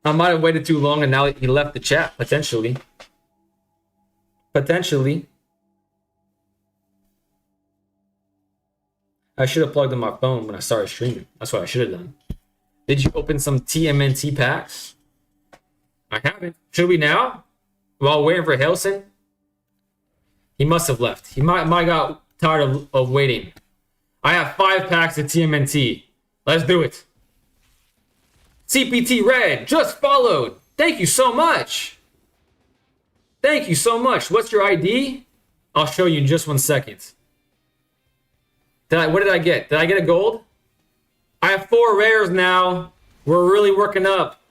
I might have waited too long and now he left the chat, potentially. Potentially. I should have plugged in my phone when I started streaming. That's what I should have done. Did you open some TMNT packs? I haven't. Should we now? While waiting for Helson? He must have left. He might got tired of waiting. I have 5 packs of TMNT. Let's do it. CPT Red just followed. Thank you so much. Thank you so much. What's your ID? I'll show you in just 1 second. What did I get? Did I get a gold? I have 4 rares now. We're really working up.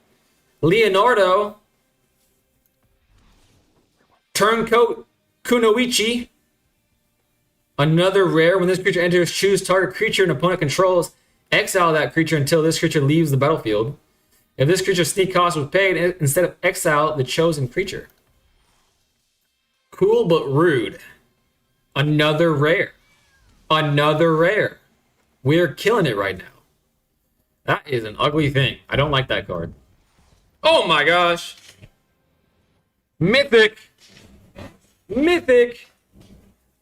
Leonardo. Turncoat Kunoichi. Another rare. When this creature enters, choose target creature an opponent controls. Exile that creature until this creature leaves the battlefield. If this creature's sneak cost was paid, instead of exile the chosen creature. Cool but rude. Another rare. Another rare. We're killing it right now. That is an ugly thing. I don't like that card. Oh my gosh. Mythic. Mythic.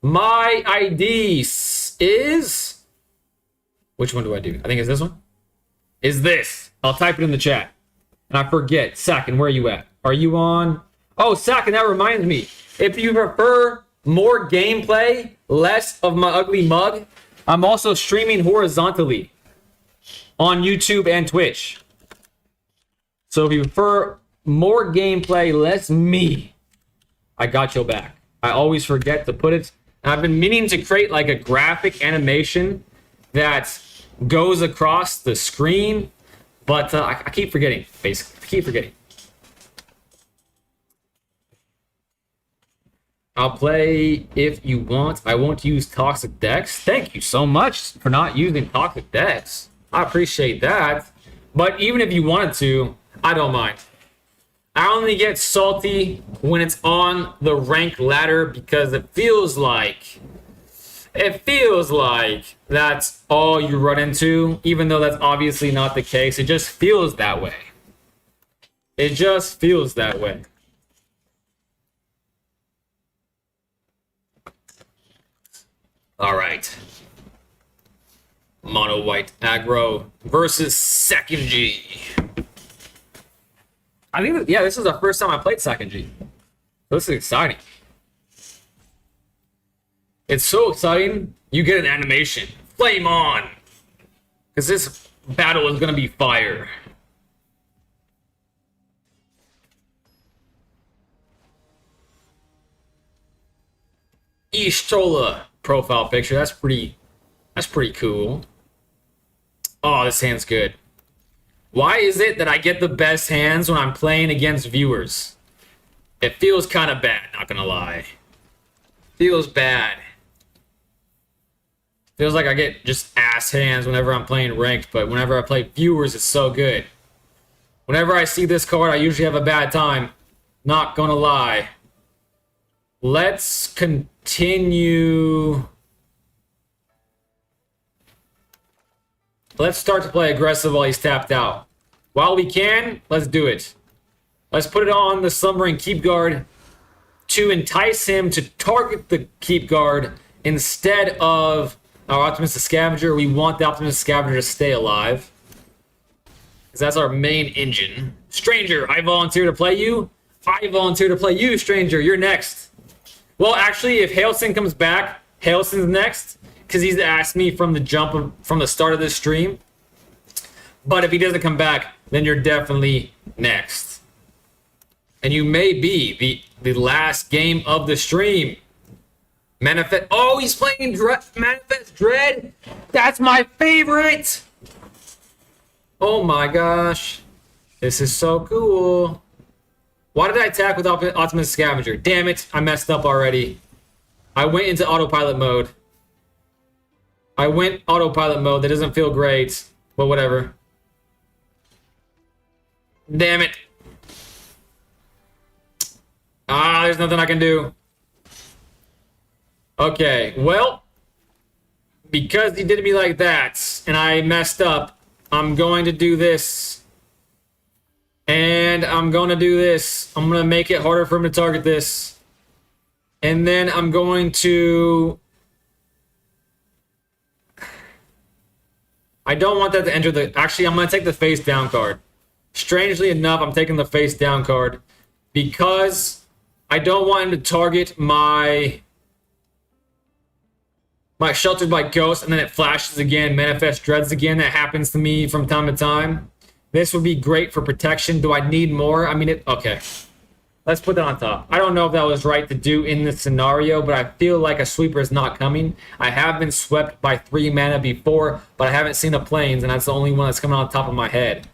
My ID is... Which one do I do? I think it's this one. Is this. I'll type it in the chat. And I forget. Sakin, where are you at? Are you on? Oh, Sakin, that reminds me. If you prefer more gameplay, less of my ugly mug, I'm also streaming horizontally on YouTube and Twitch. So if you prefer more gameplay, less me, I got your back. I always forget to put it. I've been meaning to create like a graphic animation that goes across the screen, but I keep forgetting, basically. I keep forgetting. I'll play if you want. I won't use toxic decks. Thank you so much for not using toxic decks. I appreciate that. But even if you wanted to, I don't mind. I only get salty when it's on the rank ladder because it feels like that's all you run into, even though that's obviously not the case. It just feels that way. It just feels that way. All right. Mono white aggro versus Second G. I think, yeah, this is the first time I played Second G. This is exciting. It's so exciting, you get an animation. Flame on! Because this battle is going to be fire. Ishtola profile picture. That's pretty cool. Oh, this hand's good. Why is it that I get the best hands when I'm playing against viewers? It feels kind of bad, not gonna lie. Feels bad. Feels like I get just ass hands whenever I'm playing ranked, but whenever I play viewers, it's so good. Whenever I see this card, I usually have a bad time. Not gonna lie. Let's continue. Let's start to play aggressive while he's tapped out. While we can, let's do it. Let's put it on the Slumbering Keep Guard to entice him to target the Keep Guard instead of our Optimistic Scavenger. We want the Optimistic Scavenger to stay alive, because that's our main engine. Stranger, I volunteer to play you. I volunteer to play you, Stranger. You're next. Well, actually, if Hailson comes back, Hailson's next, because he's asked me from the start of this stream. But if he doesn't come back, then you're definitely next. And you may be the last game of the stream. Manifest. Oh, he's playing Manifest Dread. That's my favorite. Oh my gosh. This is so cool. Why did I attack with Optimus Scavenger? Damn it, I messed up already. I went into autopilot mode. That doesn't feel great, but whatever. Damn it. There's nothing I can do. Okay, well, because he did me like that, and I messed up, I'm going to do this. And I'm going to do this. I'm going to make it harder for him to target this. And then I'm going to... I don't want that to enter the... Actually, I'm going to take the face down card. Strangely enough, I'm taking the face down card because I don't want him to target my Sheltered by Ghost, and then it flashes again, Manifest Dreads again. That happens to me from time to time. This would be great for protection. Do I need more? I mean, okay. Let's put that on top. I don't know if that was right to do in this scenario, but I feel like a sweeper is not coming. I have been swept by 3 mana before, but I haven't seen a plains, and that's the only one that's coming on top of my head.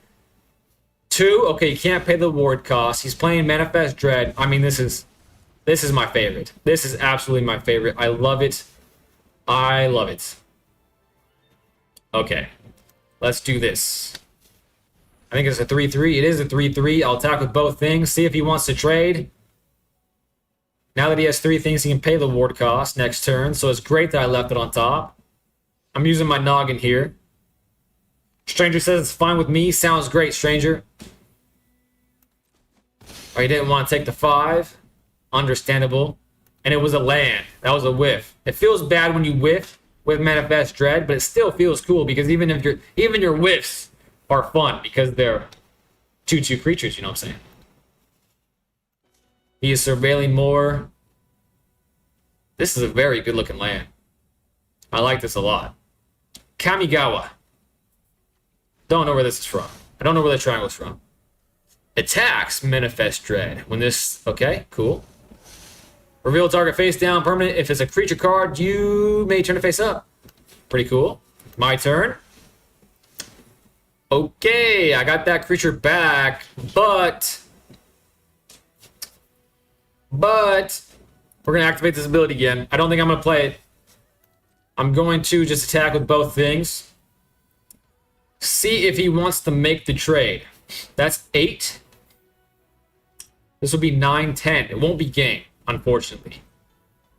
2, okay, you can't pay the ward cost. He's playing Manifest Dread. I mean, this is my favorite. This is absolutely my favorite. I love it. I love it. Okay, let's do this. I think it's a 3-3. It is a 3-3. I'll attack with both things. See if he wants to trade. Now that he has 3 things, he can pay the ward cost next turn. So it's great that I left it on top. I'm using my noggin here. Stranger says it's fine with me. Sounds great, Stranger. Oh, he didn't want to take the 5. Understandable. And it was a land. That was a whiff. It feels bad when you whiff with Manifest Dread, but it still feels cool because even your whiffs are fun because they're 2/2 creatures, you know what I'm saying? He is surveilling more. This is a very good looking land. I like this a lot. Kamigawa. Don't know where this is from. I don't know where the triangle's from. Attacks Manifest Dread. When this... Okay, cool. Reveal target face down permanent. If it's a creature card, you may turn it face up. Pretty cool. My turn. Okay, I got that creature back, but we're going to activate this ability again. I don't think I'm going to play it. I'm going to just attack with both things. See if he wants to make the trade. That's 8. This will be 9, 10. It won't be game, unfortunately.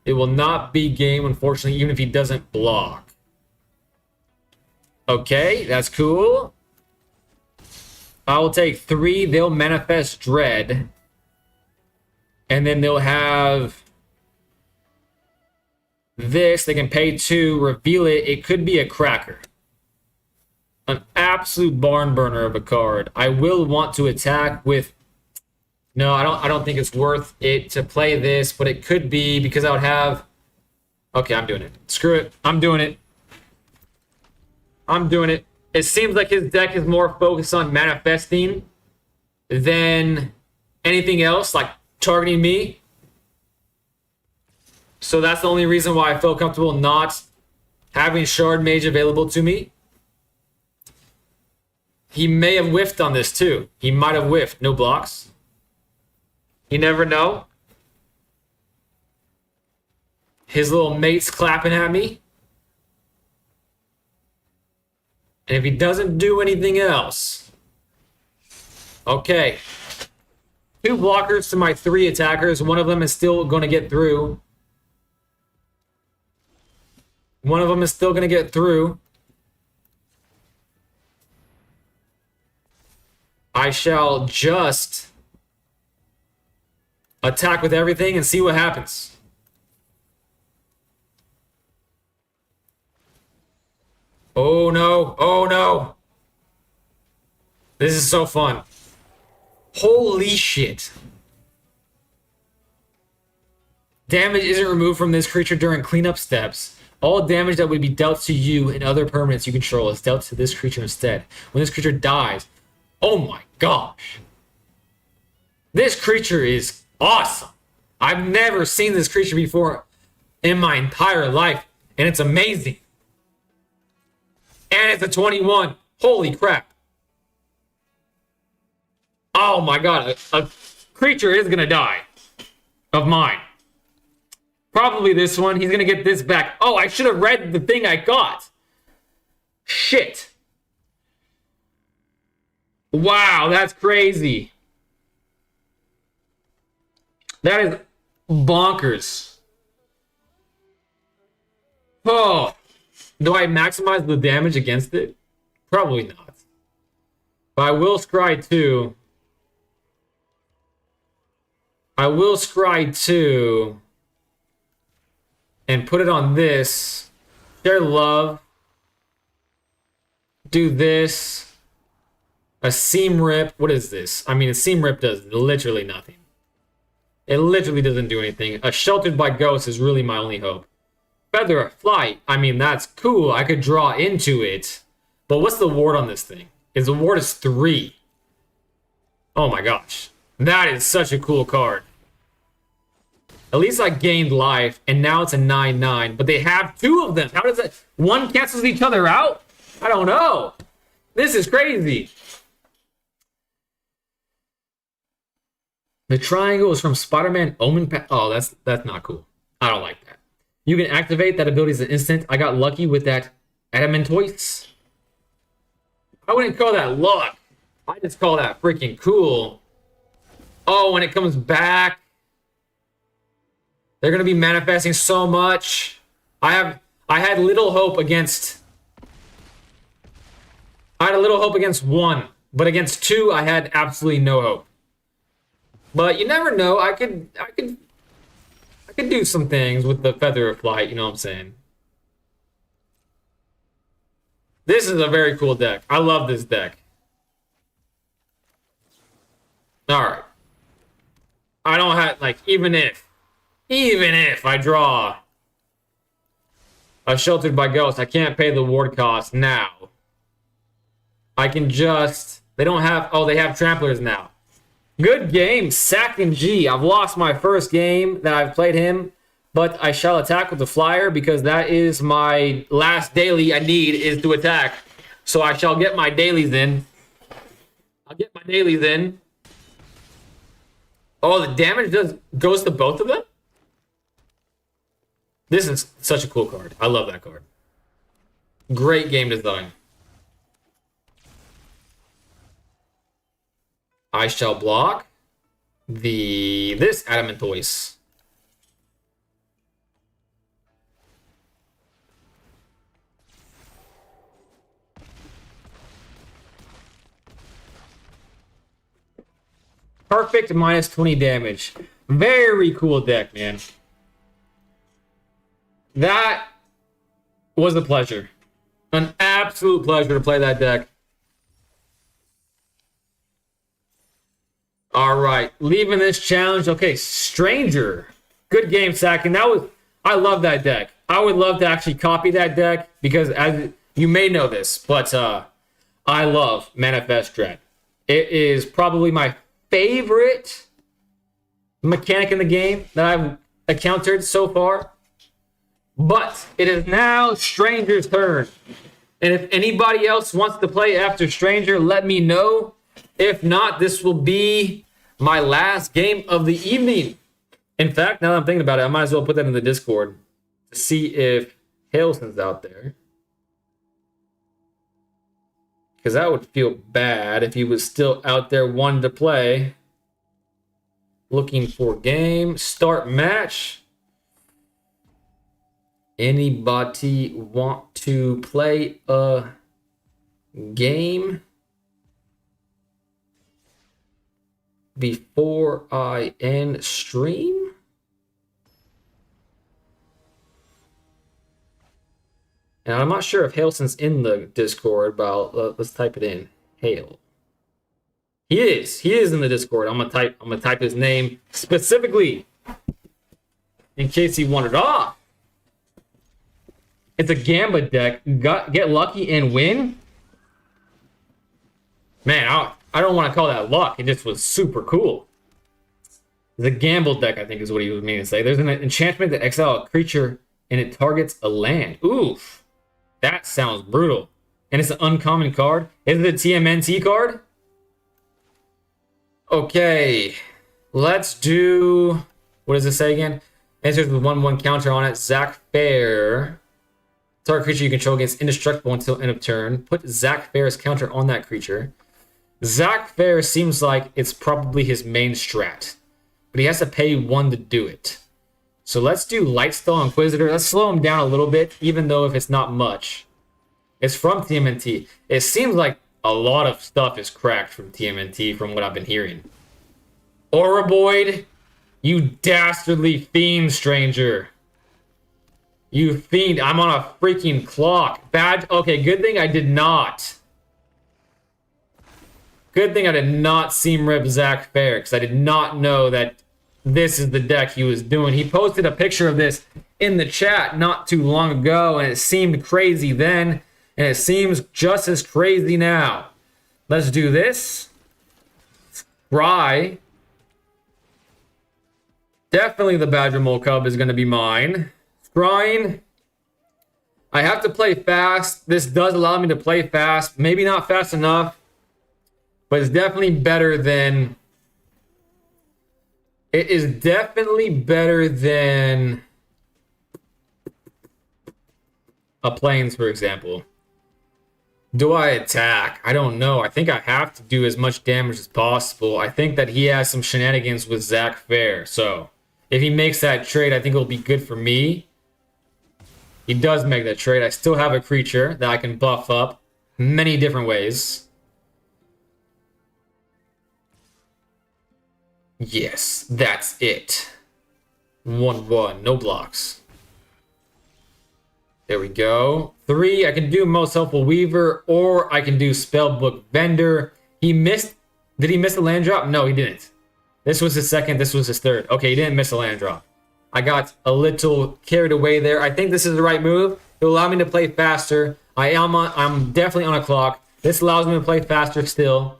It will not be game, unfortunately, even if he doesn't block. Okay, that's cool. I will take 3. They'll Manifest Dread. And then they'll have this. They can pay 2, reveal it. It could be a cracker. An absolute barn burner of a card. I will want to attack with... No, I don't think it's worth it to play this, but it could be because I would have... Okay, I'm doing it. Screw it. I'm doing it. I'm doing it. It seems like his deck is more focused on manifesting than anything else, like targeting me. So that's the only reason why I feel comfortable not having Shard Mage available to me. He may have whiffed on this too. He might have whiffed. No blocks. You never know. His little mate's clapping at me. And if he doesn't do anything else... Okay. 2 blockers to my 3 attackers. One of them is still going to get through. One of them is still going to get through. I shall just attack with everything and see what happens. Oh no, oh no. This is so fun. Holy shit. Damage isn't removed from this creature during cleanup steps. All damage that would be dealt to you and other permanents you control is dealt to this creature instead. When this creature dies, oh my gosh. This creature is awesome. I've never seen this creature before in my entire life, and it's amazing. And it's a 21. Holy crap. Oh my god, a creature is gonna die of mine. Probably this one. He's gonna get this back. Oh, I should have read the thing I got. Shit. Wow, that's crazy. That is bonkers. Oh, do I maximize the damage against it? Probably not. But I will scry 2. I will scry 2 and put it on this. Share love. Do this. A seam rip. What is this? I mean, a seam rip does literally nothing. It literally doesn't do anything. A sheltered by ghosts is really my only hope. Feather of flight. I mean, that's cool. I could draw into it. But what's the ward on this thing? The ward is 3. Oh my gosh. That is such a cool card. At least I gained life, and now it's a 9/9. But they have 2 of them. How does that... One cancels each other out? I don't know. This is crazy. The triangle is from Spider-Man Omen Path. Oh, that's not cool. I don't like that. You can activate that ability as an instant. I got lucky with that Adamantoise. I wouldn't call that luck. I just call that freaking cool. Oh, when it comes back, they're gonna be manifesting so much. I had little hope against. I had a little hope against 1, but against 2, I had absolutely no hope. But you never know. I could do some things with the Feather of Flight. You know what I'm saying? This is a very cool deck. I love this deck. All right. I don't have, like, even if I draw a Sheltered by Ghost, I can't pay the ward cost now. I can just, they don't have, oh, they have Tramplers now. Good game, Sack and G. I've lost my first game that I've played him, but I shall attack with the Flyer because that is my last daily I need is to attack. So I shall get my dailies in. I'll get my dailies in. Oh, the damage goes to both of them? This is such a cool card. I love that card. Great game design. I shall block this Adamantoise. Perfect minus 20 damage. Very cool deck, man. That was a pleasure. An absolute pleasure to play that deck. All right, leaving this challenge. Okay, Stranger. Good game, Sack. And I love that deck. I would love to actually copy that deck because, as you may know this, but I love Manifest Dread. It is probably my favorite mechanic in the game that I've encountered so far. But it is now Stranger's turn. And if anybody else wants to play after Stranger, let me know. If not, this will be my last game of the evening. In fact, now that I'm thinking about it, I might as well put that in the Discord to see if Hailson's out there. Because that would feel bad if he was still out there wanting to play. Looking for game. Start match. Anybody want to play a game before I end stream? And I'm not sure if Hailson's in the Discord, but let's type it in. Hail. He is. He is in the Discord. I'm gonna type his name specifically in case he wanted off. It's a Gambit deck. Get lucky and win. Man, I don't want to call that luck. It just was super cool. The Gamble deck, I think, is what he was meaning to say. There's an enchantment that exile a creature and it targets a land. Oof. That sounds brutal. And it's an uncommon card. Is it a TMNT card? Okay. Let's do... What does it say again? Answers with 1/1 counter on it. Zach Fair. Target creature you control gets indestructible until end of turn. Put Zach Fair's counter on that creature. Zach Fair seems like it's probably his main strat. But he has to pay 1 to do it. So let's do Lightstall Inquisitor. Let's slow him down a little bit, even though if it's not much. It's from TMNT. It seems like a lot of stuff is cracked from TMNT from what I've been hearing. Oroboid, you dastardly fiend, stranger. You fiend, I'm on a freaking clock. Bad, okay, good thing I did not. Good thing I did not seam rip Zach Fair, because I did not know that this is the deck he was doing. He posted a picture of this in the chat not too long ago, and it seemed crazy then, and it seems just as crazy now. Let's do this. Scry. Definitely the Badger Mole Cub is going to be mine. Scrying. I have to play fast. This does allow me to play fast. Maybe not fast enough, but it's definitely better than... It is definitely better than a Plains, for example. Do I attack? I don't know. I think I have to do as much damage as possible. I think that he has some shenanigans with Zach Fair. So if he makes that trade, I think it'll be good for me. He does make that trade. I still have a creature that I can buff up many different ways. Yes, that's it. 1/1, no blocks. There we go. 3, I can do Most Helpful Weaver, or I can do Spellbook Vendor. He missed... Did he miss a land drop? No, he didn't. This was his second, this was his third. Okay, he didn't miss a land drop. I got a little carried away there. I think this is the right move. It will allow me to play faster. I'm definitely on a clock. This allows me to play faster still.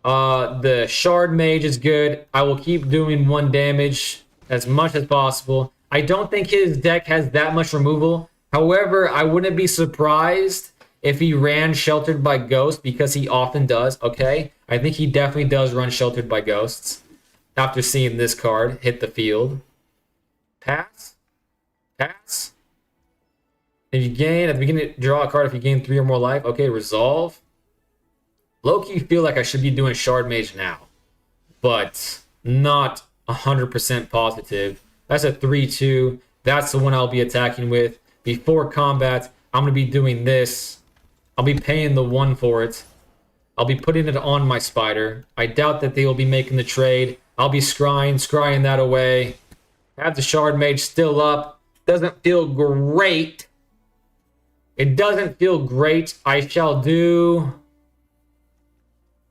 The Shard Mage is good. I will keep doing 1 damage as much as possible. I don't think his deck has that much removal. However, I wouldn't be surprised if he ran Sheltered by Ghosts, because he often does, okay? I think he definitely does run Sheltered by Ghosts after seeing this card hit the field. Pass. Pass. If you gain, at the beginning, draw a card if you gain 3 or more life. Okay, resolve. Low-key feel like I should be doing Shard Mage now, but not 100% positive. That's a 3/2. That's the one I'll be attacking with. Before combat, I'm going to be doing this. I'll be paying the 1 for it. I'll be putting it on my Spider. I doubt that they will be making the trade. I'll be scrying that away. Have the Shard Mage still up. Doesn't feel great. It doesn't feel great. I shall do...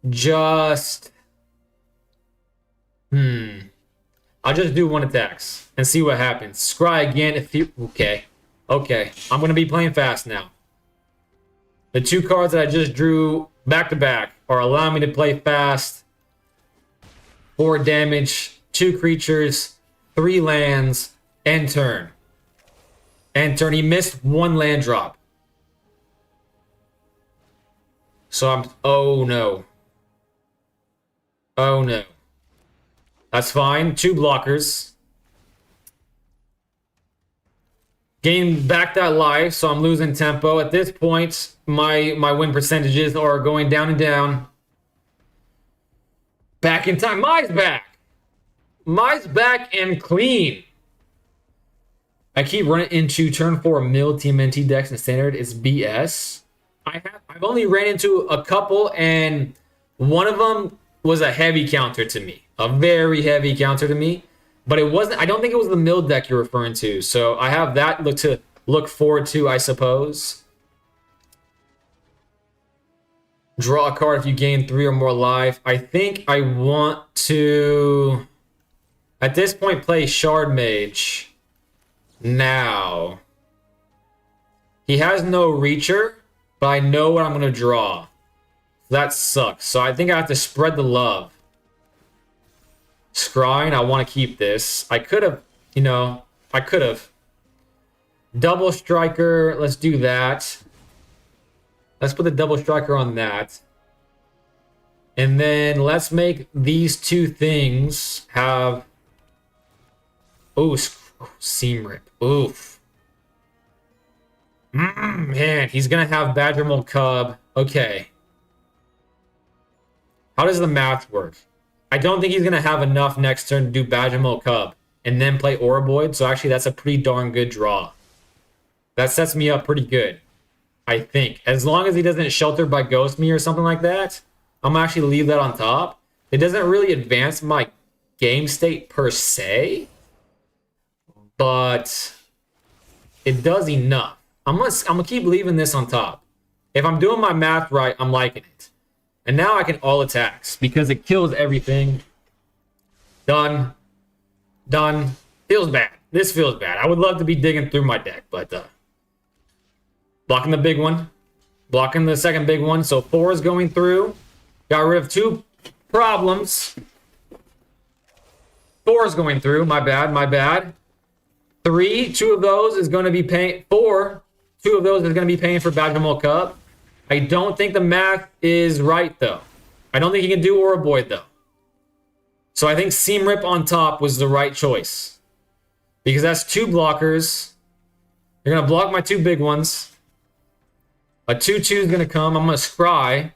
Just... I'll just do 1 attacks and see what happens. Scry again if you... Okay. Okay. I'm going to be playing fast now. The 2 cards that I just drew back to back are allowing me to play fast. 4 damage, 2 creatures, 3 lands, end turn. End turn. He missed 1 land drop. So I'm... Oh no. Oh no. That's fine. 2 blockers. Gain back that life, so I'm losing tempo. At this point, my win percentages are going down and down. Back in time. Mai's back! Mine's back and clean. I keep running into turn 4 mill TMNT decks and standard. It's BS. I've only ran into a couple, and one of them was a heavy counter to me. A very heavy counter to me. But it wasn't, I don't think it was the mill deck you're referring to. So I have that to look forward to, I suppose. Draw a card if you gain 3 or more life. I think I want to, at this point, play Shard Mage. Now. He has no Reacher, but I know what I'm going to draw. That sucks. So I think I have to spread the love. Scrying, I want to keep this. I could have, I could have. Double Striker, let's do that. Let's put the Double Striker on that. And then let's make these two things have... Oh, Seam Rip. Oof. Man, he's going to have Badger Mold Cub. Okay. How does the math work? I don't think he's going to have enough next turn to do Badger Mold Cub and then play Oroboid. So actually, that's a pretty darn good draw. That sets me up pretty good, I think. As long as he doesn't Shelter by Ghost me or something like that, I'm going to actually leave that on top. It doesn't really advance my game state per se, but it does enough. I'm gonna keep leaving this on top. If I'm doing my math right, I'm liking it. And now I can all attacks because it kills everything. Done. Done. Feels bad. This feels bad. I would love to be digging through my deck, but blocking the big one. Blocking the second big one. So 4 is going through. Got rid of 2 problems. 4 is going through. My bad. My bad. 3. 2 of those is going to be paying. 4. 2 of those is going to be paying for Badger Mold Cup. I don't think the math is right, though. I don't think he can do Oroboid, though. So I think Seam Rip on top was the right choice. Because that's 2 blockers. They're going to block my 2 big ones. A 2/2 is going to come. I'm going to scry.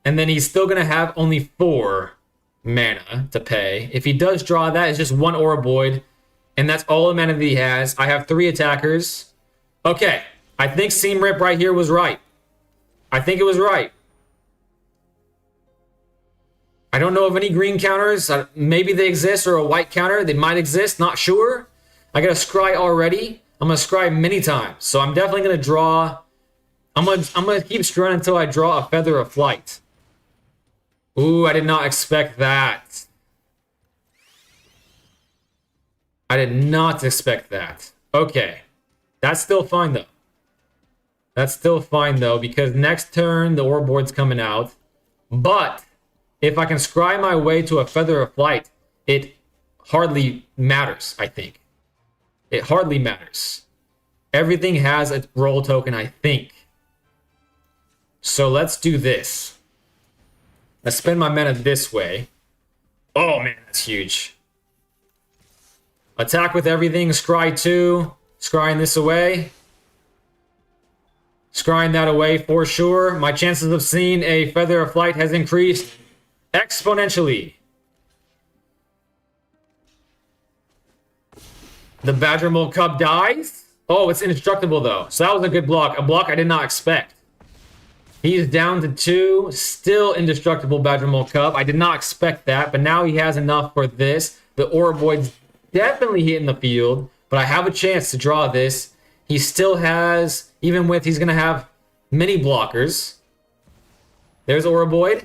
And then he's still going to have only 4 mana to pay. If he does draw that, it's just 1 Oroboid. And that's all the mana that he has. I have 3 attackers. Okay. I think Seam Rip right here was right. I think it was right. I don't know of any green counters. Maybe they exist, or a white counter. They might exist. Not sure. I got a scry already. I'm going to scry many times. So I'm definitely going to draw. I'm going to keep scrying until I draw a Feather of Flight. Ooh, I did not expect that. I did not expect that. Okay. That's still fine, though. That's still fine, though, because next turn, the Oroboid's coming out. But if I can scry my way to a Feather of Flight, it hardly matters, I think. It hardly matters. Everything has a roll token, I think. So let's do this. Let's spend my mana this way. Oh, man, that's huge. Attack with everything. Scry 2. Scrying this away. Scrying that away for sure. My chances of seeing a Feather of Flight has increased exponentially. The Badger Mold Cub dies. Oh, it's indestructible though. So that was a good block. A block I did not expect. He's down to 2. Still indestructible Badger Mold Cub. I did not expect that, but now he has enough for this. The Oroboid's definitely hitting the field, but I have a chance to draw this. He still has, even with, he's going to have many blockers. There's Oroboid.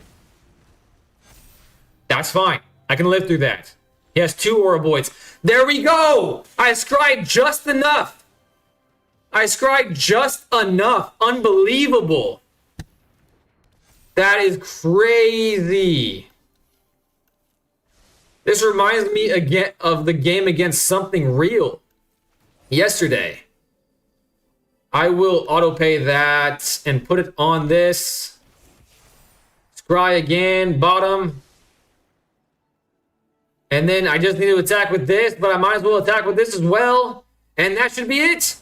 That's fine. I can live through that. He has 2 Oroboids. There we go! I scried just enough. I scried just enough. Unbelievable. That is crazy. This reminds me again of the game against Something Real yesterday. I will auto-pay that and put it on this. Scry again, bottom. And then I just need to attack with this, but I might as well attack with this as well. And that should be it.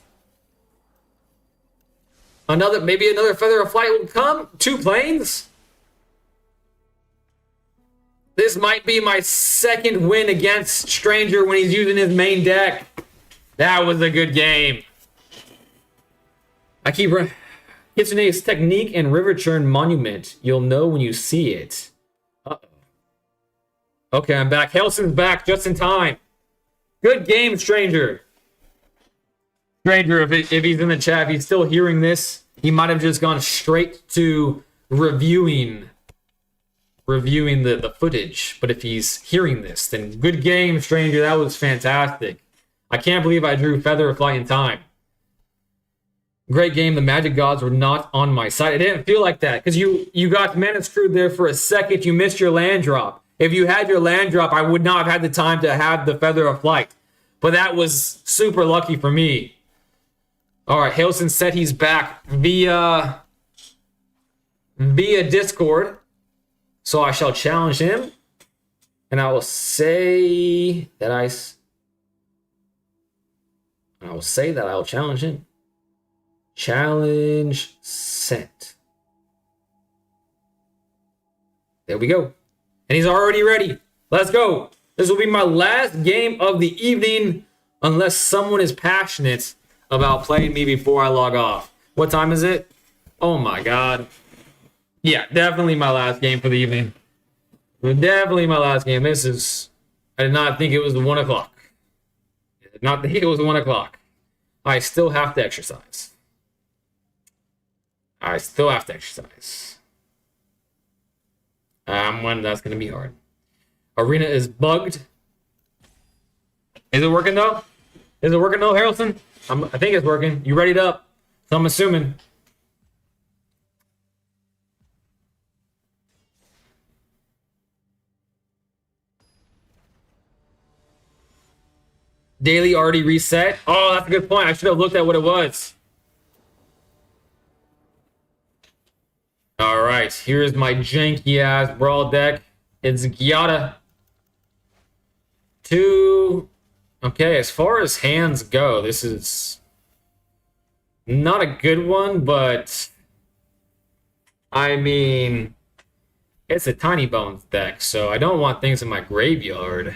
Maybe another Feather of Flight will come. 2 planes. This might be my second win against Stranger when he's using his main deck. That was a good game. I keep Kitsune's Technique and River Churn Monument. You'll know when you see it. Uh-oh. Okay, I'm back. Helson's back just in time. Good game, Stranger. Stranger, if he's in the chat, if he's still hearing this, he might have just gone straight to reviewing the footage. But if he's hearing this, then good game, Stranger. That was fantastic. I can't believe I drew Feather of Flight in time. Great game. The Magic Gods were not on my side. It didn't feel like that because you got mana screwed there for a second. You missed your land drop. If you had your land drop, I would not have had the time to have the Feather of Flight. But that was super lucky for me. All right, Hailson said he's back via Discord. So I shall challenge him. And I will say that I'll challenge him. Challenge sent. There we go. And he's already ready. Let's go. This will be my last game of the evening unless someone is passionate about playing me before I log off. What time is it? Oh my God. Yeah, definitely my last game for the evening. Definitely my last game. I did not think it was 1 o'clock. I did not think it was 1 o'clock. I still have to exercise. When that's going to be hard. Arena is bugged. Is it working though? Harrelson? I think it's working. You ready up? So I'm assuming. Daily already reset. Oh, that's a good point. I should have looked at what it was. All right, here's my janky ass brawl deck. It's Gyata. Okay, as far as hands go, this is not a good one, but I mean, it's a Tiny Bones deck, so I don't want things in my graveyard.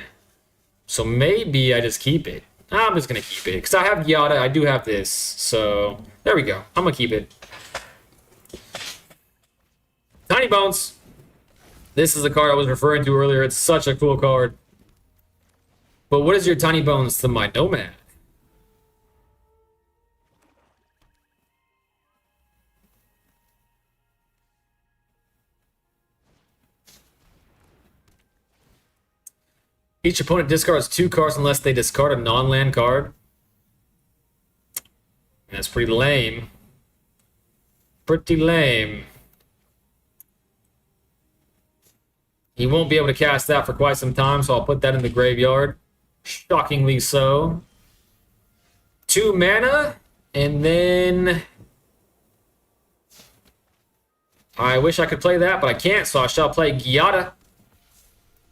So maybe I just keep it. I'm just going to keep it because I have Gyata. I do have this. So there we go. I'm going to keep it. Tiny Bones. This is the card I was referring to earlier. It's such a cool card. But what is your Tiny Bones to my Nomad? Each opponent discards 2 cards unless they discard a non-land card. That's pretty lame. Pretty lame. He won't be able to cast that for quite some time, so I'll put that in the graveyard. Shockingly so. 2 mana, and then I wish I could play that, but I can't, so I shall play Gyata.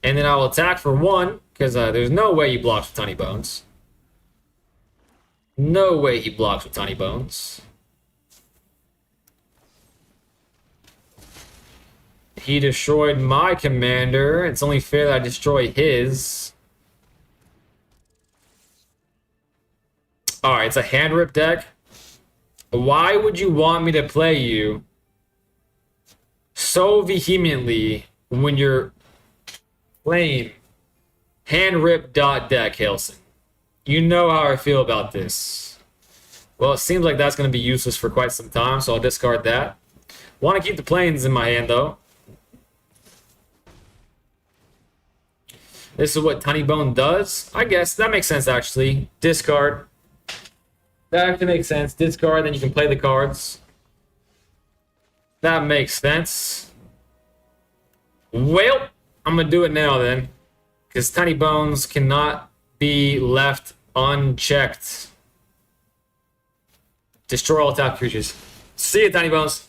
And then I will attack for 1, because there's no way he blocks with Tiny Bones. No way he blocks with Tiny Bones. He destroyed my commander. It's only fair that I destroy his. Alright, it's a hand rip deck. Why would you want me to play you so vehemently when you're playing hand rip deck, Hailson? You know how I feel about this. Well, it seems like that's going to be useless for quite some time, so I'll discard that. Want to keep the planes in my hand, though. This is what Tiny Bone does. I guess that makes sense, actually. Discard. That actually makes sense. Discard, then you can play the cards. That makes sense. Well, I'm going to do it now, then. Because Tiny Bones cannot be left unchecked. Destroy all tap creatures. See you, Tiny Bones.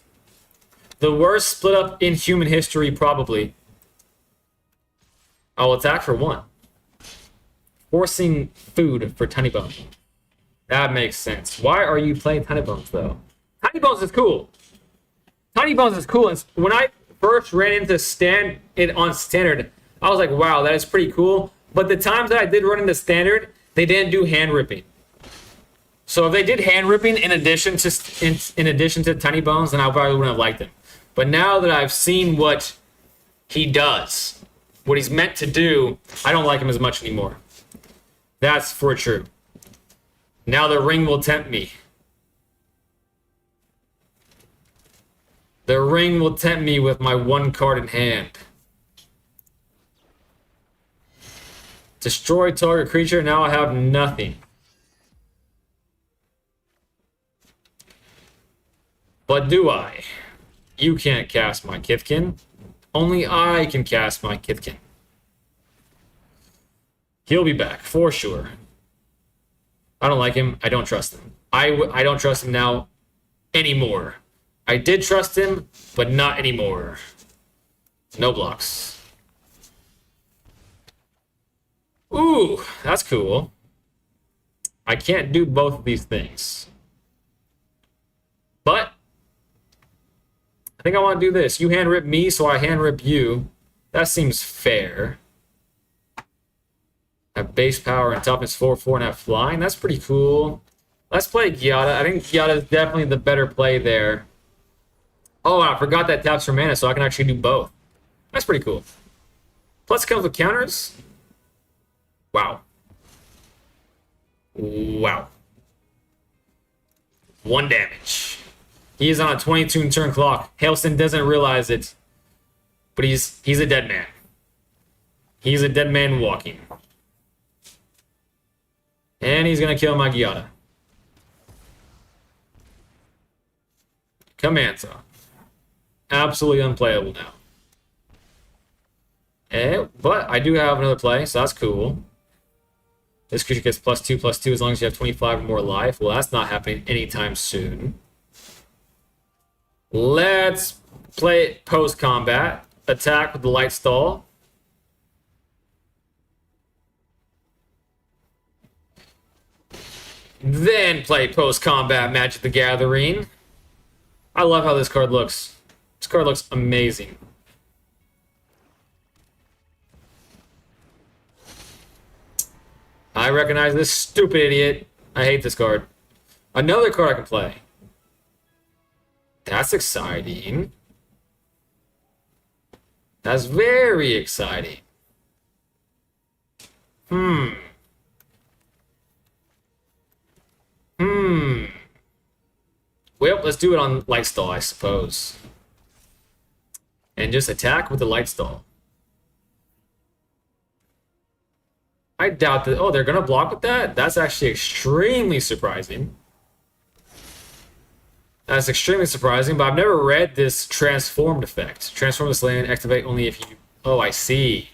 The worst split up in human history, probably. I'll attack for 1. Forcing food for Tiny Bones. That makes sense. Why are you playing Tiny Bones, though? Tiny Bones is cool. Tiny Bones is cool. And when I first ran into it on Standard, I was like, wow, that is pretty cool. But the times that I did run into standard, they didn't do hand ripping. So if they did hand ripping in addition to tiny bones, then I probably wouldn't have liked him. But now that I've seen what he does, what he's meant to do, I don't like him as much anymore. That's for true. Now the ring will tempt me. The ring will tempt me with my one card in hand. Destroy target creature. Now I have nothing. But do I? You can't cast my Kithkin. Only I can cast my Kithkin. He'll be back, for sure. I don't like him. I don't trust him. I don't trust him now anymore. I did trust him, but not anymore. No blocks. Ooh, that's cool. I can't do both of these things. But I think I want to do this. You hand rip me, so I hand rip you. That seems fair. Have base power and toughness 4/4 and have flying. That's pretty cool. Let's play Gyata. I think Gyata is definitely the better play there. Oh, I forgot that taps for mana, so I can actually do both. That's pretty cool. Plus it comes with counters. Wow. Wow. 1 damage. He is on a 22 turn clock. Hailston doesn't realize it, but he's a dead man. He's a dead man walking. And he's going to kill my Gyata. Command Saw. Absolutely unplayable now. But I do have another play, so that's cool. This creature gets +2/+2 as long as you have 25 or more life. Well, that's not happening anytime soon. Let's play it post-combat. Attack with the Light Stall. Then play post-combat Magic the Gathering. I love how this card looks. This card looks amazing. I recognize this stupid idiot. I hate this card. Another card I can play. That's exciting. That's very exciting. Well, let's do it on Light Stall, I suppose. And just attack with the Light Stall. I doubt that... Oh, they're going to block with that? That's actually extremely surprising. That's extremely surprising, but I've never read this transformed effect. Transform this land, activate only if you... Oh, I see.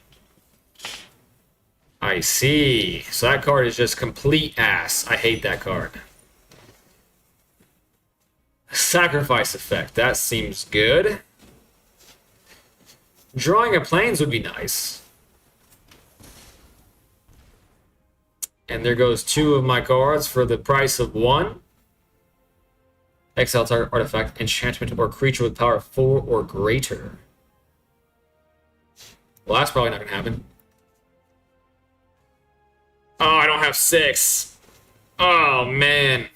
I see. So that card is just complete ass. I hate that card. Sacrifice effect. That seems good. Drawing a plains would be nice. And there goes 2 of my cards for the price of 1. Exile target artifact, enchantment, or creature with power 4 or greater. Well, that's probably not going to happen. Oh, I don't have 6. Oh, man.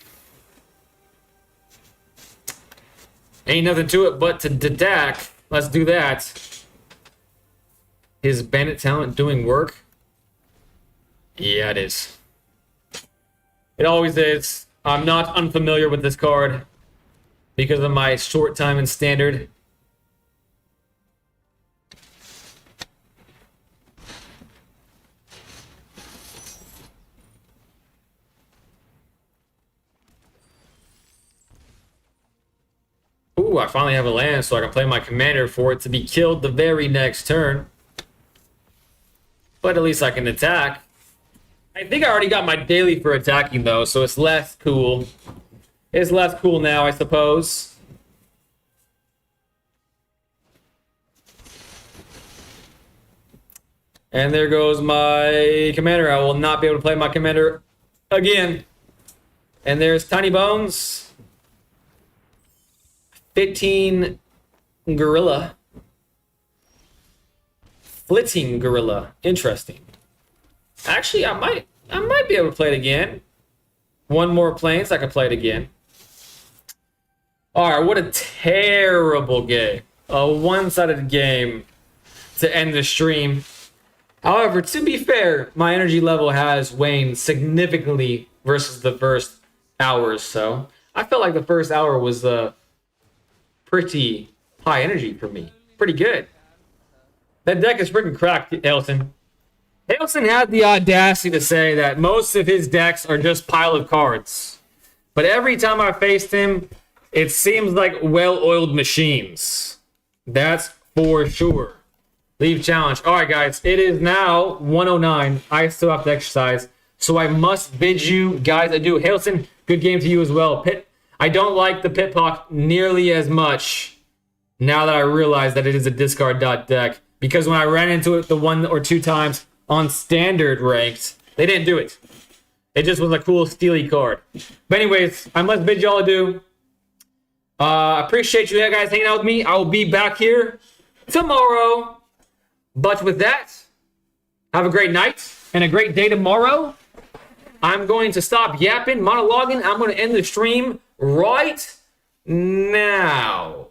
Ain't nothing to it but to deck. Let's do that. Is Bandit Talent doing work? Yeah, it is. It always is. I'm not unfamiliar with this card because of my short time in Standard. Ooh, I finally have a land, so I can play my commander for it to be killed the very next turn. But at least I can attack. I think I already got my daily for attacking, though, so it's less cool. It's less cool now, I suppose. And there goes my commander. I will not be able to play my commander again. And there's Tiny Bones. 15 Gorilla. Flitting Gorilla. Interesting. Actually, I might be able to play it again. One more planes, I can play it again. All right, what a terrible game. A one-sided game to end the stream. However, to be fair, my energy level has waned significantly versus the first hour or so. I felt like the first hour was pretty high energy for me. Pretty good. That deck is freaking cracked, Ailton. Ailton had the audacity to say that most of his decks are just pile of cards. But every time I faced him, it seems like well-oiled machines. That's for sure. Leave challenge. All right, guys. It is now 1:09. I still have to exercise. So I must bid you guys adieu. Hailton, good game to you as well. I don't like the Pitpock nearly as much now that I realize that it is a discard dot deck. Because when I ran into it the 1 or 2 times on standard ranked, they didn't do it. It just was a cool steely card. But anyways, I must bid y'all adieu. Appreciate you guys hanging out with me. I will be back here tomorrow. But with that, have a great night and a great day tomorrow. I'm going to stop yapping, monologuing. I'm going to end the stream right now.